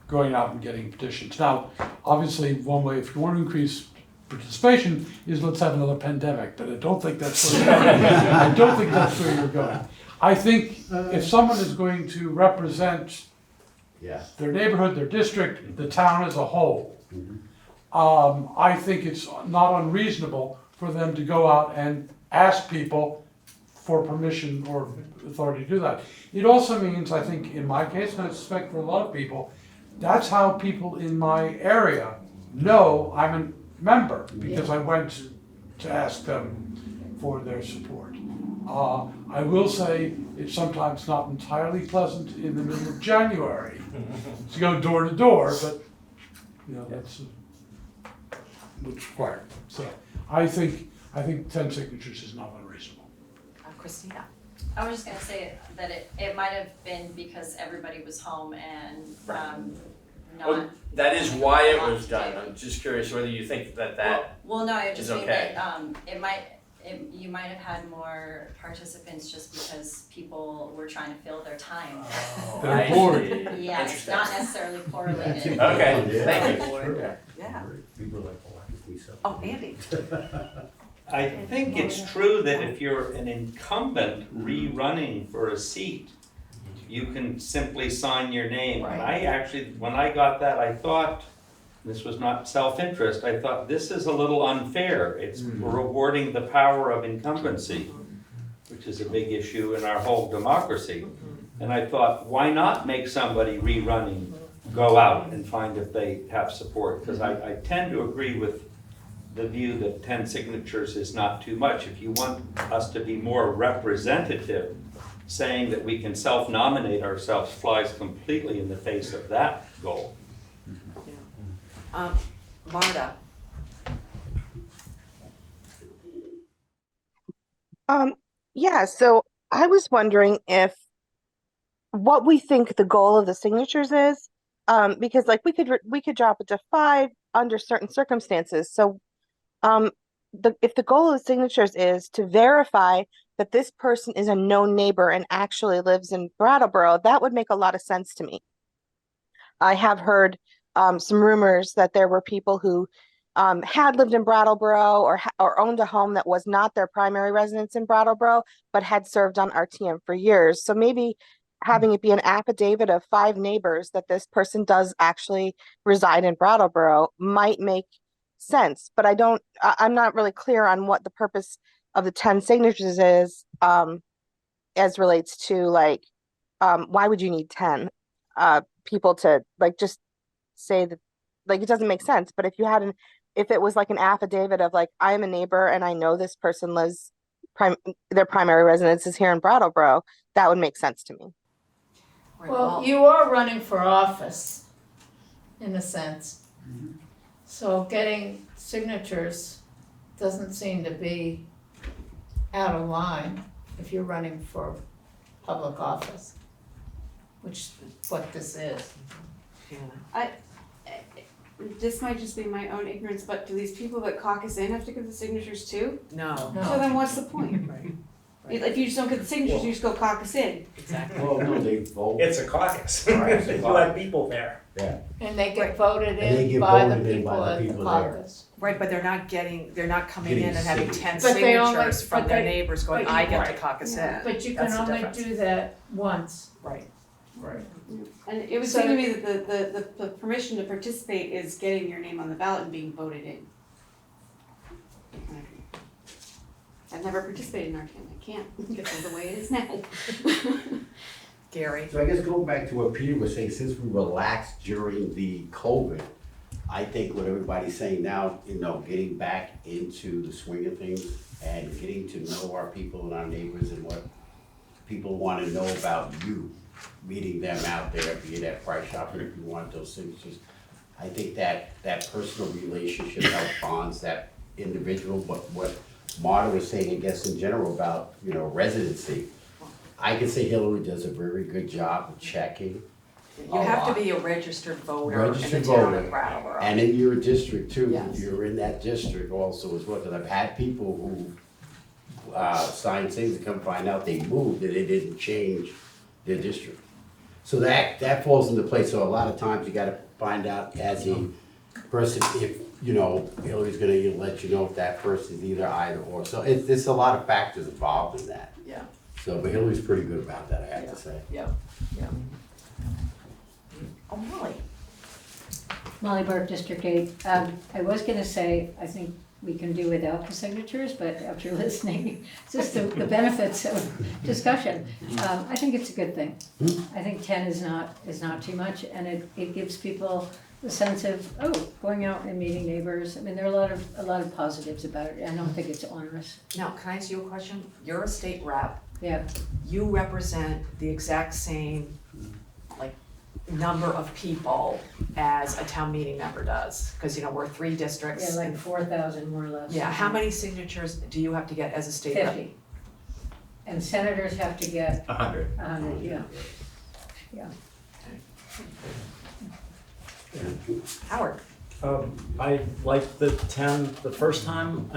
going out and getting petitions. Now, obviously, one way, if you want to increase participation, is let's have another pandemic, but I don't think that's where you're going. I don't think that's where you're going. I think if someone is going to represent their neighborhood, their district, the town as a whole, I think it's not unreasonable for them to go out and ask people for permission or authority to do that. It also means, I think, in my case, and I suspect for a lot of people, that's how people in my area know I'm a member, because I went to ask them for their support. I will say it's sometimes not entirely pleasant in the middle of January to go door to door, but that's what's required. So I think 10 signatures is not unreasonable. Christina. I was just gonna say that it might have been because everybody was home and not. That is why it was done. I'm just curious whether you think that Well, no, I just is mean okay. that you might have had more participants just because people were trying to fill their time. They're bored. Yeah, it's not necessarily correlated. Okay, thank you. Yeah. People are like, oh, I Oh, Andy. I think it's true that if you're an incumbent rerunning for a seat, you can simply sign your name. And I actually, when I got that, I thought, this was not self-interest, I thought this is a little unfair. It's rewarding the power of incumbency, which is a big issue in our whole democracy. And I thought, why not make somebody rerunning go out and find if they have support? Because I tend to agree with the view that 10 signatures is not too much. If you want us to be more representative, saying that we can self-nominate ourselves flies completely in the face of that goal. Marta? Yeah, so I was wondering if what we think the goal of the signatures is, because like we could drop it to 5 under certain circumstances. So, if the goal of the signatures is to verify that this person is a known neighbor and actually lives in Brattleboro, that would make a lot of sense to me. I have heard some rumors that there were people who had lived in Brattleboro or owned a home that was not their primary residence in Brattleboro, but had served on RTM for years. So maybe having it be an affidavit of 5 neighbors that this person does actually reside in Brattleboro might make sense. But I'm not really clear on what the purpose of the 10 signatures is as relates to like, why would you need 10 people to like just say that, like, it doesn't make sense. But if it was like an affidavit of like, I am a neighbor and I know this person lives, their primary residence is here in Brattleboro, that would make sense to me. Well, you are running for office, in a sense. So getting signatures doesn't seem to be out of line if you're running for public office, which is what this is. This might just be my own ignorance, but do these people that caucus in have to give the signatures too? No. So then what's the point? If you just don't get the signatures, you just go caucus in. Exactly. Well, no, they vote. It's a caucus. Right. You have people there. Yeah. And they get voted And they in get by the voted in people by at the the people there. caucus. Right, but they're not coming in and having 10 But they only- signatures from but their they- neighbors going, but you- I get to right. caucus in. But you That's can the only difference. do that once. Right. Right. And it would seem to me that the permission to participate is getting your name on the ballot and being voted in. I've never participated in RTM, I can't, because of the way it is now. Gary? So I guess going back to what Peter was saying, since we relaxed during the COVID, I think what everybody's saying now, getting back into the swing of things and getting to know our people and our neighbors and what people want to know about you, meeting them out there, be it at Price Shopping if you want those signatures. I think that personal relationship helps bonds that individual, but what Marta was saying, I guess in general about, residency, I can say Hillary does a very good job of checking. You have to be a registered voter in the Registered town voter. of Brattleboro. And in your district too, Yes. you're in that district also as well, because I've had people who signed things to come find out they moved and they didn't change their district. So that falls into place, so a lot of times you gotta find out as a person if, Hillary's gonna let you know if that person is either or, so there's a lot of factors involved in that. Yeah. So, but Hillary's pretty good about that, I have to say. Yeah. Oh, Molly. Molly Burke, District 8. I was gonna say, I think we can do without the signatures, but after listening, just the benefits of discussion, I think it's a good thing. I think 10 is not too much, and it gives people the sense of, going out and meeting neighbors. I mean, there are a lot of positives about it. I don't think it's onerous. Now, can I ask you a question? You're a state rep. Yeah. You represent the exact same, number of people as a town meeting member does, because we're 3 districts. Yeah, like 4,000 more or less. Yeah, how many signatures do you have to get as a state rep? 50. And senators have to get 100. 100, yeah. Yeah. Howard? I like the 10 the first time.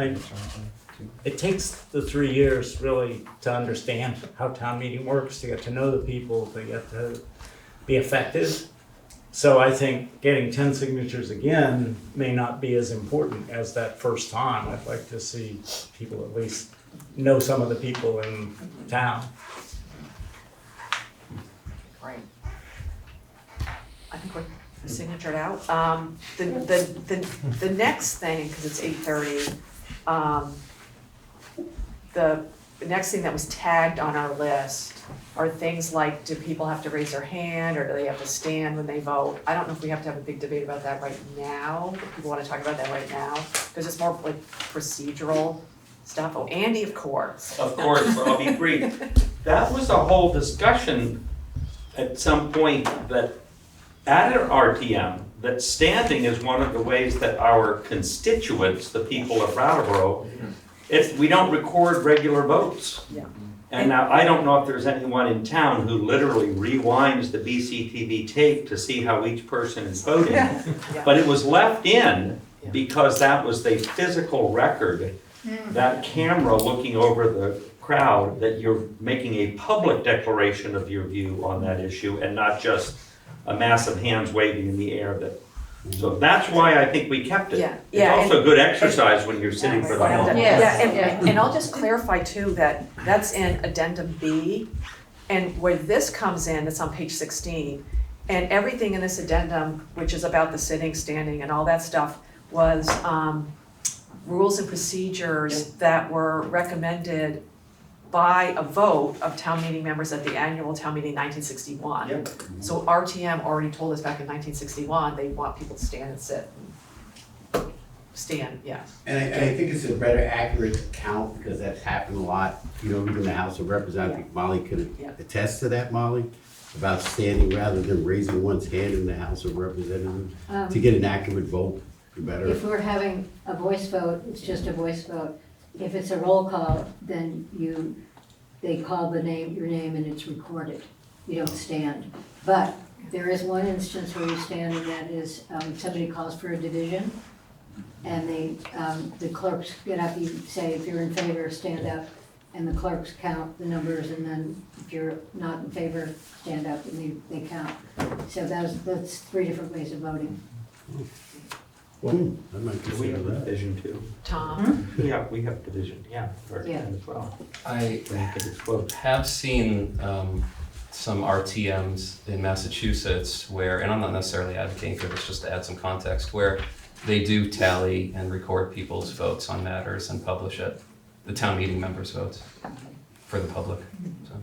It takes the 3 years really to understand how town meeting works, to get to know the people, to get to be effective. So I think getting 10 signatures again may not be as important as that first time. I'd like to see people at least know some of the people in town. Great. I think we're signatured out. The next thing, because it's 8:30, the next thing that was tagged on our list are things like, do people have to raise their hand or do they have to stand when they vote? I don't know if we have to have a big debate about that right now, if people wanna talk about that right now, because it's more like procedural stuff. Oh, Andy, of course. Of course, I'll be brief. That was a whole discussion at some point that at an RTM, that standing is one of the ways that our constituents, the people of Brattleboro, if we don't record regular votes. Yeah. And now, I don't know if there's anyone in town who literally rewinds the BCTV tape to see how each person is voting. Yeah. But it was left in because that was the physical record, that camera looking over the crowd, that you're making a public declaration of your view on that issue and not just a mass of hands waving in the air. So that's why I think we kept it. Yeah, It's also good exercise when you're sitting for the long. And I'll just clarify too, that that's in Addendum B, and where this comes in, it's on page 16, and everything in this addendum, which is about the sitting, standing, and all that stuff, was rules and procedures that were recommended by a vote of town meeting members at the annual town meeting in 1961. Yep. So RTM already told us back in 1961, they want people to stand and sit. Stand, yeah. And I think it's a better accurate count, because that's happened a lot, you know, even the House of Representatives, Molly could attest to that, Molly, about standing rather than raising one's hand in the House of Representatives to get an accurate vote, better. If we're having a voice vote, it's just a voice vote. If it's a roll call, then they call your name and it's recorded. You don't stand. But there is one instance where you stand, and that is somebody calls for a division, and the clerks get up, you say, if you're in favor, stand up, and the clerks count the numbers, and then if you're not in favor, stand up, and they count. So that's 3 different ways of voting. I might We consider have a that. division too. Tom? Yeah, we have division, for Yeah. as well. I have seen some RTMs in Massachusetts where, and I'm not necessarily advocating for this, just to add some context, where they do tally and record people's votes on matters and publish it, the town meeting members' votes for the public. So.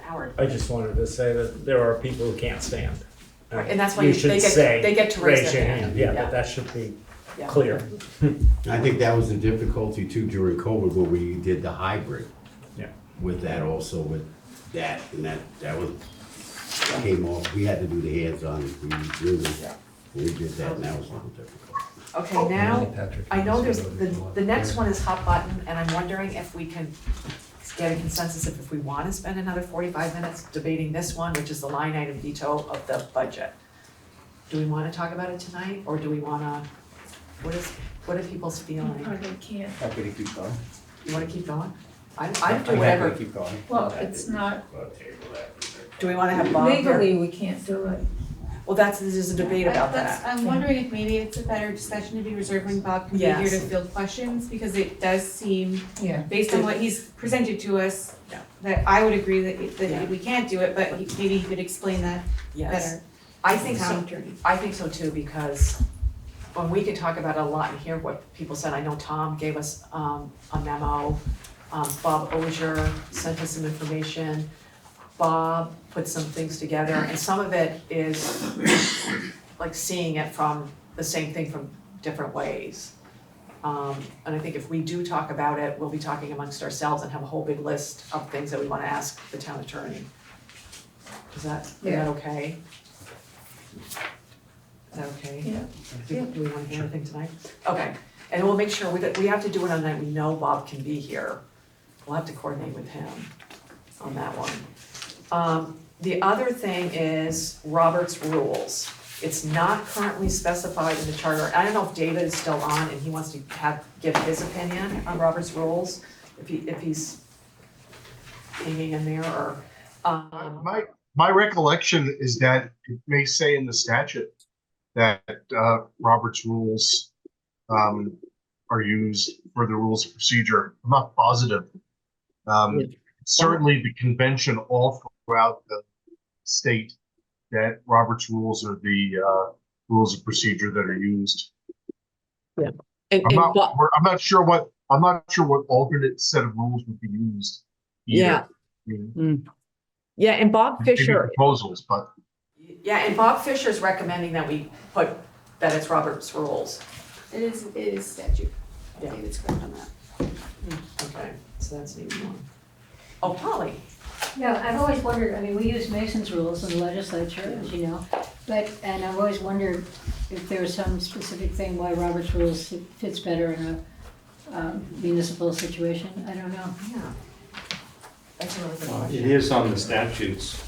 Howard. I just wanted to say that there are people who can't stand. Right, and that's why You they should get say, they get to raise their your hand. Yeah, Yeah. but that should be Yeah. clear. I think that was the difficulty too during COVID, when we did the hybrid. Yeah. With that also, with that, and that was, came off, we had to do the hands-on, we really, when we did that, and that was a little difficult. Okay, now, I know there's, the next one is hot button, and I'm wondering if we can get a consensus if we wanna spend another 45 minutes debating this one, which is the line item veto of the budget. Do we wanna talk about it tonight, or do we wanna, what are people's feeling? They can't. Happy to keep going. You wanna keep going? I'm do whatever. Keep going. Well, it's not, Do we wanna have Bob here? legally, we can't do it. Well, there's a debate about that. I'm wondering if maybe it's a better discussion to be reserved when Bob can be here Yes. to field questions, because it does seem, Yeah. based on what he's presented to us, Yeah. that I would agree that Yeah. we can't do it, but maybe he could explain that Yes. better. I think Town so, attorney. I think so too, because when we could talk about it a lot and hear what people said, I know Tom gave us a memo, Bob Ogier sent us some information, Bob put some things together, and some of it is like seeing it from the same thing from different ways. And I think if we do talk about it, we'll be talking amongst ourselves and have a whole big list of things that we wanna ask the town attorney. Is that okay? Is that okay? Yeah. Do we wanna hear anything tonight? Okay, and we'll make sure, we have to do it on the night we know Bob can be here. We'll have to coordinate with him on that one. The other thing is Robert's rules. It's not currently specified in the charter. I don't know if David is still on and he wants to give his opinion on Robert's rules, if he's hanging in there, or, My recollection is that it may say in the statute that Robert's rules are used for the rules of procedure. I'm not positive. Certainly the convention all throughout the state that Robert's rules are the rules of procedure that are used. Yeah. I'm not sure what alternate set of rules would be used. Either. Yeah. Yeah, and Bob Maybe Fisher, proposals, but yeah, and Bob Fisher's recommending that we put, that it's Robert's rules. It is statute. Yeah. David's correct on that. Okay, so that's an easy one. Oh, Polly, Yeah, I've always wondered, I mean, we use Mason's rules in the legislature, as you know, and I've always wondered if there's some specific thing why Robert's rules fits better in a municipal situation. I don't know. yeah. That's a really good It question. is on the statutes.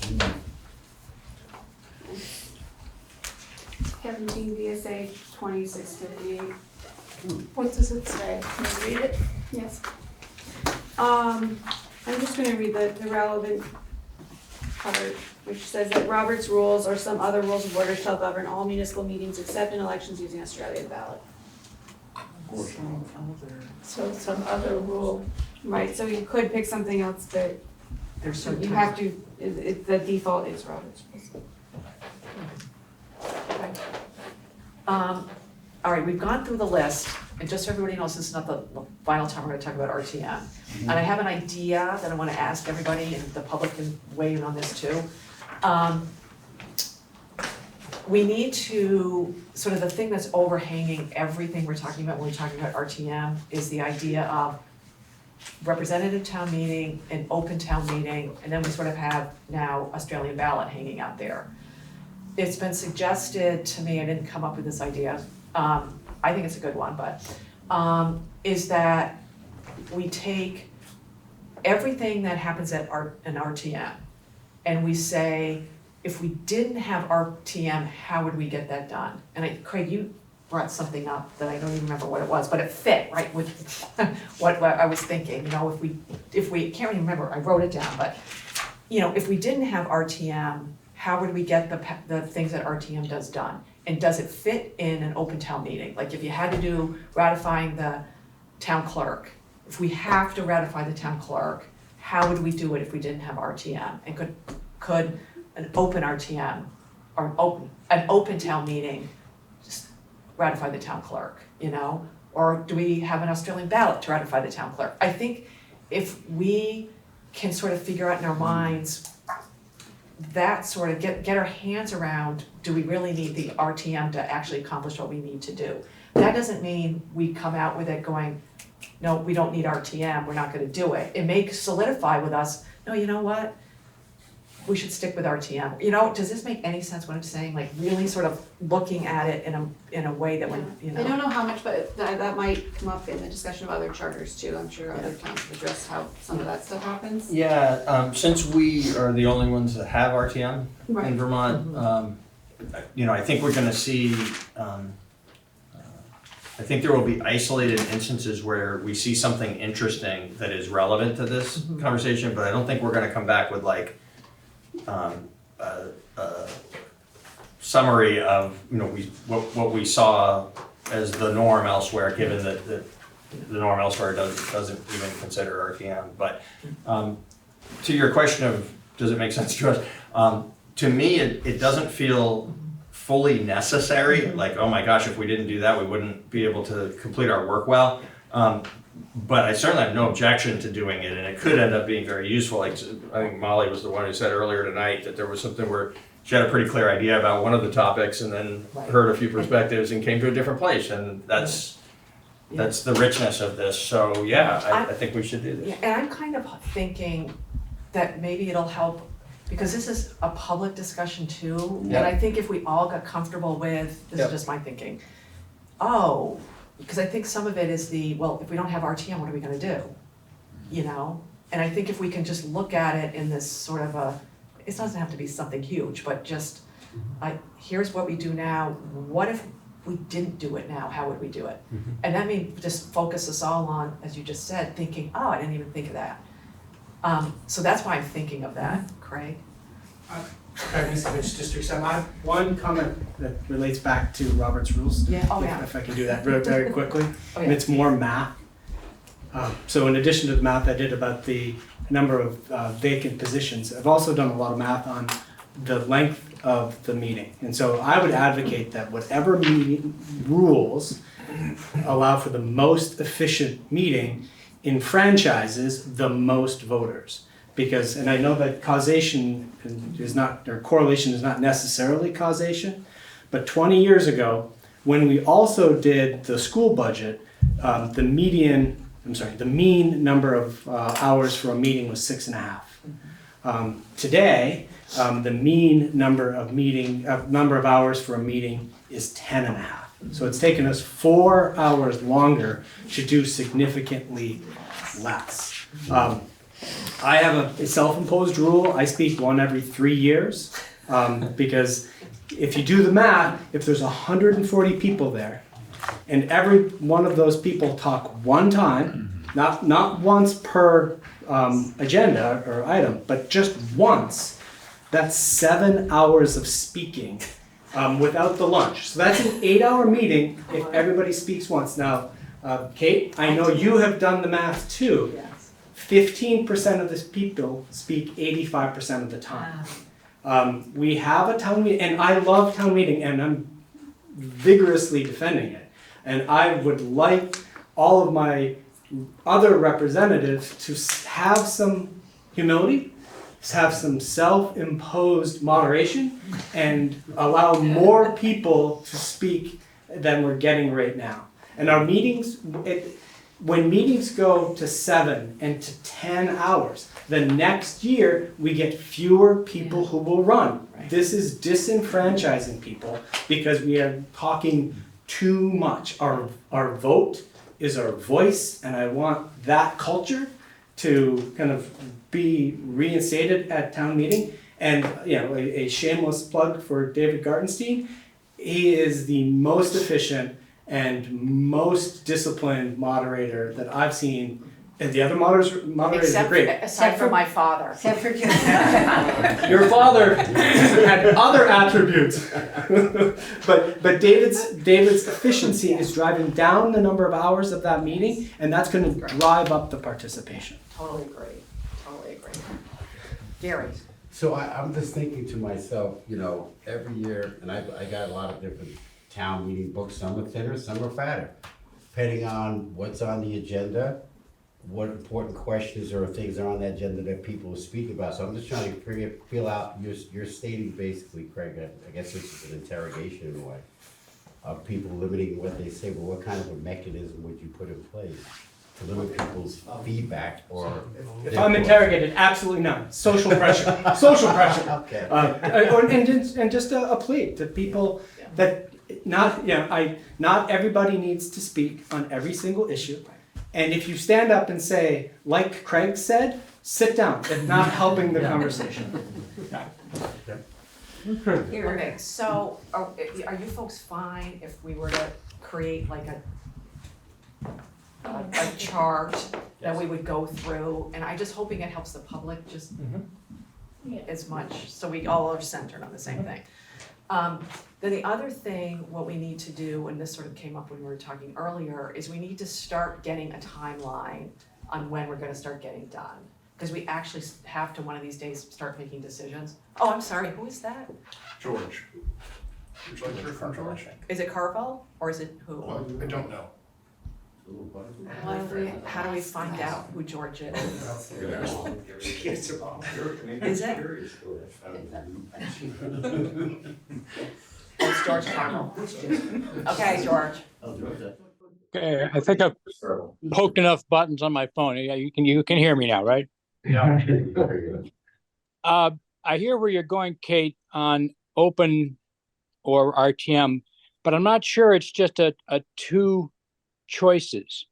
17 VSA 2658. What does it say? Can you read it? Yes. I'm just gonna read the relevant part, which says that Robert's rules or some other rules of order shall govern all municipal meetings except in elections using Australian ballot. So some other rule, right, so you could pick something else, but There's certain you have to, the default is Robert's rules. All right, we've gone through the list, and just so everybody knows, this is not the final time we're gonna talk about RTM. And I have an idea that I wanna ask everybody, and the public can weigh in on this too. We need to, sort of the thing that's overhanging everything we're talking about when we're talking about RTM is the idea of representative town meeting, an open town meeting, and then we sort of have now Australian ballot hanging out there. It's been suggested to me, I didn't come up with this idea, I think it's a good one, but, is that we take everything that happens at an RTM, and we say, if we didn't have RTM, how would we get that done? And Craig, you brought something up that I don't even remember what it was, but it fit, right, with what I was thinking, you know, if we, can't even remember, I wrote it down, but, you know, if we didn't have RTM, how would we get the things that RTM does done? And does it fit in an open town meeting? Like if you had to do ratifying the town clerk, if we have to ratify the town clerk, how would we do it if we didn't have RTM? And could an open RTM or an open town meeting just ratify the town clerk, you know? Or do we have an Australian ballot to ratify the town clerk? I think if we can sort of figure out in our minds that sort of get our hands around, do we really need the RTM to actually accomplish what we need to do? That doesn't mean we come out with it going, no, we don't need RTM, we're not gonna do it. It may solidify with us, no, you know what? We should stick with RTM. You know, does this make any sense what I'm saying? Like really sort of looking at it in a way that would, you know. I don't know how much, but that might come up in the discussion of other charters too. I'm sure other towns have addressed how some of that stuff happens. Yeah, since we are the only ones that have RTM Right. in Vermont, you know, I think we're gonna see, I think there will be isolated instances where we see something interesting that is relevant to this conversation, but I don't think we're gonna come back with like, a summary of, you know, what we saw as the norm elsewhere, given that the norm elsewhere doesn't even consider RTM. But to your question of, does it make sense to us? To me, it doesn't feel fully necessary, like, oh my gosh, if we didn't do that, we wouldn't be able to complete our work well. But I certainly have no objection to doing it, and it could end up being very useful. Like, I think Molly was the one who said earlier tonight that there was something where she had a pretty clear idea about one of the topics and then heard a few perspectives and came to a different place, and that's the richness of this. So yeah, I think we should do this. Yeah, and I'm kind of thinking that maybe it'll help, because this is a public discussion too, and I think if we all got comfortable with, this is just my thinking, because I think some of it is well, if we don't have RTM, what are we gonna do? You know? And I think if we can just look at it in this sort of it doesn't have to be something huge, but just, here's what we do now, what if we didn't do it now, how would we do it? And that may just focus us all on, as you just said, thinking, I didn't even think of that. So that's why I'm thinking of that, Craig. District 7. I have one comment that relates back to Robert's rules. If I can do that very, very quickly. And it's more math. So in addition to the math I did about the number of vacant positions, I've also done a lot of math on the length of the meeting. And so I would advocate that whatever meeting rules allow for the most efficient meeting enfranchises the most voters. Because, and I know that causation is not, or correlation is not necessarily causation, but 20 years ago, when we also did the school budget, the mean number of hours for a meeting was 6.5. Today, the mean number of hours for a meeting is 10.5. So it's taken us 4 hours longer to do significantly less. I have a self-imposed rule. I speak one every 3 years because if you do the math, if there's 140 people there and every one of those people talk one time, not once per agenda or item, but just once, that's 7 hours of speaking without the lunch. So that's an 8-hour meeting if everybody speaks once. Now, Kate, I know you have done the math too. 15% of the people speak 85% of the time. We have a town meeting, and I love town meeting, and I'm vigorously defending it. And I would like all of my other representatives to have some humility, have some self-imposed moderation, and allow more people to speak than we're getting right now. And our meetings, when meetings go to 7 and to 10 hours, the next year we get fewer people who will run. This is disenfranchising people because we are talking too much. Our vote is our voice, and I want that culture to kind of be reinstated at town meeting. And a shameless plug for David Gartensetin. He is the most efficient and most disciplined moderator that I've seen. And the other moderators are great. Aside from my father. Except for Your father had other attributes. but David's efficiency is driving down the number of hours of that meeting, and that's going to drive up the participation. Totally agree. Gary. So I'm just thinking to myself, every year, and I got a lot of different town meeting books, some are thinner, some are fatter, depending on what's on the agenda, what important questions or things are on the agenda that people will speak about. So I'm just trying to feel out, you're stating basically, Craig, I guess this is an interrogation in a way, of people limiting what they say. Well, what kind of a mechanism would you put in place to limit people's feedback or... If I'm interrogated, absolutely none. Social pressure. Social pressure. Okay. And just a plea to people that not everybody needs to speak on every single issue. And if you stand up and say, like Craig said, sit down. It's not helping the conversation. Okay, so are you folks fine if we were to create like a chart that we would go through? And I'm just hoping it helps the public just as much, so we all are centered on the same thing. Then the other thing, what we need to do, and this sort of came up when we were talking earlier, is we need to start getting a timeline on when we're gonna start getting done. Because we actually have to, one of these days, start making decisions. Oh, I'm sorry, who is that? George. Would you like to hear from George? Is it Carvel, or is it who? Well, I don't know. How do we find out who George is? Is it? It's George Carvel. Okay, George. Okay, I think I've poked enough buttons on my phone. You can hear me now, right? Yeah. I hear where you're going, Kate, on open or RTM, but I'm not sure it's just a two choices.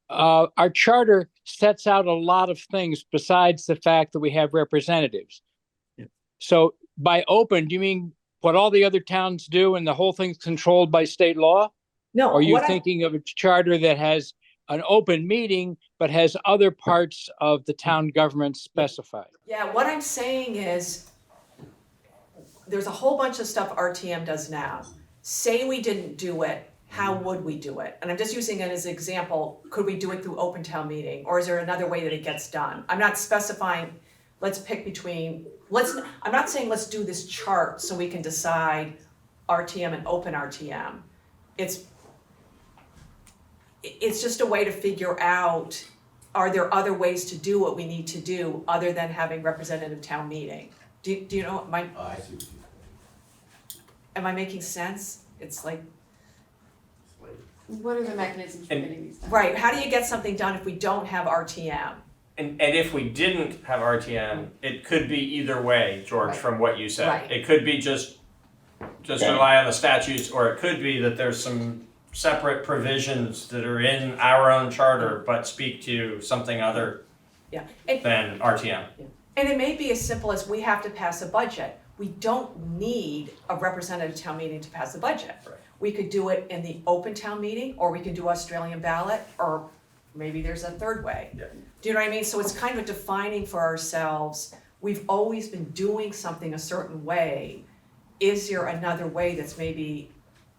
Our charter sets out a lot of things besides the fact that we have representatives. So by open, do you mean what all the other towns do and the whole thing's controlled by state law? No. Or are you thinking of a charter that has an open meeting but has other parts of the town government specified? Yeah, what I'm saying is there's a whole bunch of stuff RTM does now. Say we didn't do it, how would we do it? And I'm just using it as an example. Could we do it through open town meeting? Or is there another way that it gets done? I'm not specifying, let's pick between, I'm not saying let's do this chart so we can decide RTM and open RTM. It's just a way to figure out are there other ways to do what we need to do other than having representative town meeting? Do you know, I see what you am I making sense? It's like, What are the mechanisms for getting these done? right, how do you get something done if we don't have RTM? And if we didn't have RTM, it could be either way, George, Right. from what you said. Right. It could be just rely on the statutes, or it could be that there's some separate provisions that are in our own charter but speak to something other Yeah, and, than RTM. and it may be as simple as we have to pass a budget. We don't need a representative town meeting to pass a budget. Right. We could do it in the open town meeting, or we could do Australian ballot, or maybe there's a third way. Yeah. Do you know what I mean? So it's kind of defining for ourselves, we've always been doing something a certain way. Is there another way that's maybe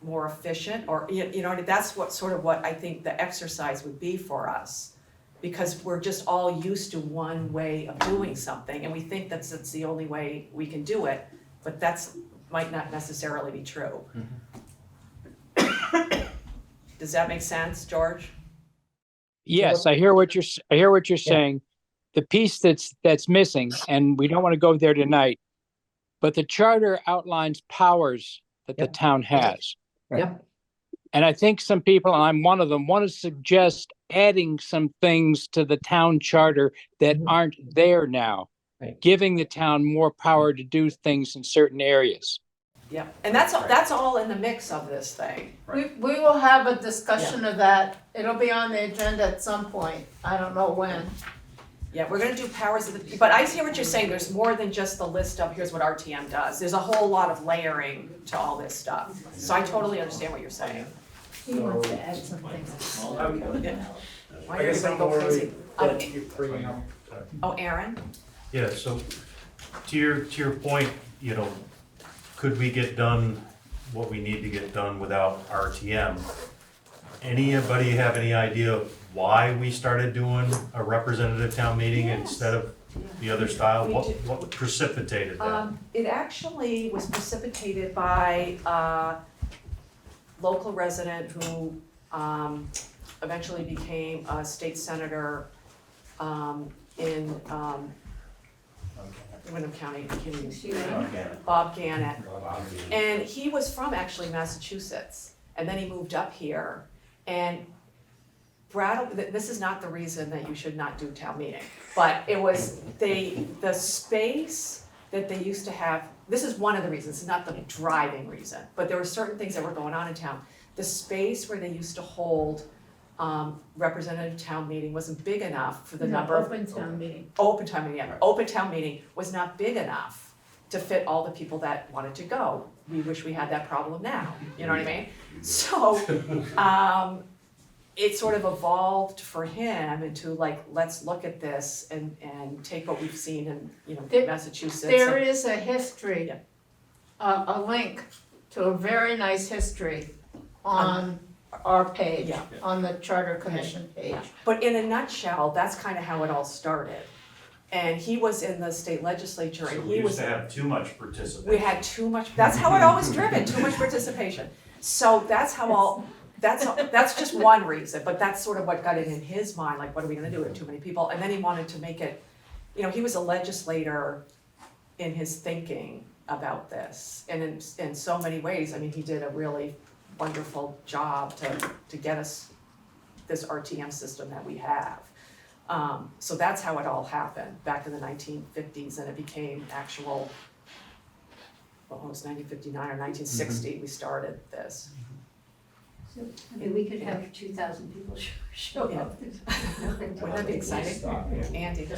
more efficient, or, you know, that's what I think the exercise would be for us. Because we're just all used to one way of doing something, and we think that's the only way we can do it, but that's, might not necessarily be true. Does that make sense, George? Yes, I hear what you're saying. The piece that's missing, and we don't want to go there tonight, but the charter outlines powers that the town has. Yep. And I think some people, and I'm one of them, want to suggest adding some things to the town charter that aren't there now, giving the town more power to do things in certain areas. Yeah, and that's all in the mix of this thing. We will have a discussion of that. It'll be on the agenda at some point. I don't know when. Yeah, we're gonna do powers of the, but I see what you're saying, there's more than just the list of here's what RTM does. There's a whole lot of layering to all this stuff. So I totally understand what you're saying. He wants to add something. Why I guess everybody I'm go worried crazy? that you're bringing up. Oh, Aaron? Yeah, so to your point, you know, could we get done what we need to get done without RTM? Anybody have any idea why we started doing a representative town meeting instead of the other style? We What precipitated that? It actually was precipitated by a local resident who eventually became a state senator in Wyndham County, Bob Gannett. And he was from actually Massachusetts, and then he moved up here. And this is not the reason that you should not do town meeting, but it was the space that they used to have, this is one of the reasons, it's not the driving reason, but there were certain things that were going on in town. The space where they used to hold representative town meeting wasn't big enough for the number of. Open town meeting. Open town meeting, yeah, open town meeting was not big enough to fit all the people that wanted to go. We wish we had that problem now, you know what I mean? So, it sort of evolved for him into like, let's look at this and take what we've seen in, you know, Massachusetts. There is a history, Yeah. a link to a very nice history on our page, Yeah. on the Charter Commission page. But in a nutshell, that's kind of how it all started. And he was in the state legislature and We he used was. to have too much participation. We had too much, that's how it all was driven, too much participation. So that's how all, that's just one reason, but that's sort of what got it in his mind, like, what are we gonna do, we have too many people, and then he wanted to make it, you know, he was a legislator in his thinking about this, and in so many ways, I mean, he did a really wonderful job to get us this RTM system that we have. So that's how it all happened, back in the 1950s, and it became actual, well, it was 1959 or 1960, we started this. So, I mean, we could have 2,000 people show up. Wouldn't that be exciting? Andy?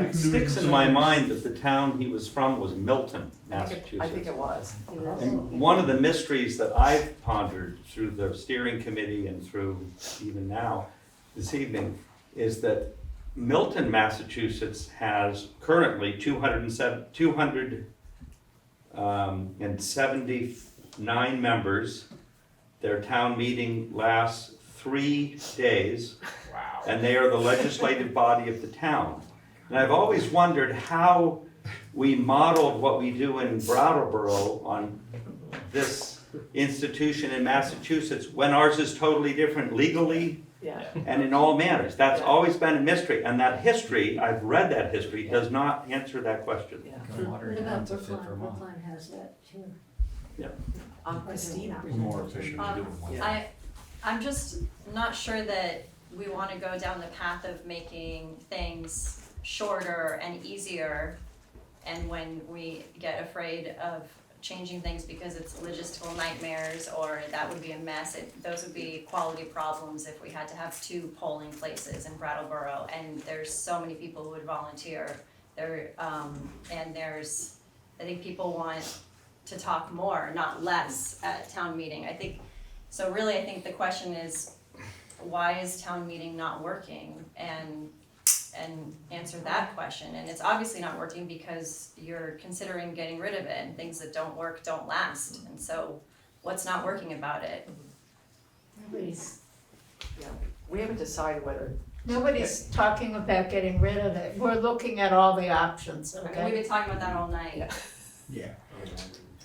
It sticks in my mind that the town he was from was Milton, Massachusetts. I think it was. And one of the mysteries that I've pondered through the steering committee and through even now, this evening, is that Milton, Massachusetts has currently 279 members. Their town meeting lasts 3 days. Wow. And they are the legislative body of the town. And I've always wondered how we modeled what we do in Brattleboro on this institution in Massachusetts when ours is totally different legally, Yeah. and in all manners. That's always been a mystery, and that history, I've read that history, does not answer that question. What about Brookline? Brookline has that too. Christina. More efficient. I'm just not sure that we want to go down the path of making things shorter and easier, and when we get afraid of changing things because it's logistical nightmares or that would be a mess, those would be quality problems if we had to have 2 polling places in Brattleboro, and there's so many people who would volunteer there, and I think people want to talk more, not less at town meeting. I think the question is, why is town meeting not working, and answer that question. And it's obviously not working because you're considering getting rid of it, and things that don't work don't last. And so what's not working about it? We haven't decided whether. Nobody's talking about getting rid of it. We're looking at all the options, We've okay? been talking about that all night. Yeah.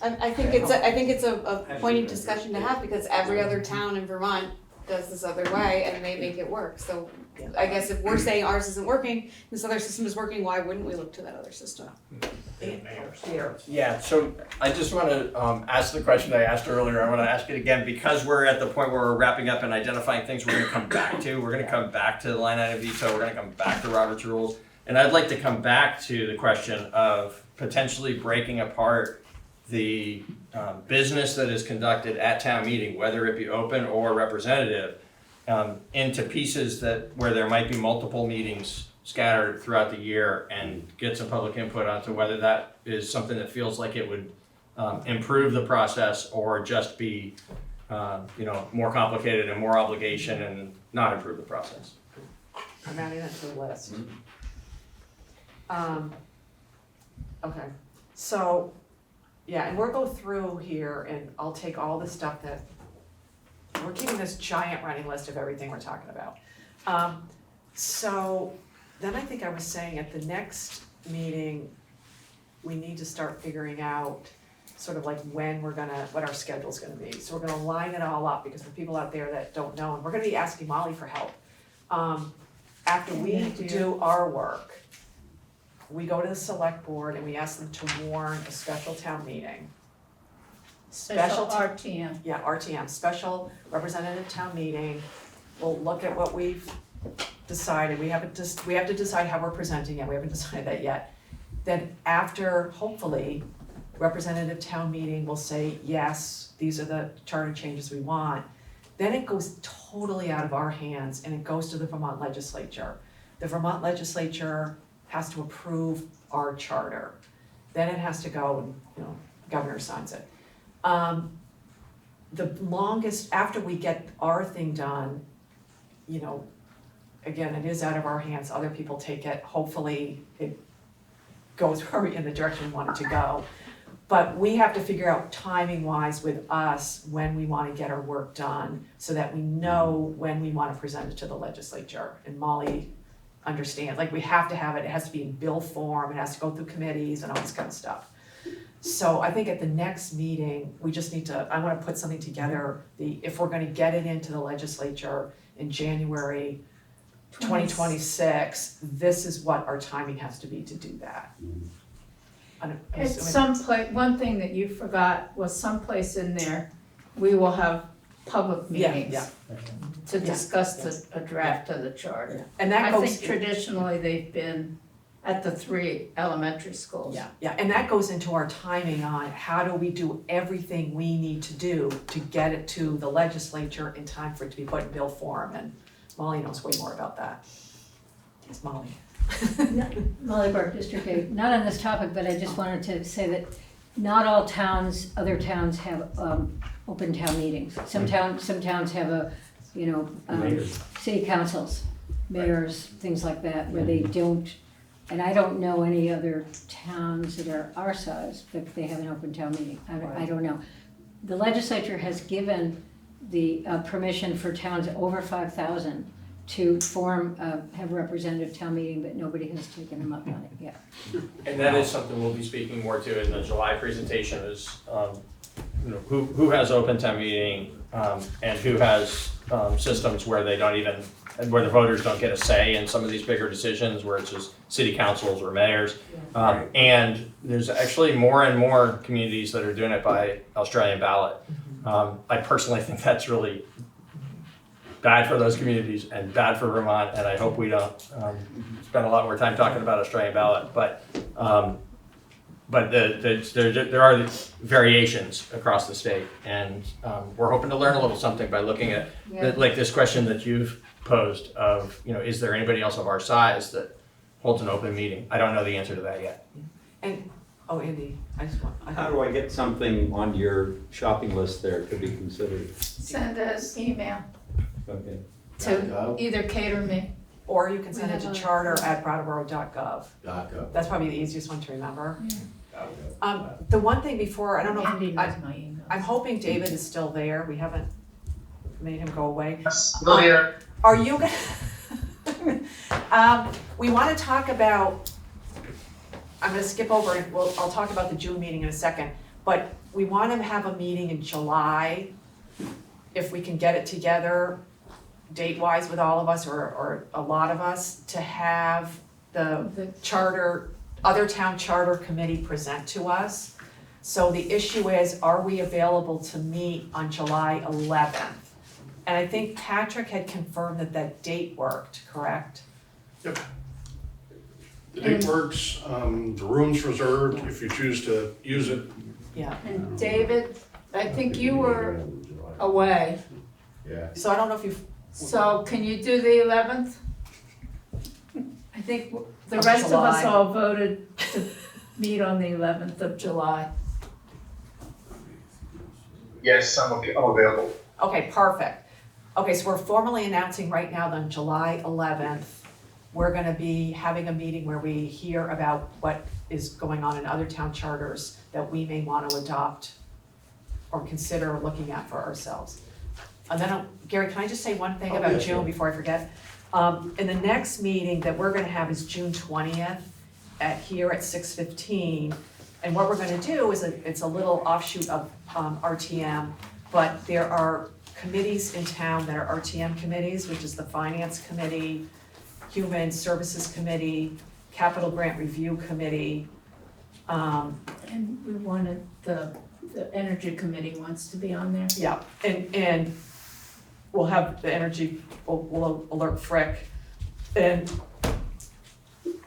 I think it's a pointy discussion to have, because every other town in Vermont does this other way and they make it work. So I guess if we're saying ours isn't working, this other system is working, why wouldn't we look to that other system? Yeah, so I just want to ask the question I asked earlier. I want to ask it again because we're at the point where we're wrapping up and identifying things we're going to come back to. We're going to come back to the line item veto. We're going to come back to Robert's rules. And I'd like to come back to the question of potentially breaking apart the business that is conducted at town meeting, whether it be open or representative, into pieces where there might be multiple meetings scattered throughout the year, and get some public input onto whether that is something that feels like it would improve the process or just be more complicated and more obligation and not improve the process. I'm adding that to the list. Okay, so, yeah, and we'll go through here and I'll take all the stuff that, we're keeping this giant running list of everything we're talking about. So then I think I was saying at the next meeting, we need to start figuring out sort of like what our schedule's gonna be. So we're gonna line it all up, because for people out there that don't know, and we're gonna be asking Molly for help. After we do our work, we go to the select board and we ask them to warn a special town meeting. Special RTM. Yeah, RTM, special representative town meeting. We'll look at what we've decided. We have to decide how we're presenting it. We haven't decided that yet. Then after, hopefully, representative town meeting will say, yes, these are the charter changes we want. Then it goes totally out of our hands and it goes to the Vermont legislature. The Vermont legislature has to approve our charter. Then it has to go and, governor signs it. The longest, after we get our thing done, again, it is out of our hands, other people take it, hopefully it goes in the direction we want it to go. But we have to figure out timing wise with us when we wanna get our work done, so that we know when we wanna present it to the legislature. And Molly understands, like, we have to have it, it has to be in bill form, it has to go through committees and all this kind of stuff. So I think at the next meeting, we just need to, I wanna put something together, if we're gonna get it into the legislature in January 2026, this is what our timing has to be to do that. At some place, one thing that you forgot was someplace in there, we will have public meetings to discuss a draft of the charter. And that I goes. think traditionally they've been at the 3 elementary schools. Yeah, and that goes into our timing on how do we do everything we need to do to get it to the legislature in time for it to be put in bill form, and Molly knows way more about that. It's Molly. Molly Burke, District 8. Not on this topic, but I just wanted to say that not all towns, other towns have open town meetings. Some towns have city councils, mayors, things like that, where they don't. And I don't know any other towns that are our size, but they have an open town meeting. I don't know. The legislature has given the permission for towns over 5,000 to have a representative town meeting, but nobody has taken them up on it yet. And that is something we'll be speaking more to in the July presentation, is who has open town meeting, and who has systems where they don't even, where the voters don't get a say in some of these bigger decisions, where it's just city councils or mayors. And there's actually more and more communities that are doing it by Australian ballot. I personally think that's really bad for those communities and bad for Vermont, and I hope we don't spend a lot more time talking about Australian ballot. But there are variations across the state, and we're hoping to learn a little something by looking at like this question that you've posed of, is there anybody else of our size that holds an open meeting? I don't know the answer to that yet. And, Andy, How do I get something on your shopping list there to be considered? Send us email Okay. to either Kate or me. Or you can send it to charter@brattleboro.gov. .gov. That's probably the easiest one to remember. The one thing before, I don't know, Andy knows my email. I'm hoping David is still there. We haven't made him go away. Still here. Are you gonna, we wanna talk about, I'm gonna skip over and I'll talk about the June meeting in a second, but we wanna have a meeting in July, if we can get it together, date-wise with all of us or a lot of us, to have the charter, other town charter committee present to us. So the issue is, are we available to meet on July 11th? And I think Patrick had confirmed that that date worked, correct? Yep. The date works, the room's reserved if you choose to use it. Yeah. And David, I think you were away, Yeah. So I don't know if you've, so can you do the 11th? I think the Of rest of us July. all voted to meet on the 11th of July. Yes, I'm available. okay, perfect. Okay, so we're formally announcing right now that on July 11th, we're gonna be having a meeting where we hear about what is going on in other town charters that we may want to adopt or consider looking at for ourselves. And then, Gary, can I just say one thing about June before I forget? In the next meeting that we're gonna have is June 20th here at 6:15. And what we're gonna do is, it's a little offshoot of RTM, but there are committees in town that are RTM committees, which is the Finance Committee, Human Services Committee, Capital Grant Review Committee. And we wanted, the Energy Committee wants to be on there. Yeah, and we'll have the energy, we'll alert Frick. And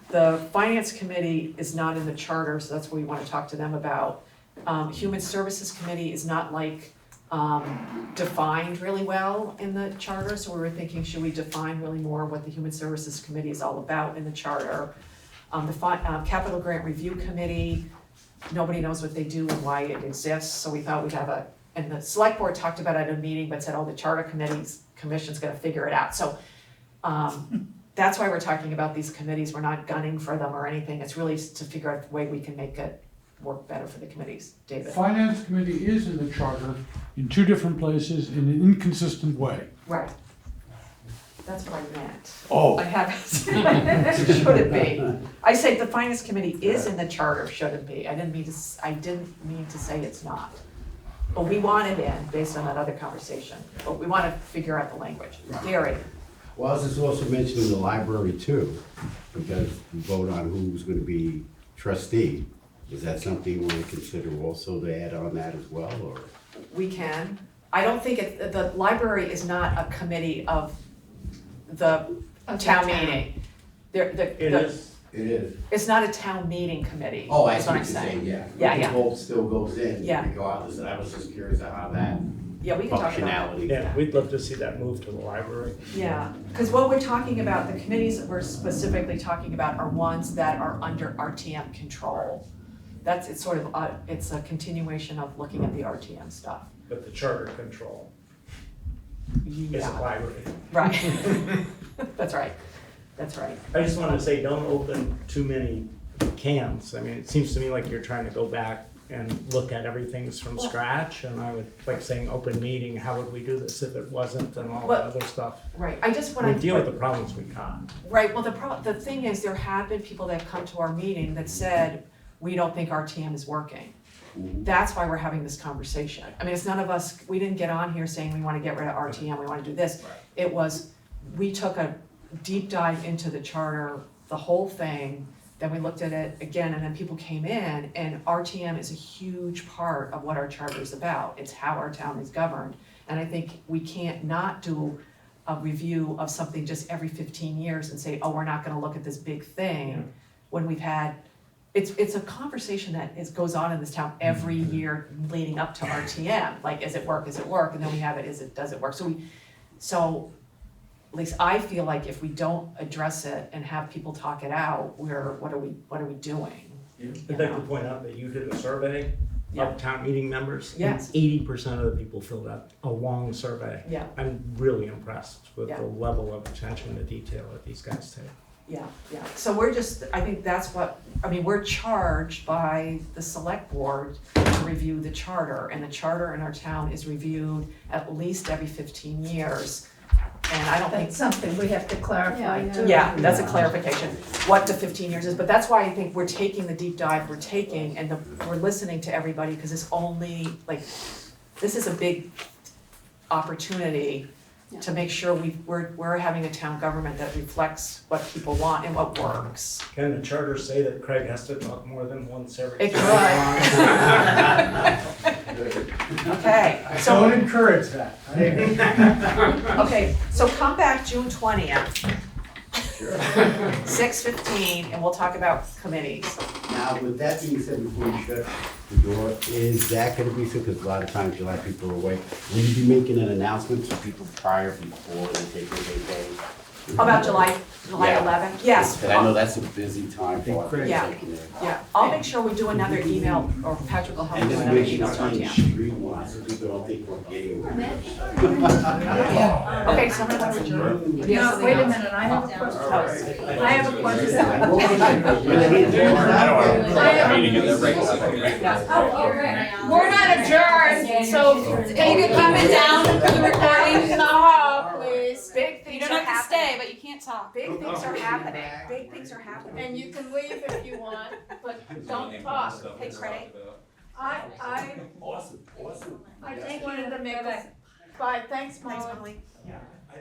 the Finance Committee is not in the charter, so that's what we wanna talk to them about. Human Services Committee is not defined really well in the charter, so we were thinking, should we define really more what the Human Services Committee is all about in the charter? The Capital Grant Review Committee, nobody knows what they do and why it exists, so we thought we'd have and the select board talked about it at a meeting, but said, the charter commission's gonna figure it out, so, that's why we're talking about these committees, we're not gunning for them or anything, it's really to figure out the way we can make it work better for the committees. David? Finance committee is in the charter in two different places in an inconsistent way. Right. That's what I meant. Oh. I haven't, should it be? I say the finance committee is in the charter, should it be? I didn't mean to say it's not. But we want it in, based on that other conversation, but we wanna figure out the language. Gary? Well, this is also mentioned in the library too, because we vote on who's gonna be trustee. Is that something you want to consider also to add on that as well, or? We can. I don't think the library is not a committee of the town meeting. It is. It is. It's not a town meeting committee, Oh, I is see what what I'm you're saying. saying, yeah. Yeah. The vote still goes in. Yeah. Regardless, and I was just curious how that Yeah, we can talk about functionality. Yeah, we'd love to see that move to the library. Yeah, because what we're talking about, the committees that we're specifically talking about are ones that are under RTM control. It's sort of, it's a continuation of looking at the RTM stuff. But the charter control is a Yeah, library. right. That's right, that's right. I just wanted to say, don't open too many cans. I mean, it seems to me like you're trying to go back and look at everything from scratch, and I would, like saying open meeting, how would we do this if it wasn't, and all that other stuff. Right, I just We want to. deal with the problems we got. Right, well, the thing is, there have been people that have come to our meeting that said, we don't think RTM is working. That's why we're having this conversation. I mean, it's none of us, we didn't get on here saying we wanna get rid of RTM, we wanna do this. It was, we took a deep dive into the charter, the whole thing, then we looked at it again, and then people came in, and RTM is a huge part of what our charter is about. It's how our town is governed. And I think we can't not do a review of something just every 15 years and say, oh, we're not gonna look at this big thing, when we've had, it's a conversation that goes on in this town every year leading up to RTM, like, is it work, and then we have it, does it work? So at least I feel like if we don't address it and have people talk it out, what are we doing? I'd like to point out that you did a survey of town meeting members. Yes. 80% of the people filled out a long survey. Yeah. I'm really impressed with Yeah. the level of attention to detail that these guys take. Yeah. So I think that's we're charged by the select board to review the charter, and the charter in our town is reviewed at least every 15 years. And I don't think. That's something we have to clarify too. Yeah, that's a clarification, what the 15 years is, but that's why I think we're taking the deep dive we're taking, and we're listening to everybody, because it's only, this is a big opportunity to make sure we're having a town government that reflects what people want and what works. Can the charter say that Craig has to talk more than once every? It Okay, so. Don't encourage that. Okay, so come back June 20th. Sure. 6:15, and we'll talk about committees. Now, with that being said, before you shut the door, is that gonna be so, because a lot of times July people are away, will you be making an announcement to people before they take their vacation? About July Yeah. 11th? Yes. But I know that's a busy time for us. Yeah, I'll make sure we do another email, or Patrick will help And do just another make email sure to you RTM. streamline so people don't think we're getting. Okay, somebody want to adjourn? No, wait a minute, I have a question. I have a question. We're not adjourned, so can you keep it down for the recording? No, please. Big You things don't are have to happening. stay, but you can't talk. Big things are happening. Big things are happening. And you can leave if you want, but don't talk. Hey, Craig. I just wanted to make a, bye, thanks, Thanks, Molly. Molly.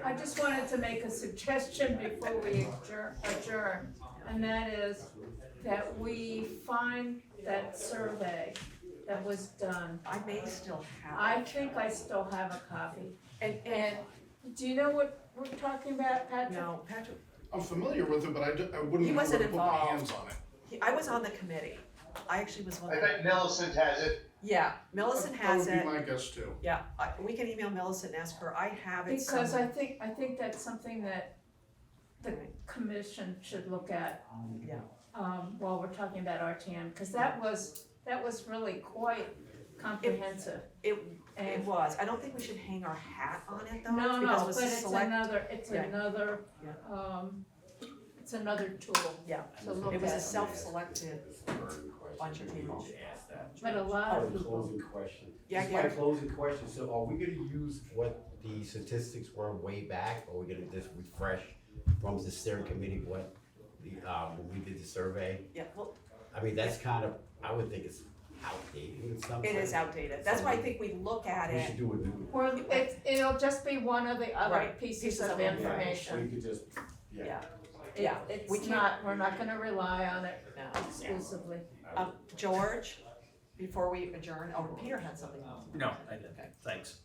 I just wanted to make a suggestion before we adjourn, and that is that we find that survey that was done. I may still have. I think I still have a copy. And do you know what we're talking about, Patrick? No, Patrick, I'm familiar with it, but I wouldn't he know where wasn't to put my involved. hands on it. I was on the committee. I actually was one I of bet Millicent has it. Yeah, Millicent has That it. would be my guess too. Yeah, we can email Millicent and ask her. I have it Because somewhere. I think that's something that the commission should look at, Yeah. while we're talking about RTM, because that was really quite comprehensive. It was. I don't think we should hang our hat on it though. No, because no, it was but a it's select- another, Yeah. it's another tool. Yeah, to look it was a at. self-selected bunch of people. But a lot of people. Closing question. Yeah, This is my Gary. closing question, so are we gonna use what the statistics were way back, or are we gonna just refresh from the steering committee what the, when we did the survey? Yeah, well, I mean, that's kind of, I would think it's outdated in some it sense. is outdated. That's why I think we look at We it. should do a new. Well, it'll just be one of the other Right, pieces of We information. could just, Yeah. We're not gonna rely on it No. exclusively. George, before we adjourn, oh, Peter had something else. No, I didn't. Thanks.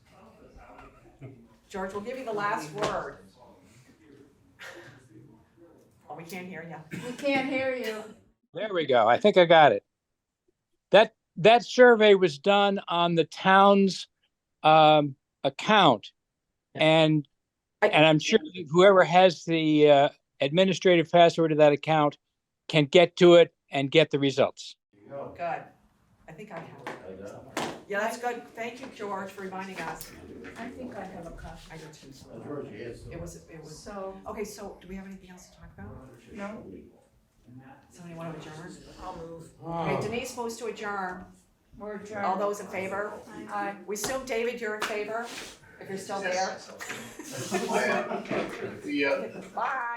George, we'll give you the last word. Oh, we can't hear you. We can't hear you. There we go. I think I got it. That survey was done on the town's account. And I'm sure that whoever has the administrative password of that account can get to it and get the results. Good. I think I have it somewhere. Yeah, that's good. Thank you, George, for reminding us. I think I have a copy. I do too. George, yes. It was, So, okay, so do we have anything else to talk about? no, Somebody want to adjourn? I'll move. Okay, Denise moves to adjourn. We're adjourned. All those in favor? Aye. We assume, David, you're in favor, if you're still there. The, Bye.